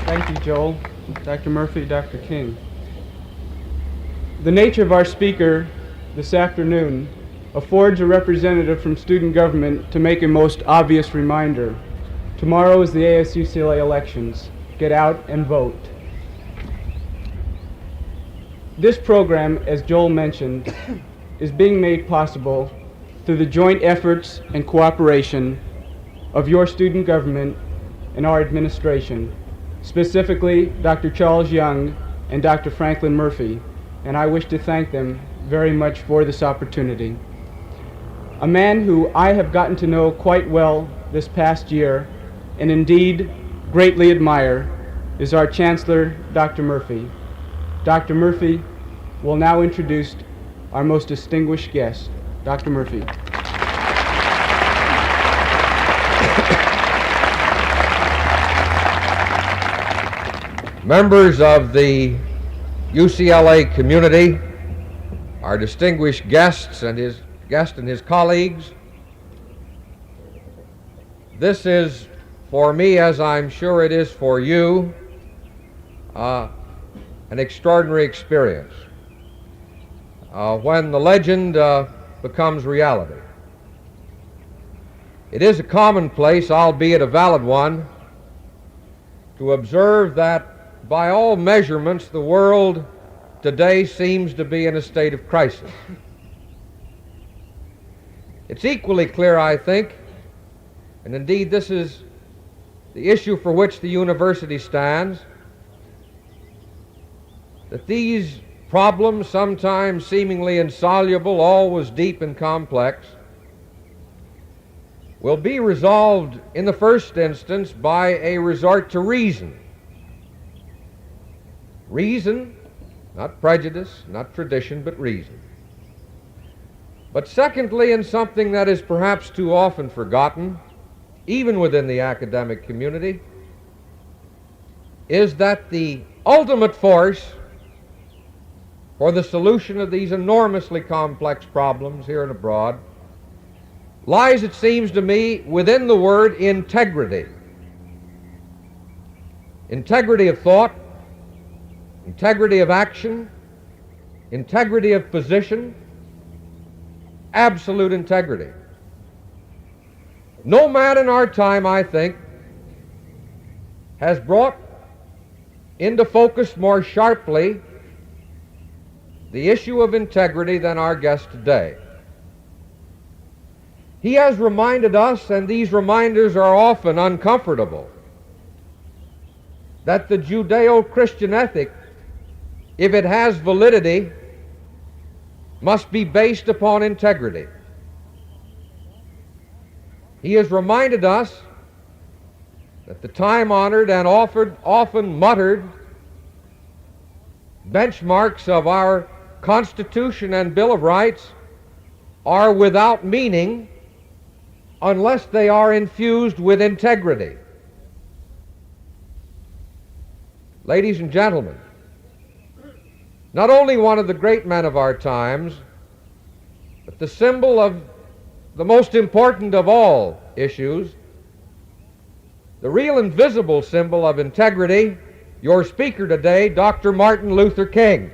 Thank you, Joel, Dr. Murphy, Dr. King. The nature of our speaker this afternoon affords a representative from student government to make a most obvious reminder. Tomorrow is the ASUCLA elections. Get out and vote. This program, as Joel mentioned, is being made possible through the joint efforts and cooperation of your student government and our administration, specifically Dr. Charles Young and Dr. Franklin Murphy, and I wish to thank them very much for this opportunity. A man who I have gotten to know quite well this past year, and indeed greatly admire, is our Chancellor, Dr. Murphy. Dr. Murphy will now introduce our most distinguished guest, Dr. Murphy. Members of the UCLA community, our distinguished guests and his colleagues, this is for me, as I'm sure it is for you, an extraordinary experience when the legend becomes reality. It is a commonplace, albeit a valid one, to observe that by all measurements the world today seems to be in a state of crisis. It's equally clear, I think, and indeed this is the issue for which the university stands, that these problems, sometimes seemingly insoluble, always deep and complex, will be resolved in the first instance by a resort to reason. Reason, not prejudice, not tradition, but reason. But secondly, and something that is perhaps too often forgotten, even within the academic community, is that the ultimate force for the solution of these enormously complex problems here and abroad lies, it seems to me, within the word integrity. Integrity of thought, integrity of action, integrity of position, absolute integrity. No man in our time, I think, has brought into focus more sharply the issue of integrity than our guest today. He has reminded us, and these reminders are often uncomfortable, that the Judeo-Christian ethic, if it has validity, must be based upon integrity. He has reminded us that the time-honored and often muttered benchmarks of our Constitution and Bill of Rights are without meaning unless they are infused with integrity. Ladies and gentlemen, not only one of the great men of our times, but the symbol of the most important of all issues, the real and visible symbol of integrity, your speaker today, Dr. Martin Luther King.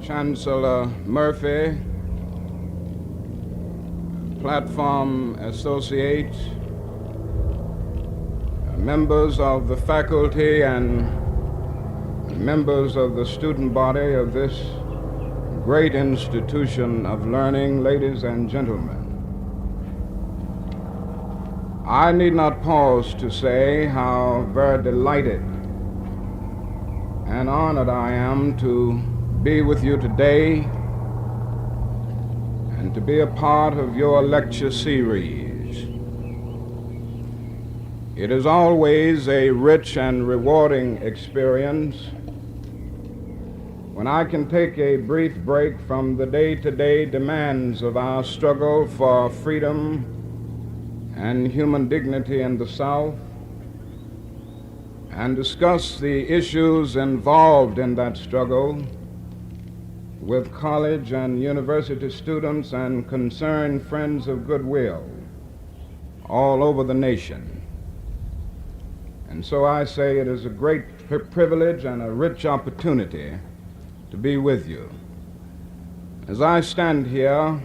Chancellor Murphy, platform associates, members of the faculty and members of the student body of this great institution of learning, ladies and gentlemen. I need not pause to say how very delighted and honored I am to be with you today and to be a part of your lecture series. It is always a rich and rewarding experience when I can take a brief break from the day-to-day demands of our struggle for freedom and human dignity in the South and discuss the issues involved in that struggle with college and university students and concerned friends of goodwill all over the nation. And so I say it is a great privilege and a rich opportunity to be with you. As I stand here,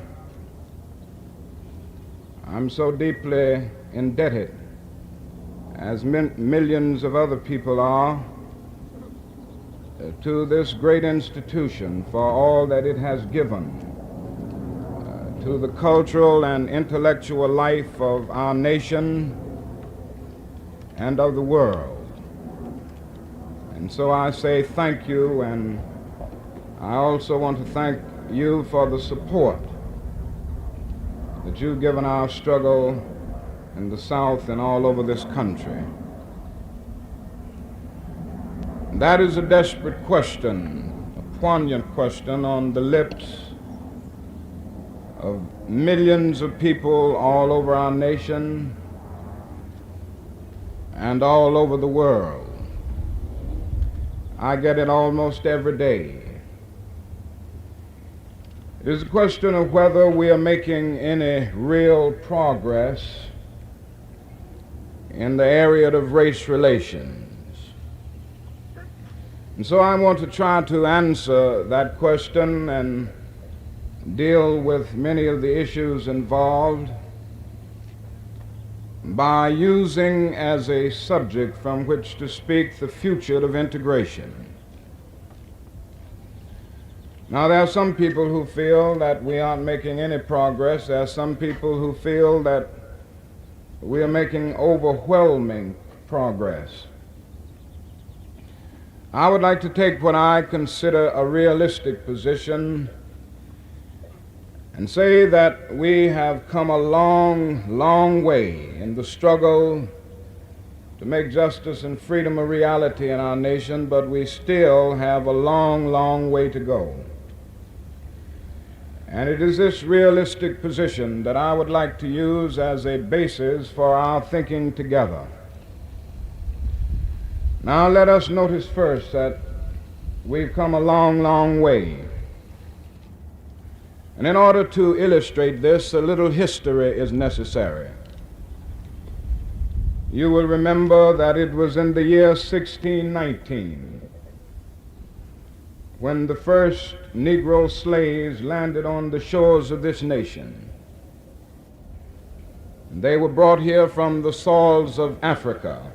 I'm so deeply indebted, as millions of other people are, to this great institution for all that it has given to the cultural and intellectual life of our nation and of the world. And so I say thank you, and I also want to thank you for the support that you've given our struggle in the South and all over this country. That is a desperate question, a poignant question on the lips of millions of people all over our nation and all over the world. I get it almost every day. It is a question of whether we are making any real progress in the area of race relations. And so I want to try to answer that question and deal with many of the issues involved by using as a subject from which to speak the future of integration. Now, there are some people who feel that we aren't making any progress. There are some people who feel that we are making overwhelming progress. I would like to take what I consider a realistic position and say that we have come a long, long way in the struggle to make justice and freedom a reality in our nation, but we still have a long, long way to go. And it is this realistic position that I would like to use as a basis for our thinking together. Now let us notice first that we've come a long, long way. And in order to illustrate this, a little history is necessary. You will remember that it was in the year 1619 when the first Negro slaves landed on the shores of this nation. They were brought here from the soils of Africa.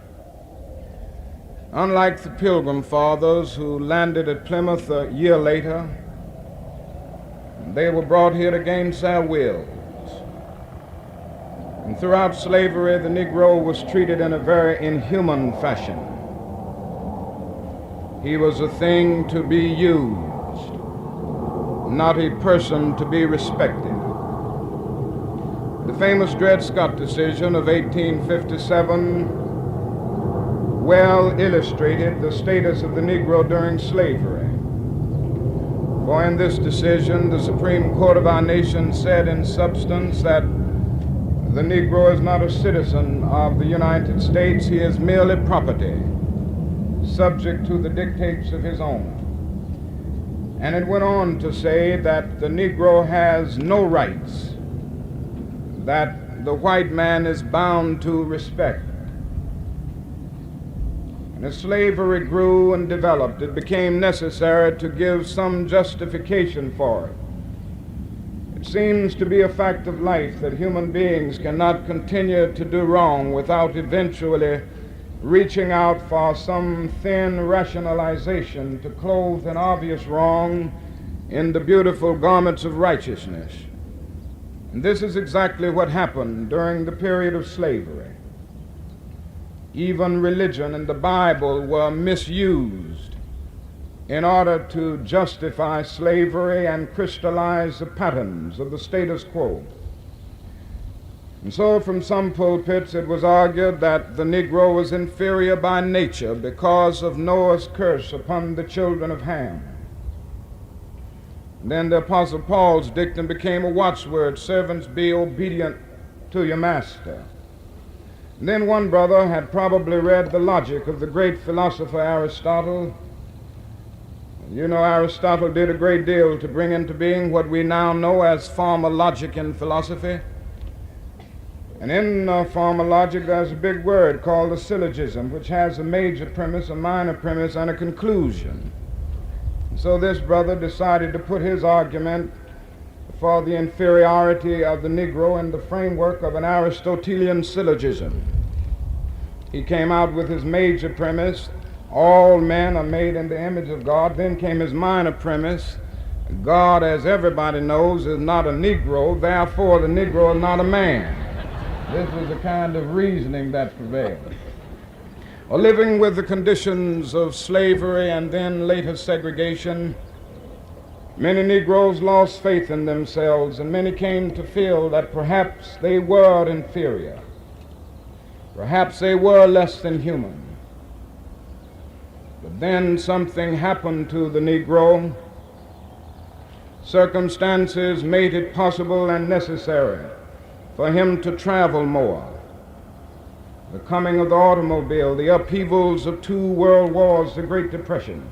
Unlike the Pilgrim Fathers who landed at Plymouth a year later, they were brought here against their wills. And throughout slavery, the Negro was treated in a very inhuman fashion. He was a thing to be used, not a person to be respected. The famous Dred Scott decision of 1857 well illustrated the status of the Negro during slavery. For in this decision, the Supreme Court of our nation said in substance that the Negro is not a citizen of the United States, he is merely property, subject to the dictates of his own. And it went on to say that the Negro has no rights that the white man is bound to respect. And as slavery grew and developed, it became necessary to give some justification for it. It seems to be a fact of life that human beings cannot continue to do wrong without eventually reaching out for some thin rationalization to clothe an obvious wrong in the beautiful garments of righteousness. And this is exactly what happened during the period of slavery. Even religion and the Bible were misused in order to justify slavery and crystallize the patterns of the status quo. And so from some pulpits it was argued that the Negro was inferior by nature because of Noah's curse upon the children of Ham. And then the Apostle Paul's dictum became a watchword: servants, be obedient to your master. And then one brother had probably read the logic of the great philosopher Aristotle. You know, Aristotle did a great deal to bring into being what we now know as formal logic in philosophy. And in formal logic, there's a big word called a syllogism, which has a major premise, a minor premise, and a conclusion. And so this brother decided to put his argument for the inferiority of the Negro in the framework of an Aristotelian syllogism. He came out with his major premise: all men are made in the image of God. Then came his minor premise: God, as everybody knows, is not a Negro, therefore the Negro is not a man. This was the kind of reasoning that prevailed. Or living with the conditions of slavery and then later segregation, many Negroes lost faith in themselves, and many came to feel that perhaps they were inferior. Perhaps they were less than human. But then something happened to the Negro. Circumstances made it possible and necessary for him to travel more. The coming of the automobile, the upheavals of 2 world wars, the Great Depression.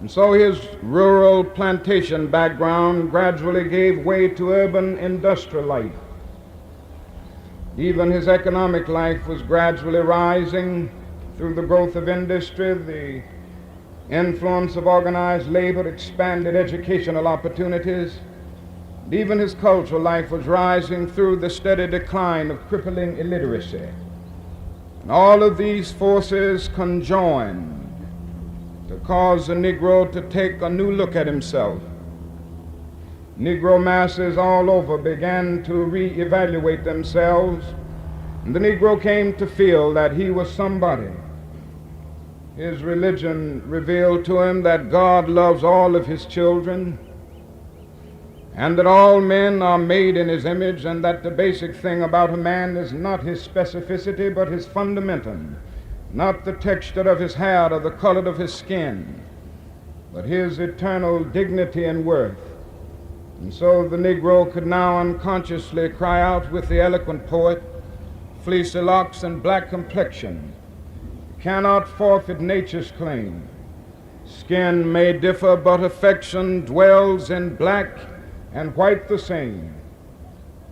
And so his rural plantation background gradually gave way to urban industrial life. Even his economic life was gradually rising through the growth of industry. The influence of organized labor expanded educational opportunities. And even his cultural life was rising through the steady decline of crippling illiteracy. And all of these forces conjoined to cause the Negro to take a new look at himself. Negro masses all over began to reevaluate themselves, and the Negro came to feel that he was somebody. His religion revealed to him that God loves all of his children, and that all men are made in his image, and that the basic thing about a man is not his specificity, but his fundamentum, not the texture of his hair or the color of his skin, but his eternal dignity and worth. And so the Negro could now unconsciously cry out with the eloquent poet, fleecy locks and black complexion cannot forfeit nature's claim. Skin may differ, but affection dwells in black and white the same.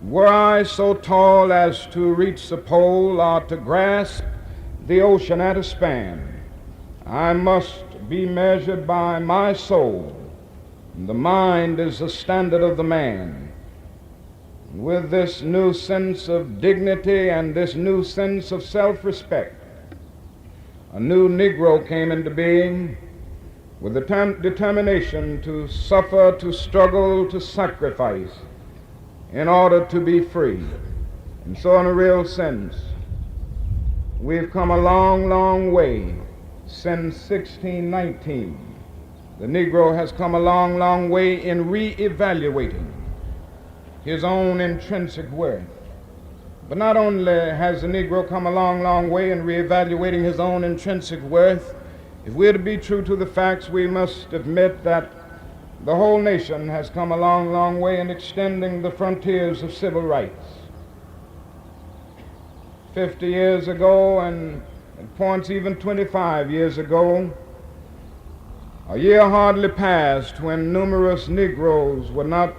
Were I so tall as to reach the pole or to grasp the ocean at a span, I must be measured by my soul. The mind is the standard of the man. With this new sense of dignity and this new sense of self-respect, a new Negro came into being with the determination to suffer, to struggle, to sacrifice in order to be free. And so in a real sense, we've come a long, long way since 1619. The Negro has come a long, long way in re-evaluating his own intrinsic worth. But not only has the Negro come a long, long way in re-evaluating his own intrinsic worth, if we're to be true to the facts, we must admit that the whole nation has come a long, long way in extending the frontiers of civil rights. 50 years ago, and at points even 25 years ago, a year hardly passed when numerous Negroes were not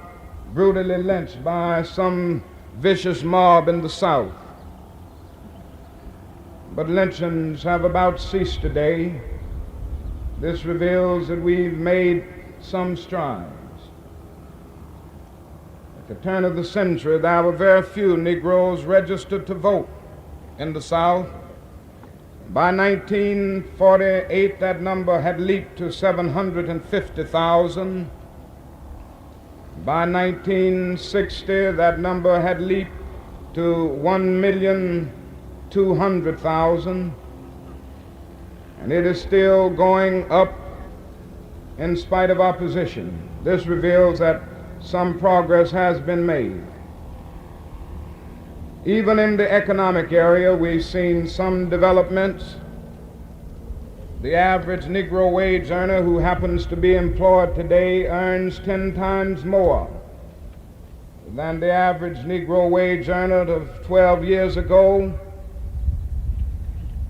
brutally lynched by some vicious mob in the South. but lynchings have about ceased today. This reveals that we've made some strides. At the turn of the century, there were very few Negroes registered to vote in the South. By 1948, that number had leaped to 750,000. By 1960, that number had leaped to 1,200,000. And it is still going up in spite of opposition. This reveals that some progress has been made. Even in the economic area, we've seen some developments. The average Negro wage earner who happens to be employed today earns 10 times more than the average Negro wage earner of 12 years ago.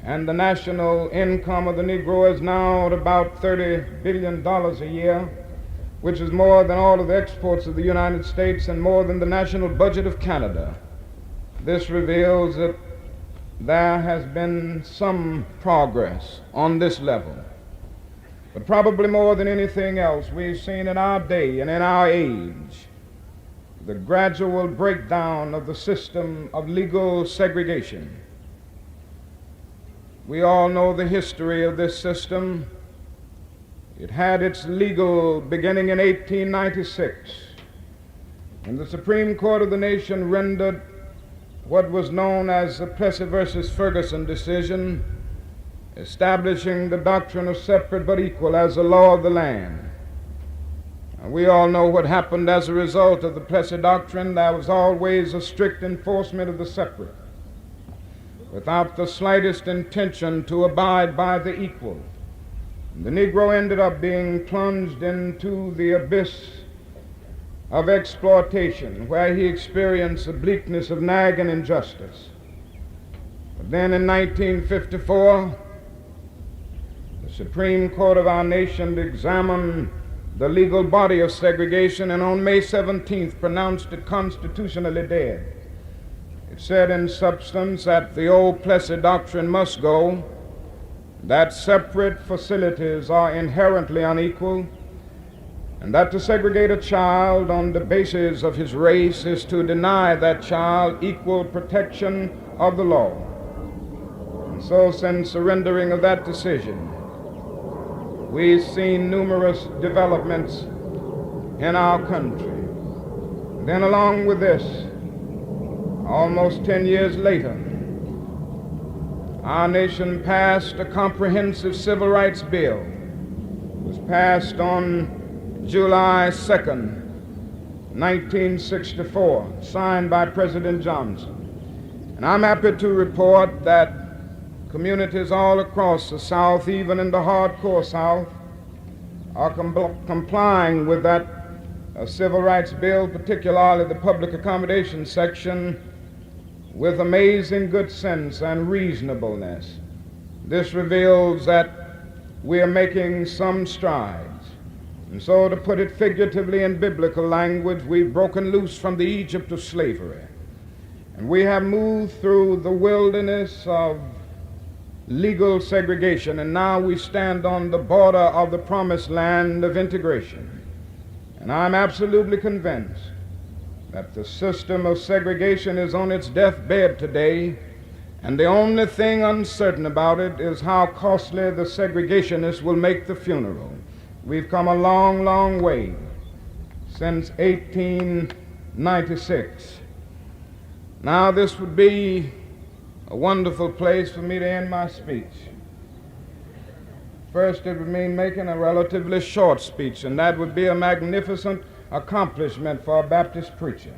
And the national income of the Negro is now at about $30 billion a year, which is more than all of the exports of the United States and more than the national budget of Canada. This reveals that there has been some progress on this level. But probably more than anything else, we've seen in our day and in our age the gradual breakdown of the system of legal segregation. We all know the history of this system. It had its legal beginning in 1896, when the Supreme Court of the nation rendered what was known as the Plessy versus Ferguson decision, establishing the doctrine of separate but equal as the law of the land. And we all know what happened as a result of the Plessy doctrine. There was always a strict enforcement of the separate, without the slightest intention to abide by the equal. The Negro ended up being plunged into the abyss of exploitation, where he experienced the bleakness of nagging injustice. But then in 1954, the Supreme Court of our nation examined the legal body of segregation and on May 17th pronounced it constitutionally dead. It said in substance that the old Plessy doctrine must go, that separate facilities are inherently unequal, and that to segregate a child on the basis of his race is to deny that child equal protection of the law. And so since surrendering of that decision, we've seen numerous developments in our country. Then along with this, almost 10 years later, our nation passed a comprehensive civil rights bill. It was passed on July 2nd, 1964, signed by President Johnson. And I'm happy to report that communities all across the South, even in the hardcore South, are complying with that civil rights bill, particularly the public accommodation section, with amazing good sense and reasonableness. This reveals that we are making some strides. And so, to put it figuratively in biblical language, we've broken loose from the Egypt of slavery. And we have moved through the wilderness of legal segregation, and now we stand on the border of the promised land of integration. And I'm absolutely convinced that the system of segregation is on its deathbed today, and the only thing uncertain about it is how costly the segregationists will make the funeral. We've come a long, long way since 1896. Now, this would be a wonderful place for me to end my speech. First, it would mean making a relatively short speech, and that would be a magnificent accomplishment for a Baptist preacher.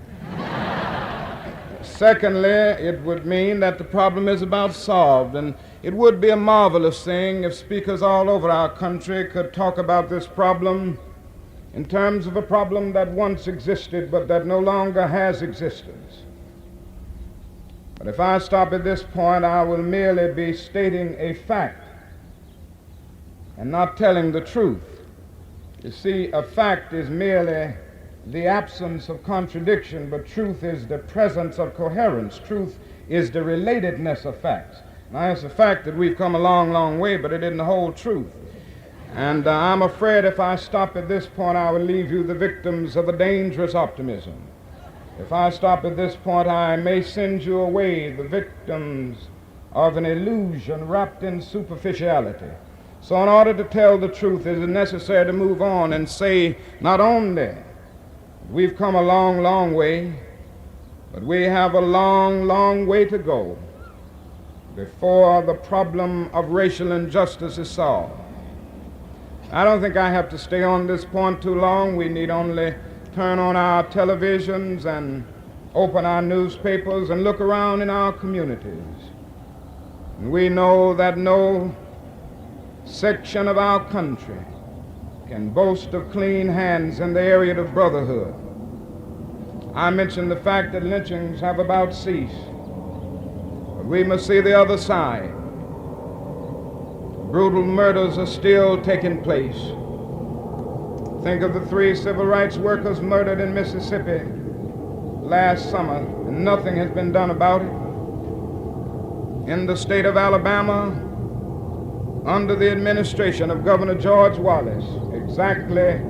Secondly, it would mean that the problem is about solved, and it would be a marvelous thing if speakers all over our country could talk about this problem in terms of a problem that once existed but that no longer has existence. But if I stop at this point, I will merely be stating a fact and not telling the truth. You see, a fact is merely the absence of contradiction, but truth is the presence of coherence. Truth is the relatedness of facts. Now, it's a fact that we've come a long, long way, but it isn't the whole truth. And I'm afraid if I stop at this point, I will leave you the victims of a dangerous optimism. If I stop at this point, I may send you away the victims of an illusion wrapped in superficiality. So in order to tell the truth, it is necessary to move on and say not only we've come a long, long way, but we have a long, long way to go before the problem of racial injustice is solved. I don't think I have to stay on this point too long. We need only turn on our televisions and open our newspapers and look around in our communities. And we know that no section of our country can boast of clean hands in the area of brotherhood. I mentioned the fact that lynchings have about ceased, but we must see the other side. Brutal murders are still taking place. Think of the 3 civil rights workers murdered in Mississippi last summer, and nothing has been done about it. In the state of Alabama, under the administration of Governor George Wallace, exactly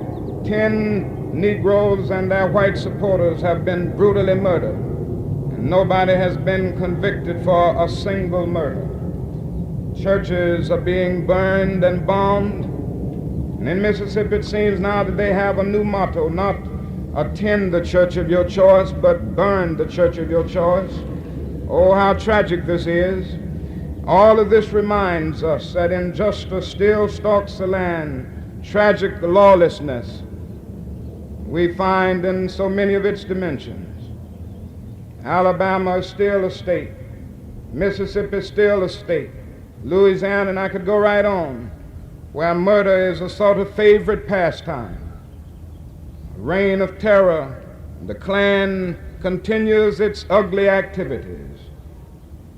10 Negroes and their white supporters have been brutally murdered, and nobody has been convicted for a single murder. Churches are being burned and bombed, and in Mississippi it seems now that they have a new motto, not attend the church of your choice, but burn the church of your choice. Oh, how tragic this is. All of this reminds us that injustice still stalks the land, tragic the lawlessness we find in so many of its dimensions. Alabama is still a state. Mississippi is still a state. Louisiana, and I could go right on, where murder is a sort of favorite pastime. A reign of terror, the Klan continues its ugly activities.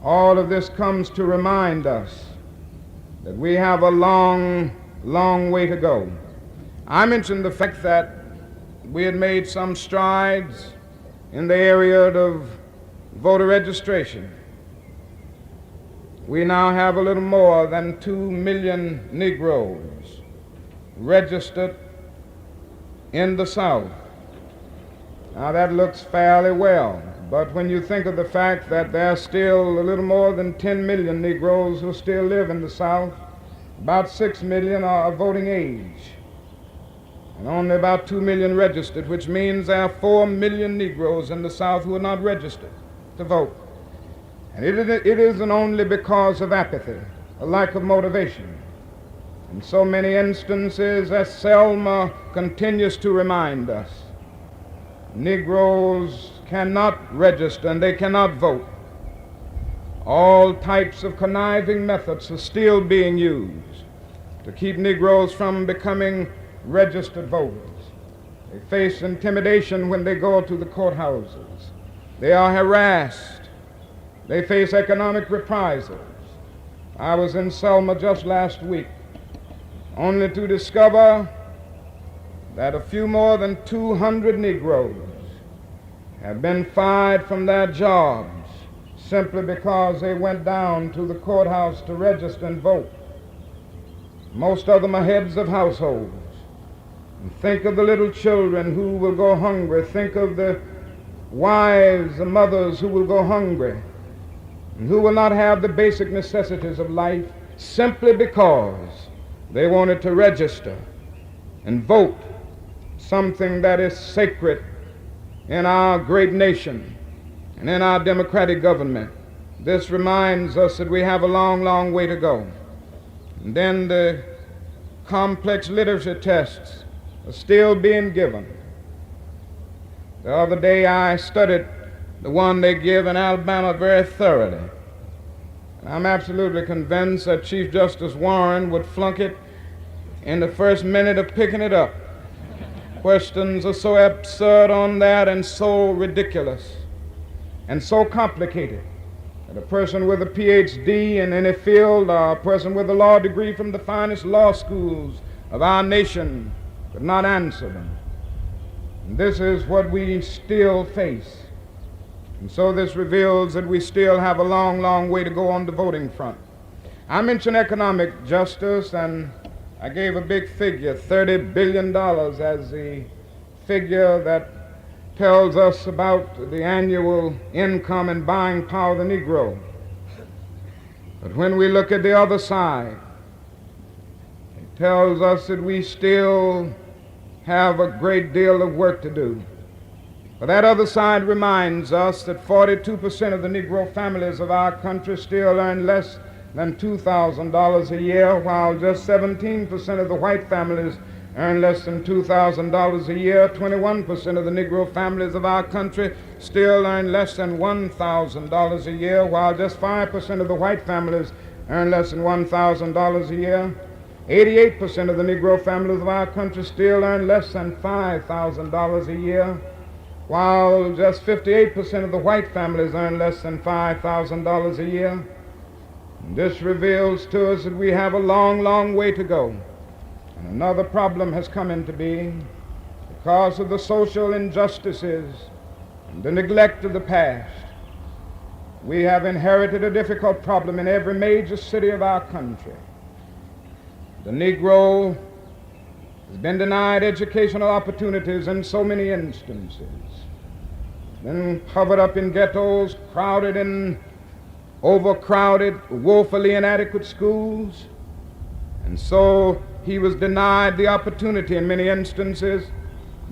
All of this comes to remind us that we have a long, long way to go. I mentioned the fact that we had made some strides in the area of voter registration. We now have a little more than 2 million Negroes registered in the South. Now that looks fairly well, but when you think of the fact that there are still a little more than 10 million Negroes who still live in the South, about 6 million are of voting age, and only about 2 million registered, which means there are 4 million Negroes in the South who are not registered to vote. And it isn't only because of apathy, a lack of motivation. In so many instances, as Selma continues to remind us, Negroes cannot register and they cannot vote. All types of conniving methods are still being used to keep Negroes from becoming registered voters. They face intimidation when they go to the courthouses. They are harassed. They face economic reprisals. I was in Selma just last week, only to discover that a few more than 200 Negroes have been fired from their jobs simply because they went down to the courthouse to register and vote. Most of them are heads of households. And think of the little children who will go hungry. Think of the wives, the mothers who will go hungry, and who will not have the basic necessities of life simply because they wanted to register and vote, something that is sacred in our great nation and in our democratic government. This reminds us that we have a long, long way to go. And then the complex literacy tests are still being given. The other day I studied the one they give in Alabama very thoroughly. And I'm absolutely convinced that Chief Justice Warren would flunk it in the first minute of picking it up. Questions are so absurd on that and so ridiculous and so complicated that a person with a PhD in any field or a person with a law degree from the finest law schools of our nation could not answer them. And this is what we still face. And so this reveals that we still have a long, long way to go on the voting front. I mentioned economic justice, and I gave a big figure, $30 billion, as the figure that tells us about the annual income and buying power of the Negro. But when we look at the other side, it tells us that we still have a great deal of work to do. But that other side reminds us that 42% of the Negro families of our country still earn less than $2,000 a year, while just 17% of the white families earn less than $2,000 a year. 21% of the Negro families of our country still earn less than $1,000 a year, while just 5% of the white families earn less than $1,000 a year. 88% of the Negro families of our country still earn less than $5,000 a year, while just 58% of the white families earn less than $5,000 a year. And this reveals to us that we have a long, long way to go. And another problem has come into being because of the social injustices and the neglect of the past. We have inherited a difficult problem in every major city of our country. The Negro has been denied educational opportunities in so many instances, been covered up in ghettos, crowded in overcrowded, woefully inadequate schools, and so he was denied the opportunity in many instances,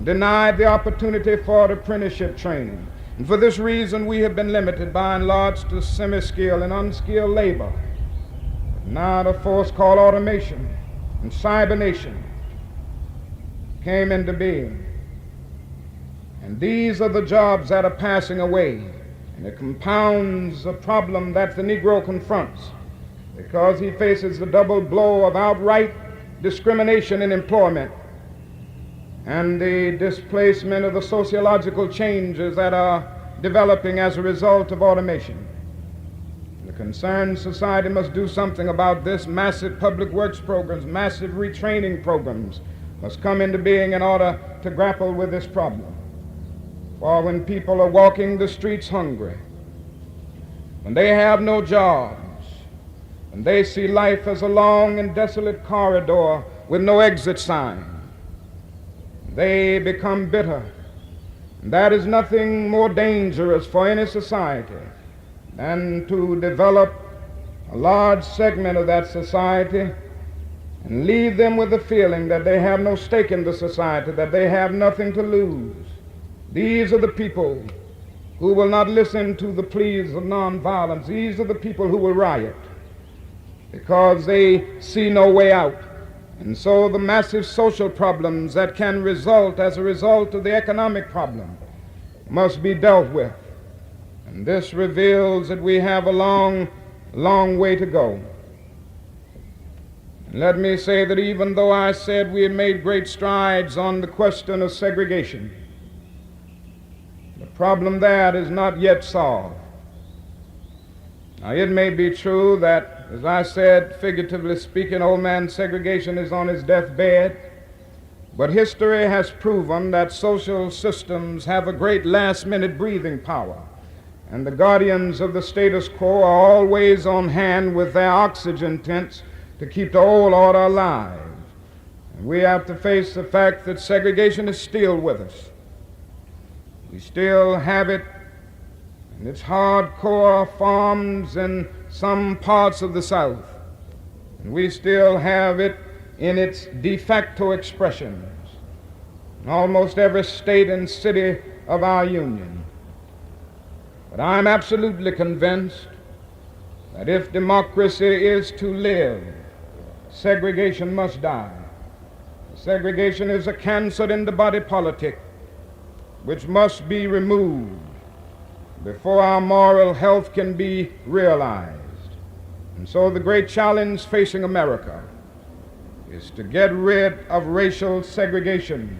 denied the opportunity for apprenticeship training. And for this reason, we have been limited by and large to semi-skilled and unskilled labor. Now a force called automation and cybernation came into being. And these are the jobs that are passing away. And it compounds a problem that the Negro confronts because he faces the double blow of outright discrimination in employment and the displacement of the sociological changes that are developing as a result of automation. The concerned society must do something about this. Massive public works programs, massive retraining programs must come into being in order to grapple with this problem. For when people are walking the streets hungry, when they have no jobs, when they see life as a long and desolate corridor with no exit sign, they become bitter. And that is nothing more dangerous for any society than to develop a large segment of that society and leave them with the feeling that they have no stake in the society, that they have nothing to lose. These are the people who will not listen to the pleas of nonviolence. These are the people who will riot because they see no way out. And so the massive social problems that can result as a result of the economic problem must be dealt with. And this reveals that we have a long, long way to go. And let me say that even though I said we had made great strides on the question of segregation, the problem that is not yet solved. Now, it may be true that, as I said, figuratively speaking, old man segregation is on his deathbed, but history has proven that social systems have a great last-minute breathing power, and the guardians of the status quo are always on hand with their oxygen tents to keep the old order alive. And we have to face the fact that segregation is still with us. We still have it in its hardcore forms in some parts of the South. And we still have it in its de facto expressions in almost every state and city of our Union. But I'm absolutely convinced that if democracy is to live, segregation must die. Segregation is a cancer in the body politic which must be removed before our moral health can be realized. And so the great challenge facing America is to get rid of racial segregation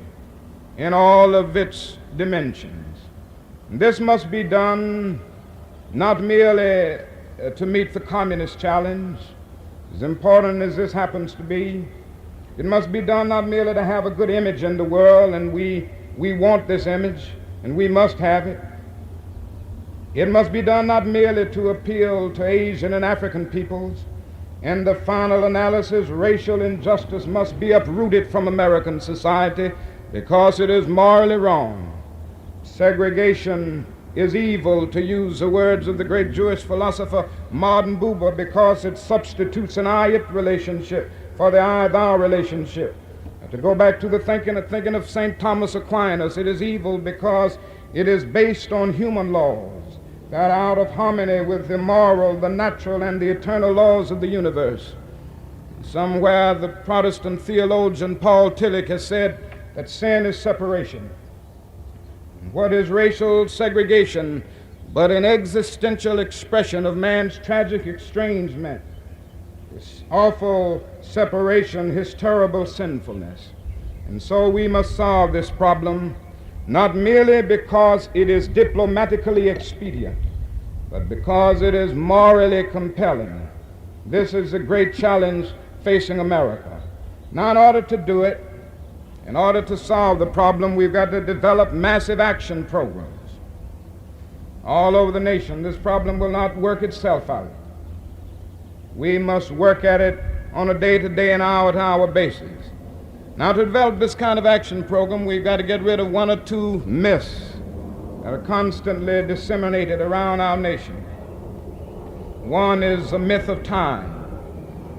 in all of its dimensions. And this must be done not merely to meet the communist challenge, as important as this happens to be. It must be done not merely to have a good image in the world, and we want this image, and we must have it. It must be done not merely to appeal to Asian and African peoples. In the final analysis, racial injustice must be uprooted from American society because it is morally wrong. Segregation is evil, to use the words of the great Jewish philosopher Martin Buber, because it substitutes an I-it relationship for the I-thou relationship. To go back to the thinking of St. Thomas Aquinas, it is evil because it is based on human laws that are out of harmony with the moral, the natural, and the eternal laws of the universe. Somewhere the Protestant theologian Paul Tillich has said that sin is separation. What is racial segregation but an existential expression of man's tragic estrangement, his awful separation, his terrible sinfulness? And so we must solve this problem, not merely because it is diplomatically expedient, but because it is morally compelling. This is the great challenge facing America. Now, in order to do it, in order to solve the problem, we've got to develop massive action programs all over the nation. This problem will not work itself out. We must work at it on a day-to-day and hour-to-hour basis. Now, to develop this kind of action program, we've got to get rid of one or two myths that are constantly disseminated around our nation. One is the myth of time.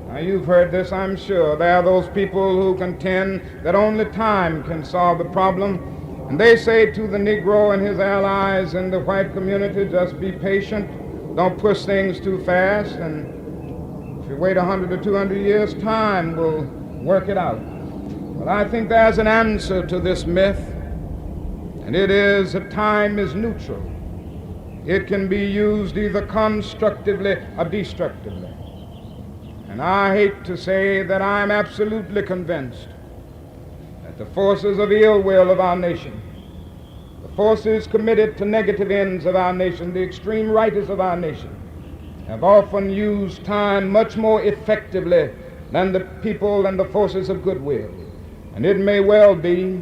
Now, you've heard this, I'm sure. There are those people who contend that only time can solve the problem. And they say to the Negro and his allies in the white community, just be patient, don't push things too fast, and if you wait 100 or 200 years, time will work it out. But I think there's an answer to this myth, and it is that time is neutral. It can be used either constructively or destructively. And I hate to say that I'm absolutely convinced that the forces of ill will of our nation, the forces committed to negative ends of our nation, the extreme righters of our nation, have often used time much more effectively than the people and the forces of goodwill. And it may well be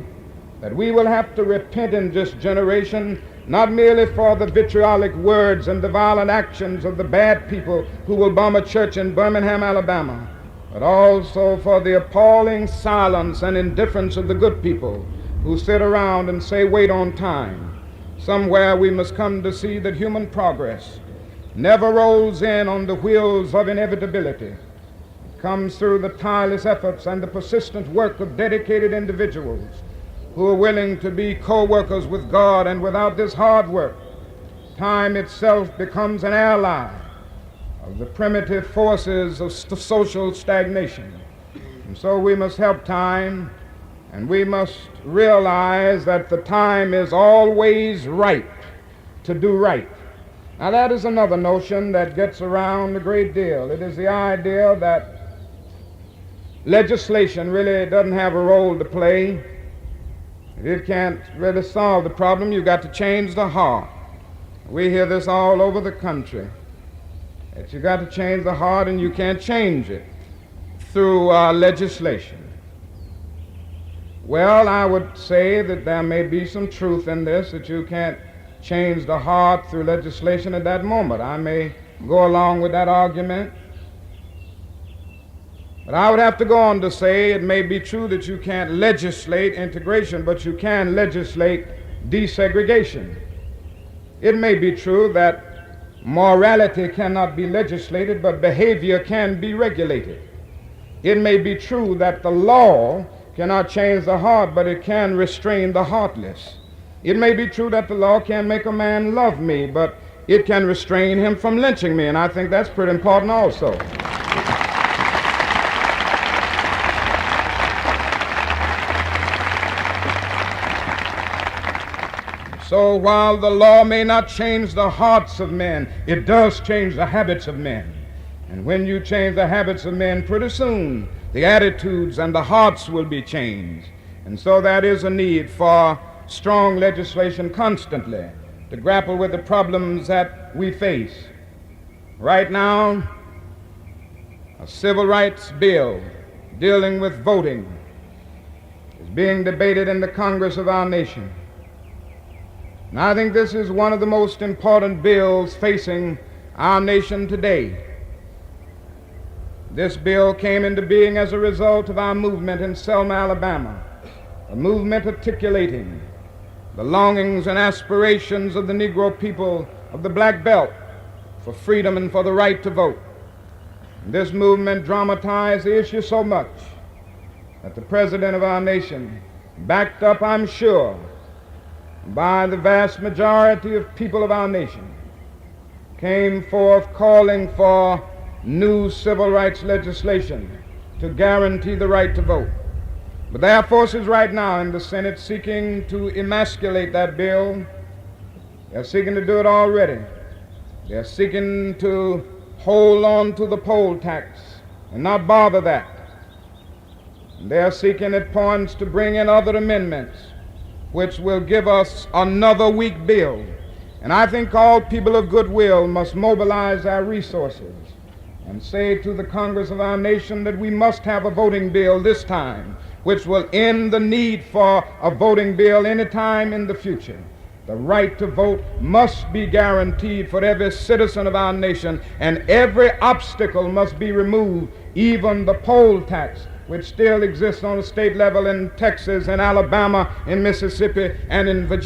that we will have to repent in this generation, not merely for the vitriolic words and the violent actions of the bad people who will bomb a church in Birmingham, Alabama, but also for the appalling silence and indifference of the good people who sit around and say, wait on time. Somewhere we must come to see that human progress never rolls in on the wheels of inevitability. It comes through the tireless efforts and the persistent work of dedicated individuals who are willing to be co-workers with God, and without this hard work, time itself becomes an ally of the primitive forces of social stagnation. And so we must help time, and we must realize that the time is always right to do right. Now that is another notion that gets around a great deal. It is the idea that legislation really doesn't have a role to play. It can't really solve the problem. You've got to change the heart. We hear this all over the country, that you've got to change the heart, and you can't change it through legislation. Well, I would say that there may be some truth in this, that you can't change the heart through legislation at that moment. I may go along with that argument. But I would have to go on to say it may be true that you can't legislate integration, but you can legislate desegregation. It may be true that morality cannot be legislated, but behavior can be regulated. It may be true that the law cannot change the heart, but it can restrain the heartless. It may be true that the law can make a man love me, but it can restrain him from lynching me, and I think that's pretty important also. So while the law may not change the hearts of men, it does change the habits of men. And when you change the habits of men, pretty soon the attitudes and the hearts will be changed. And so that is a need for strong legislation constantly to grapple with the problems that we face. Right now, a civil rights bill dealing with voting is being debated in the Congress of our nation. And I think this is one of the most important bills facing our nation today. This bill came into being as a result of our movement in Selma, Alabama, a movement articulating the longings and aspirations of the Negro people of the Black Belt for freedom and for the right to vote. And this movement dramatized the issue so much that the President of our nation, backed up, I'm sure, by the vast majority of people of our nation, came forth calling for new civil rights legislation to guarantee the right to vote. But there are forces right now in the Senate seeking to emasculate that bill. They're seeking to do it already. They're seeking to hold on to the poll tax and not bother that. And they're seeking at points to bring in other amendments which will give us another weak bill. And I think all people of goodwill must mobilize our resources and say to the Congress of our nation that we must have a voting bill this time, which will end the need for a voting bill any time in the future. The right to vote must be guaranteed for every citizen of our nation, and every obstacle must be removed, even the poll tax, which still exists on a state level in Texas, in Alabama, in Mississippi, and in Virginia.